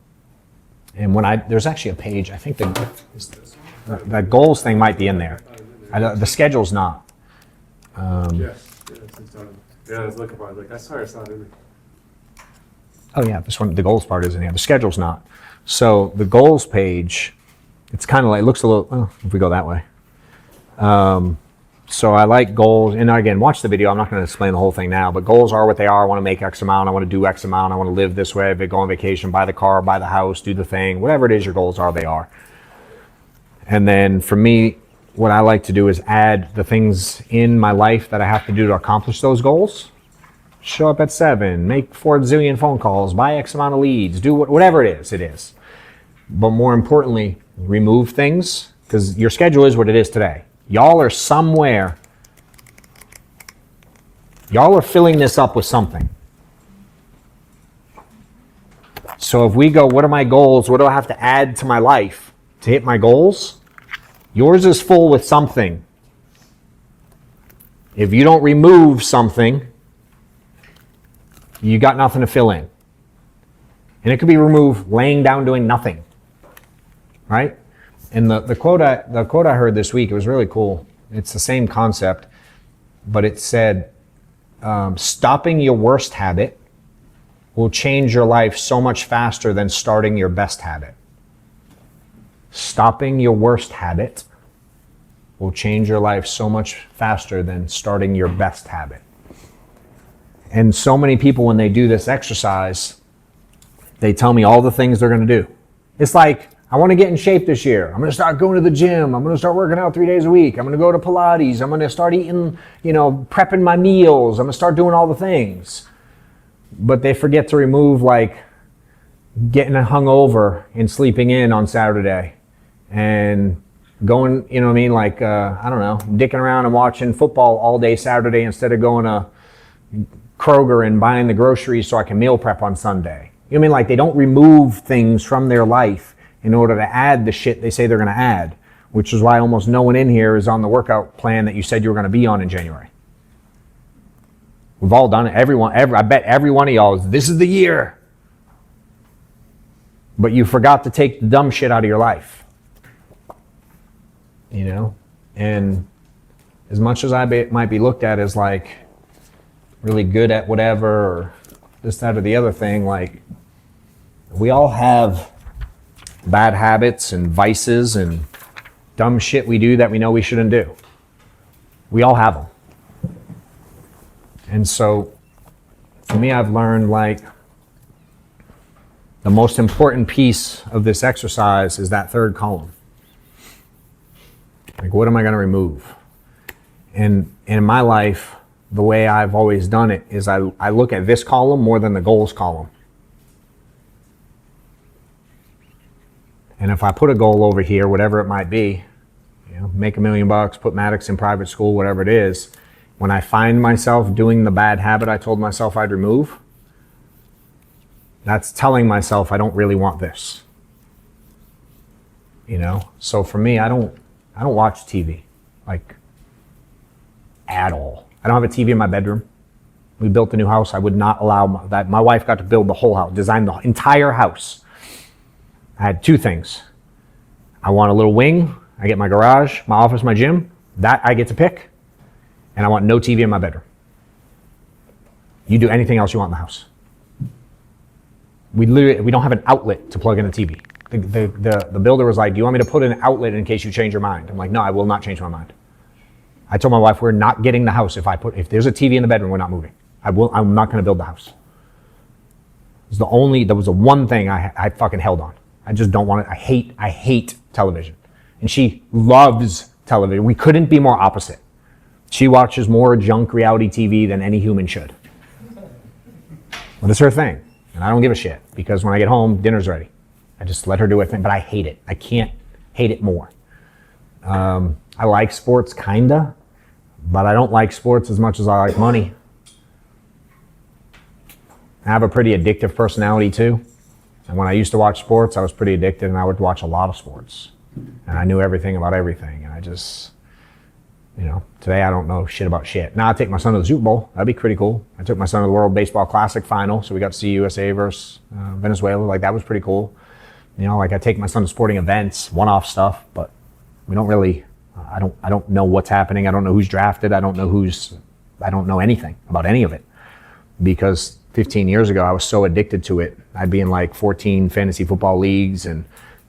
And there's actually a page, I think that goals thing might be in there. The schedule's not. Yeah, I was looking for it. Like, I swear it's not in there. Oh yeah, this one, the goals part isn't here. The schedule's not. So the goals page, it's kind of like, it looks a little, if we go that way. So I like goals, and again, watch the video. I'm not going to explain the whole thing now, but goals are what they are. I want to make X amount. I want to do X amount. I want to live this way. Go on vacation, buy the car, buy the house, do the thing. Whatever it is your goals are, they are. And then for me, what I like to do is add the things in my life that I have to do to accomplish those goals. Show up at 7, make 4 zillion phone calls, buy X amount of leads, do whatever it is. But more importantly, remove things because your schedule is what it is today. Y'all are somewhere. Y'all are filling this up with something. So if we go, what are my goals? What do I have to add to my life to hit my goals? Yours is full with something. If you don't remove something, you got nothing to fill in. And it could be removed laying down doing nothing. Right? And the quote I heard this week, it was really cool. It's the same concept, but it said, stopping your worst habit will change your life so much faster than starting your best habit. Stopping your worst habit will change your life so much faster than starting your best habit. And so many people, when they do this exercise, they tell me all the things they're going to do. It's like, I want to get in shape this year. I'm going to start going to the gym. I'm going to start working out 3 days a week. I'm going to go to Pilates. I'm going to start eating, prepping my meals. I'm going to start doing all the things. But they forget to remove, like, getting hungover and sleeping in on Saturday and going, I don't know, dicking around and watching football all day Saturday instead of going to Kroger and buying the groceries so I can meal prep on Sunday. Like, they don't remove things from their life in order to add the shit they say they're going to add, which is why almost no one in here is on the workout plan that you said you were going to be on in January. We've all done it. I bet every one of y'all this is the year. But you forgot to take the dumb shit out of your life. And as much as I might be looked at as like really good at whatever, or this, that, or the other thing, like, we all have bad habits and vices and dumb shit we do that we know we shouldn't do. We all have them. And so, for me, I've learned, like, the most important piece of this exercise is that third column. Like, what am I going to remove? And in my life, the way I've always done it is I look at this column more than the goals column. And if I put a goal over here, whatever it might be, make $1 million, put Maddox in private school, whatever it is, when I find myself doing the bad habit I told myself I'd remove, that's telling myself I don't really want this. So for me, I don't watch TV, like, at all. I don't have a TV in my bedroom. We built a new house. I would not allow that. My wife got to build the whole house, design the entire house. I had two things. I want a little wing. I get my garage, my office, my gym. That I get to pick. And I want no TV in my bedroom. You do anything else you want in the house. We don't have an outlet to plug in a TV. The builder was like, do you want me to put an outlet in case you change your mind? I'm like, no, I will not change my mind. I told my wife, we're not getting the house if there's a TV in the bedroom, we're not moving. I'm not going to build the house. There was the one thing I fucking held on. I just don't want it. I hate television. And she loves television. We couldn't be more opposite. She watches more junk reality TV than any human should. But it's her thing. And I don't give a shit, because when I get home, dinner's ready. I just let her do her thing, but I hate it. I can't hate it more. I like sports, kinda, but I don't like sports as much as I like money. I have a pretty addictive personality too. And when I used to watch sports, I was pretty addicted, and I would watch a lot of sports. And I knew everything about everything. And I just, today I don't know shit about shit. Now I take my son to the Super Bowl. That'd be pretty cool. I took my son to the World Baseball Classic final, so we got to see USA versus Venezuela. Like, that was pretty cool. I take my son to sporting events, one-off stuff, but we don't really, I don't know what's happening. I don't know who's drafted. I don't know anything about any of it, because 15 years ago, I was so addicted to it. I'd be in like 14 fantasy football leagues, and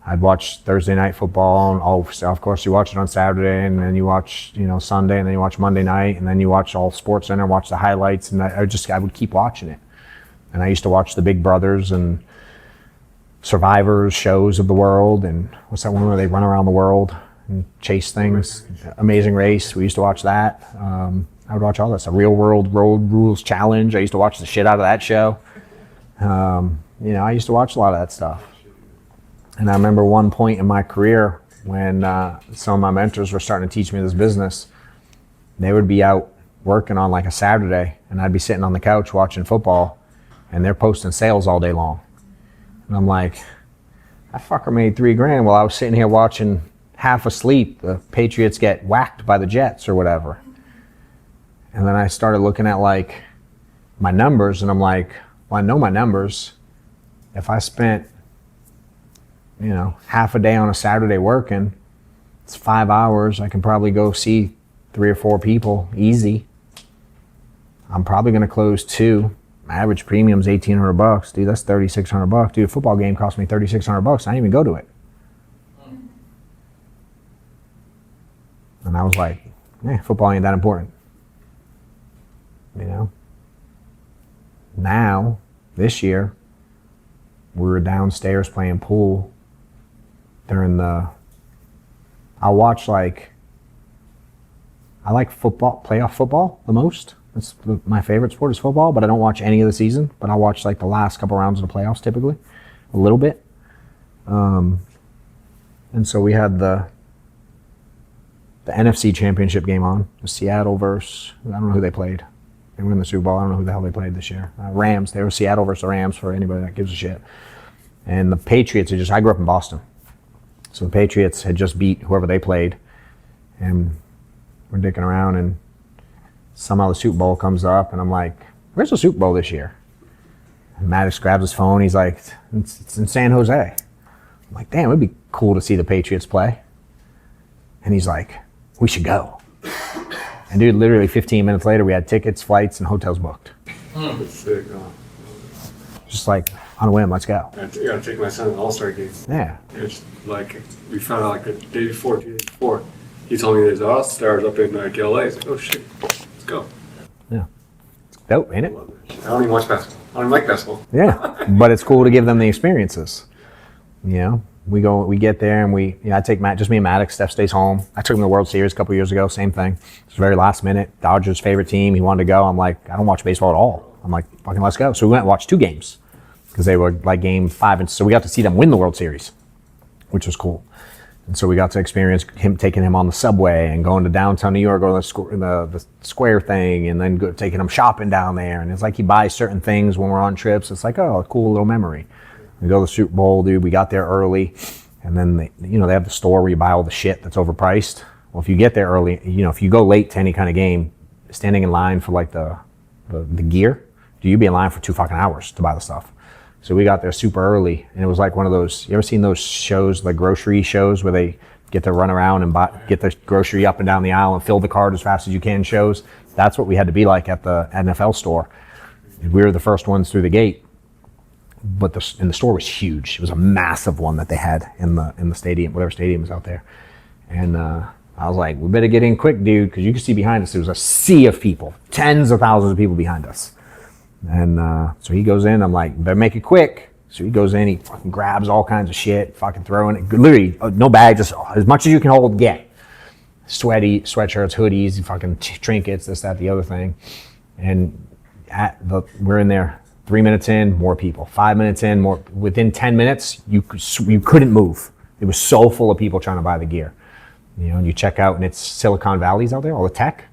I'd watch Thursday night football, and of course you watch it on Saturday, and then you watch, Sunday, and then you watch Monday night, and then you watch all Sports Center, watch the highlights, and I would keep watching it. And I used to watch the Big Brothers and Survivors shows of the world, and what's that one where they run around the world and chase things? Amazing Race. We used to watch that. I would watch all that stuff. Real World Road Rules Challenge. I used to watch the shit out of that show. I used to watch a lot of that stuff. And I remember one point in my career, when some of my mentors were starting to teach me this business. They would be out working on like a Saturday, and I'd be sitting on the couch watching football, and they're posting sales all day long. And I'm like, that fucker made $3,000 while I was sitting here watching, half asleep, the Patriots get whacked by the Jets or whatever. And then I started looking at like my numbers, and I'm like, well, I know my numbers. If I spent, half a day on a Saturday working, it's 5 hours. I can probably go see 3 or 4 people easy. I'm probably going to close 2. My average premium's $1,800. Dude, that's $3,600. Dude, a football game cost me $3,600. I didn't even go to it. And I was like, football ain't that important. Now, this year, we were downstairs playing pool during I like football, playoff football the most. That's my favorite sport is football, but I don't watch any of the season. But I watch like the last couple rounds of the playoffs typically, a little bit. And so we had the NFC Championship game on, the Seattle versus, I don't know who they played. They were in the Super Bowl. I don't know who the hell they played this year. Rams. They were Seattle versus the Rams for anybody that gives a shit. And the Patriots I grew up in Boston. So the Patriots had just beat whoever they played. And we're dicking around, and somehow the Super Bowl comes up, and I'm like, where's the Super Bowl this year? And Maddox grabs his phone. He's like, it's in San Jose. I'm like, damn, it'd be cool to see the Patriots play. And he's like, we should go. And dude, literally 15 minutes later, we had tickets, flights, and hotels booked. That's sick, huh? Just like, on a whim, let's go. I gotta take my son to an All-Star game. Yeah. It's like, we found out like the day before, 2 days before. He told me there's All-Stars up in like LA. It's like, oh shit, let's go. Yeah. It's dope, ain't it? I don't even watch basketball. I don't even like basketball. Yeah. But it's cool to give them the experiences. We get there, and I take Matt, just me and Maddox. Steph stays home. I took him to the World Series a couple years ago, same thing. It was very last minute. Dodgers' favorite team. He wanted to go. I'm like, I don't watch baseball at all. I'm like, fucking let's go. So we went and watched 2 games because they were like game 5, and so we got to see them win the World Series, which was cool. And so we got to experience taking him on the subway and going to downtown New York, going to the square thing, and then taking him shopping down there. And it's like he buys certain things when we're on trips. It's like, oh, a cool little memory. We go to the Super Bowl, dude. We got there early, and then they have the store where you buy all the shit that's overpriced. Well, if you get there early, if you go late to any kind of game, standing in line for like the gear, you'd be in line for 2 fucking hours to buy the stuff. So we got there super early, and it was like one of those. You ever seen those shows, like grocery shows, where they get to run around and get the grocery up and down the aisle and fill the cart as fast as you can? Shows. That's what we had to be like at the NFL store. We were the first ones through the gate. But the store was huge. It was a massive one that they had in the stadium, whatever stadium was out there. And I was like, we better get in quick, dude, because you can see behind us, there was a sea of people, tens of thousands of people behind us. And so he goes in. I'm like, better make it quick. So he goes in, he fucking grabs all kinds of shit, fucking throwing it. Literally, no bag, just as much as you can hold, get. Sweatshirts, hoodies, fucking trinkets, this, that, the other thing. And we're in there. 3 minutes in, more people. 5 minutes in, more. Within 10 minutes, you couldn't move. It was so full of people trying to buy the gear. And you check out, and it's Silicon Valley's out there, all the tech.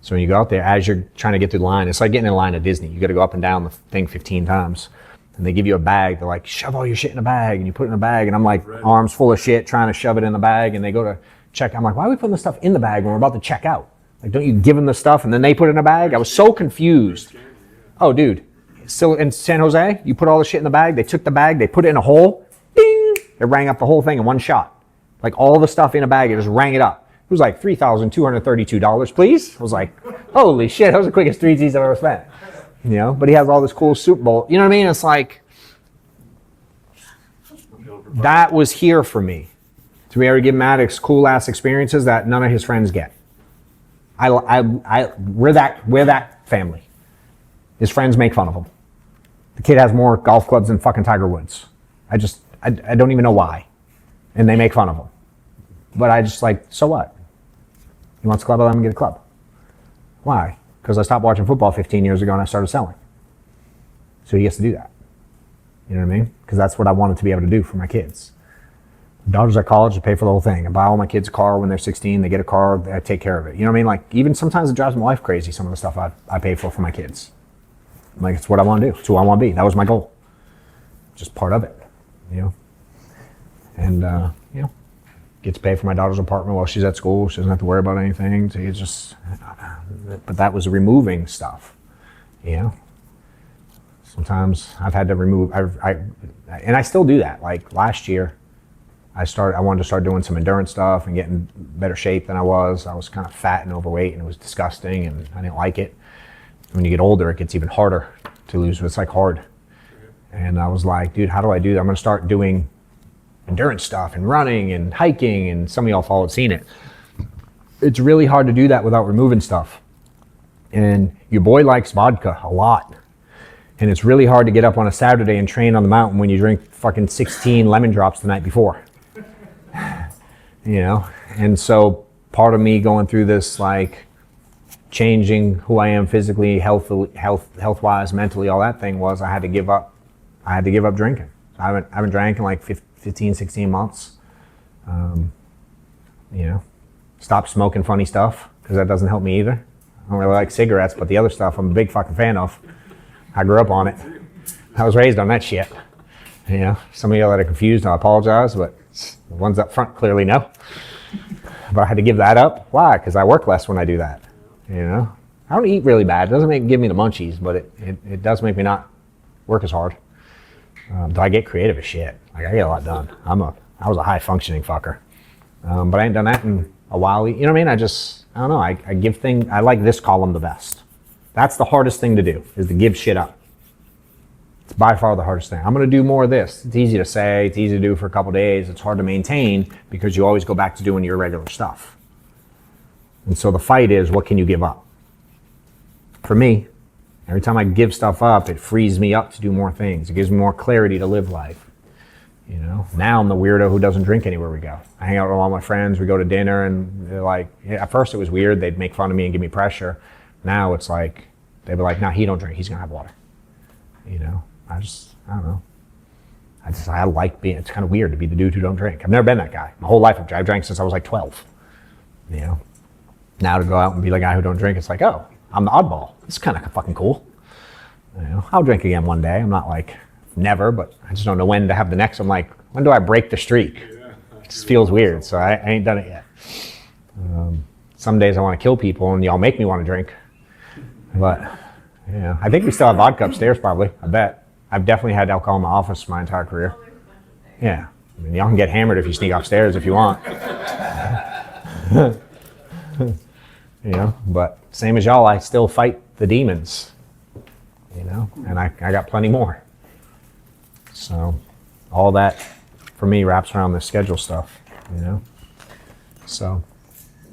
So when you go out there, as you're trying to get through the line, it's like getting in line at Disney. You got to go up and down the thing 15 times. And they give you a bag. They're like, shove all your shit in a bag. And you put it in a bag. And I'm like, arms full of shit, trying to shove it in the bag. And they go to check. I'm like, why are we putting the stuff in the bag when we're about to check out? Like, don't you give them the stuff and then they put it in a bag? I was so confused. Oh, dude. Still in San Jose, you put all the shit in the bag. They took the bag, they put it in a hole. Ding! It rang up the whole thing in one shot. Like all the stuff in a bag, it just rang it up. It was like $3,232, please. I was like, holy shit, that was the quickest 3 G's I've ever spent. But he has all this cool Super Bowl. You know what I mean? It's like, that was here for me. To be able to give Maddox cool ass experiences that none of his friends get. We're that family. His friends make fun of him. The kid has more golf clubs than fucking Tiger Woods. I don't even know why. And they make fun of him. But I just like, so what? He wants a club, let him get a club. Why? Because I stopped watching football 15 years ago and I started selling. So he gets to do that. You know what I mean? Because that's what I wanted to be able to do for my kids. Daughters at college, I pay for the whole thing. I buy all my kids a car when they're 16. They get a car. I take care of it. You know what I mean? Like, even sometimes it drives my wife crazy, some of the stuff I pay for my kids. Like, it's what I want to do. It's who I want to be. That was my goal. Just part of it, you know? And, you know, get to pay for my daughter's apartment while she's at school. She doesn't have to worry about anything. So it's just, but that was removing stuff, you know? Sometimes I've had to remove, and I still do that. Like last year, I wanted to start doing some endurance stuff and getting better shape than I was. I was kind of fat and overweight, and it was disgusting, and I didn't like it. When you get older, it gets even harder to lose. It's like hard. And I was like, dude, how do I do that? I'm going to start doing endurance stuff and running and hiking, and some of y'all followed seen it. It's really hard to do that without removing stuff. And your boy likes vodka a lot. And it's really hard to get up on a Saturday and train on the mountain when you drink fucking 16 lemon drops the night before. You know? And so part of me going through this, like, changing who I am physically, health-wise, mentally, all that thing was I had to give up drinking. I haven't drank in like 15, 16 months. You know, stopped smoking funny stuff because that doesn't help me either. I don't really like cigarettes, but the other stuff I'm a big fucking fan of. I grew up on it. I was raised on that shit. You know, some of y'all that are confused, I apologize, but the ones up front clearly know. But I had to give that up. Why? Because I work less when I do that. You know, I don't eat really bad. It doesn't give me the munchies, but it does make me not work as hard. Do I get creative as shit? Like, I get a lot done. I was a high functioning fucker, but I ain't done that in a while. You know what I mean? I don't know. I like this column the best. That's the hardest thing to do, is to give shit up. It's by far the hardest thing. I'm going to do more of this. It's easy to say. It's easy to do for a couple days. It's hard to maintain because you always go back to doing your regular stuff. And so the fight is, what can you give up? For me, every time I give stuff up, it frees me up to do more things. It gives me more clarity to live life. You know, now I'm the weirdo who doesn't drink anywhere we go. I hang out with all my friends. We go to dinner, and they're like, at first it was weird. They'd make fun of me and give me pressure. Now it's like, they'd be like, no, he don't drink. He's going to have water. You know, I don't know. I like being, it's kind of weird to be the dude who don't drink. I've never been that guy. My whole life I've drank since I was like 12. You know, now to go out and be the guy who don't drink, it's like, oh, I'm the oddball. It's kind of fucking cool. You know, I'll drink again one day. I'm not like never, but I just don't know when to have the next. I'm like, when do I break the streak? It just feels weird. So I ain't done it yet. Some days I want to kill people and y'all make me want to drink. But yeah, I think we still have vodka upstairs probably. I bet. I've definitely had alcohol in my office my entire career. Yeah. I mean, y'all can get hammered if you sneak upstairs if you want. You know, but same as y'all, I still fight the demons. You know, and I got plenty more. So all that for me wraps around this schedule stuff, you know. So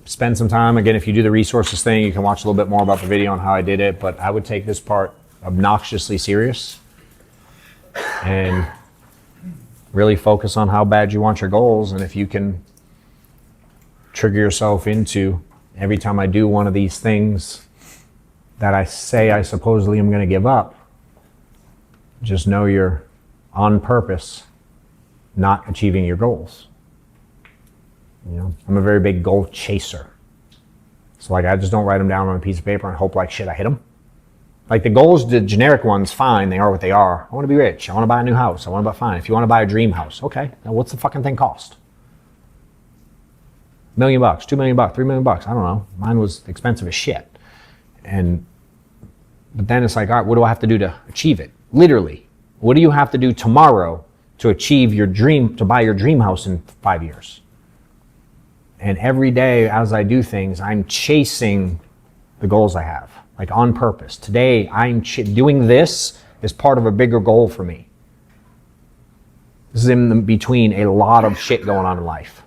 spend some time. Again, if you do the resources thing, you can watch a little bit more about the video on how I did it, but I would take this part obnoxiously serious and really focus on how bad you want your goals. And if you can trigger yourself into, every time I do one of these things that I say I supposedly am going to give up, just know you're on purpose not achieving your goals. You know, I'm a very big goal chaser. So like, I just don't write them down on a piece of paper and hope like shit I hit them. Like the goals, the generic ones, fine, they are what they are. I want to be rich. I want to buy a new house. I want to buy, fine. If you want to buy a dream house, okay. Now what's the fucking thing cost? $1 million, $2 million, $3 million. I don't know. Mine was expensive as shit. But then it's like, all right, what do I have to do to achieve it? Literally, what do you have to do tomorrow to achieve your dream, to buy your dream house in 5 years? And every day as I do things, I'm chasing the goals I have, like on purpose. Today, I'm doing this as part of a bigger goal for me. This is in between a lot of shit going on in life.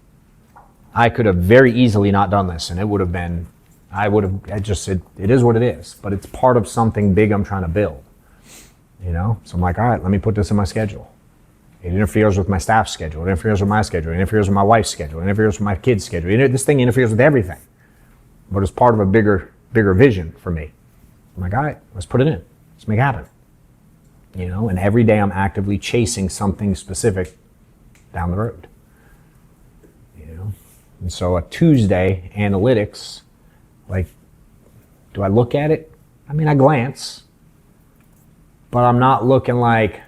I could have very easily not done this, and it would have been, it is what it is, but it's part of something big I'm trying to build, you know? So I'm like, all right, let me put this in my schedule. It interferes with my staff's schedule. It interferes with my schedule. It interferes with my wife's schedule. It interferes with my kids' schedule. This thing interferes with everything, but it's part of a bigger vision for me. I'm like, all right, let's put it in. Let's make it happen. You know, and every day I'm actively chasing something specific down the road. And so a Tuesday analytics, like, do I look at it? I mean, I glance, but I'm not looking like,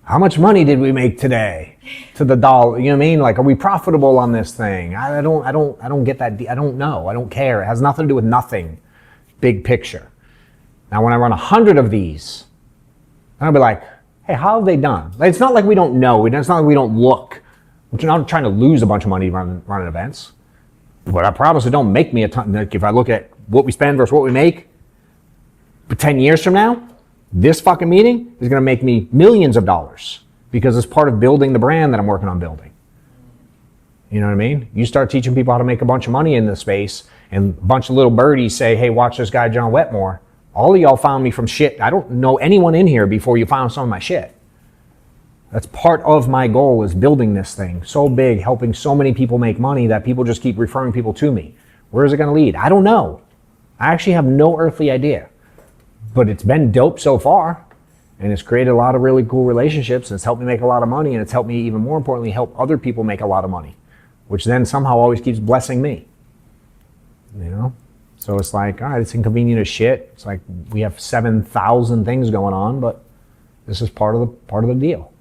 how much money did we make today to the dollar? You know what I mean? Like, are we profitable on this thing? I don't get that. I don't know. I don't care. It has nothing to do with nothing. Big picture. Now, when I run 100 of these, I'll be like, hey, how have they done? It's not like we don't know. It's not like we don't look. I'm not trying to lose a bunch of money running events. But I promise it don't make me a ton. Like, if I look at what we spend versus what we make, but 10 years from now, this fucking meeting is going to make me millions of dollars because it's part of building the brand that I'm working on building. You know what I mean? You start teaching people how to make a bunch of money in this space, and a bunch of little birdies say, hey, watch this guy, John Wetmore. All of y'all found me from shit. I don't know anyone in here before you found some of my shit. That's part of my goal, is building this thing so big, helping so many people make money that people just keep referring people to me. Where is it going to lead? I don't know. I actually have no earthly idea. But it's been dope so far, and it's created a lot of really cool relationships, and it's helped me make a lot of money, and it's helped me, even more importantly, help other people make a lot of money, which then somehow always keeps blessing me. You know? So it's like, all right, it's inconvenient as shit. It's like we have 7,000 things going on, but this is part of the deal.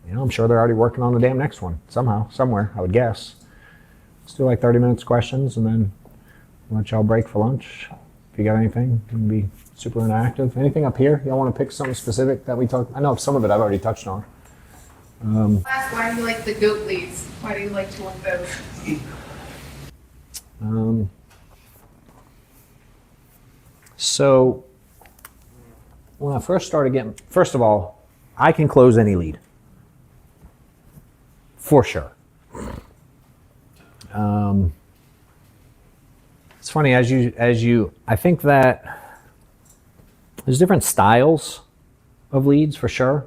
You know, I'm sure they're already working on the damn next one somehow, somewhere, I would guess. Let's do like 30 minutes questions, and then let y'all break for lunch. If you got anything, you can be super interactive. Anything up here? Y'all want to pick something specific that we talked? I know some of it I've already touched on. Why do you like the goat leads? Why do you like to work those? So when I first started getting, first of all, I can close any lead. For sure. It's funny, as you, I think that there's different styles of leads for sure,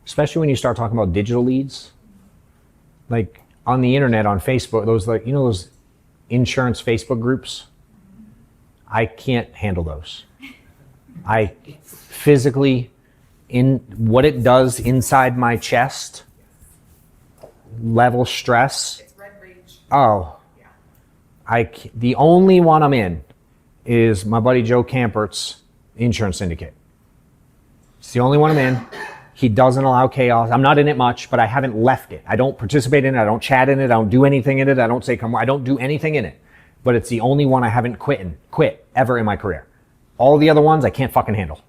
especially when you start talking about digital leads. Like on the internet, on Facebook, those, like, you know, those insurance Facebook groups. I can't handle those. I physically, in what it does inside my chest, level stress. It's red rage. Oh, yeah. The only one I'm in is my buddy Joe Campert's insurance syndicate. It's the only one I'm in. He doesn't allow chaos. I'm not in it much, but I haven't left it. I don't participate in it. I don't chat in it. I don't do anything in it. I don't say come. I don't do anything in it. But it's the only one I haven't quit ever in my career. All the other ones I can't fucking handle.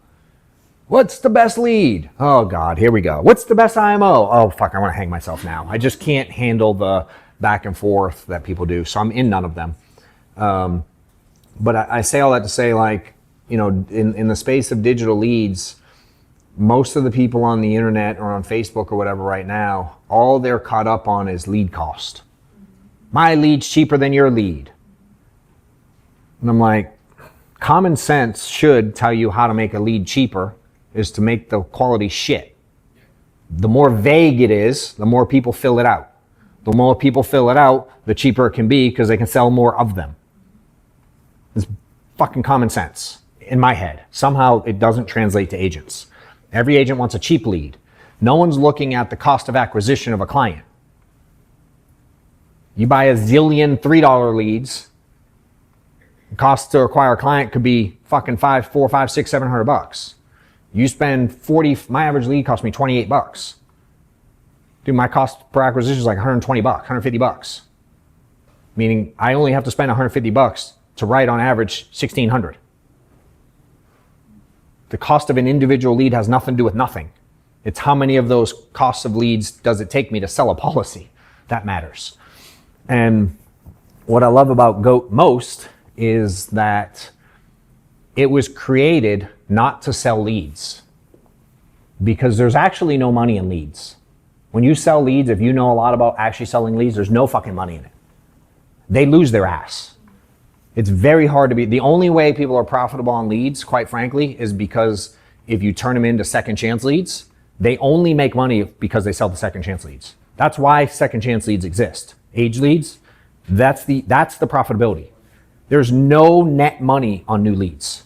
What's the best lead? Oh God, here we go. What's the best IMO? Oh fuck, I want to hang myself now. I just can't handle the back and forth that people do. So I'm in none of them. But I say all that to say, like, you know, in the space of digital leads, most of the people on the internet or on Facebook or whatever right now, all they're caught up on is lead cost. My lead's cheaper than your lead. And I'm like, common sense should tell you how to make a lead cheaper is to make the quality shit. The more vague it is, the more people fill it out. The more people fill it out, the cheaper it can be because they can sell more of them. It's fucking common sense in my head. Somehow it doesn't translate to agents. Every agent wants a cheap lead. No one's looking at the cost of acquisition of a client. You buy a zillion $3 leads. The cost to acquire a client could be fucking $400, $500, $600, $700. You spend 40, my average lead cost me $28. Dude, my cost per acquisition is like $120, $150. Meaning I only have to spend $150 to write on average $1,600. The cost of an individual lead has nothing to do with nothing. It's how many of those costs of leads does it take me to sell a policy that matters. And what I love about GOAT most is that it was created not to sell leads, because there's actually no money in leads. When you sell leads, if you know a lot about actually selling leads, there's no fucking money in it. They lose their ass. It's very hard to be. The only way people are profitable on leads, quite frankly, is because if you turn them into second chance leads, they only make money because they sell the second chance leads. That's why second chance leads exist. Age leads, that's the profitability. There's no net money on new leads.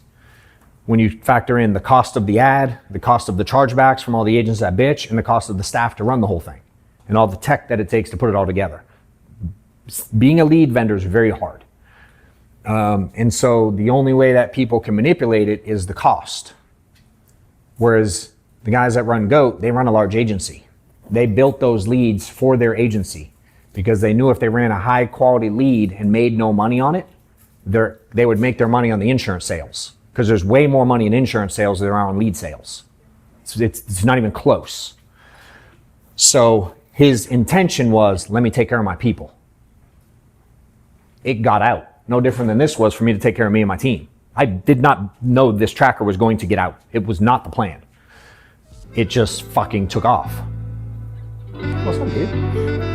When you factor in the cost of the ad, the cost of the chargebacks from all the agents that bitch, and the cost of the staff to run the whole thing, and all the tech that it takes to put it all together. being a lead vendor is very hard. And so the only way that people can manipulate it is the cost. Whereas the guys that run GOAT, they run a large agency. They built those leads for their agency because they knew if they ran a high quality lead and made no money on it, they would make their money on the insurance sales, because there's way more money in insurance sales than there are on lead sales. It's not even close. So his intention was, let me take care of my people. It got out. No different than this was for me to take care of me and my team. I did not know this tracker was going to get out. It was not the plan. It just fucking took off. What's up, dude?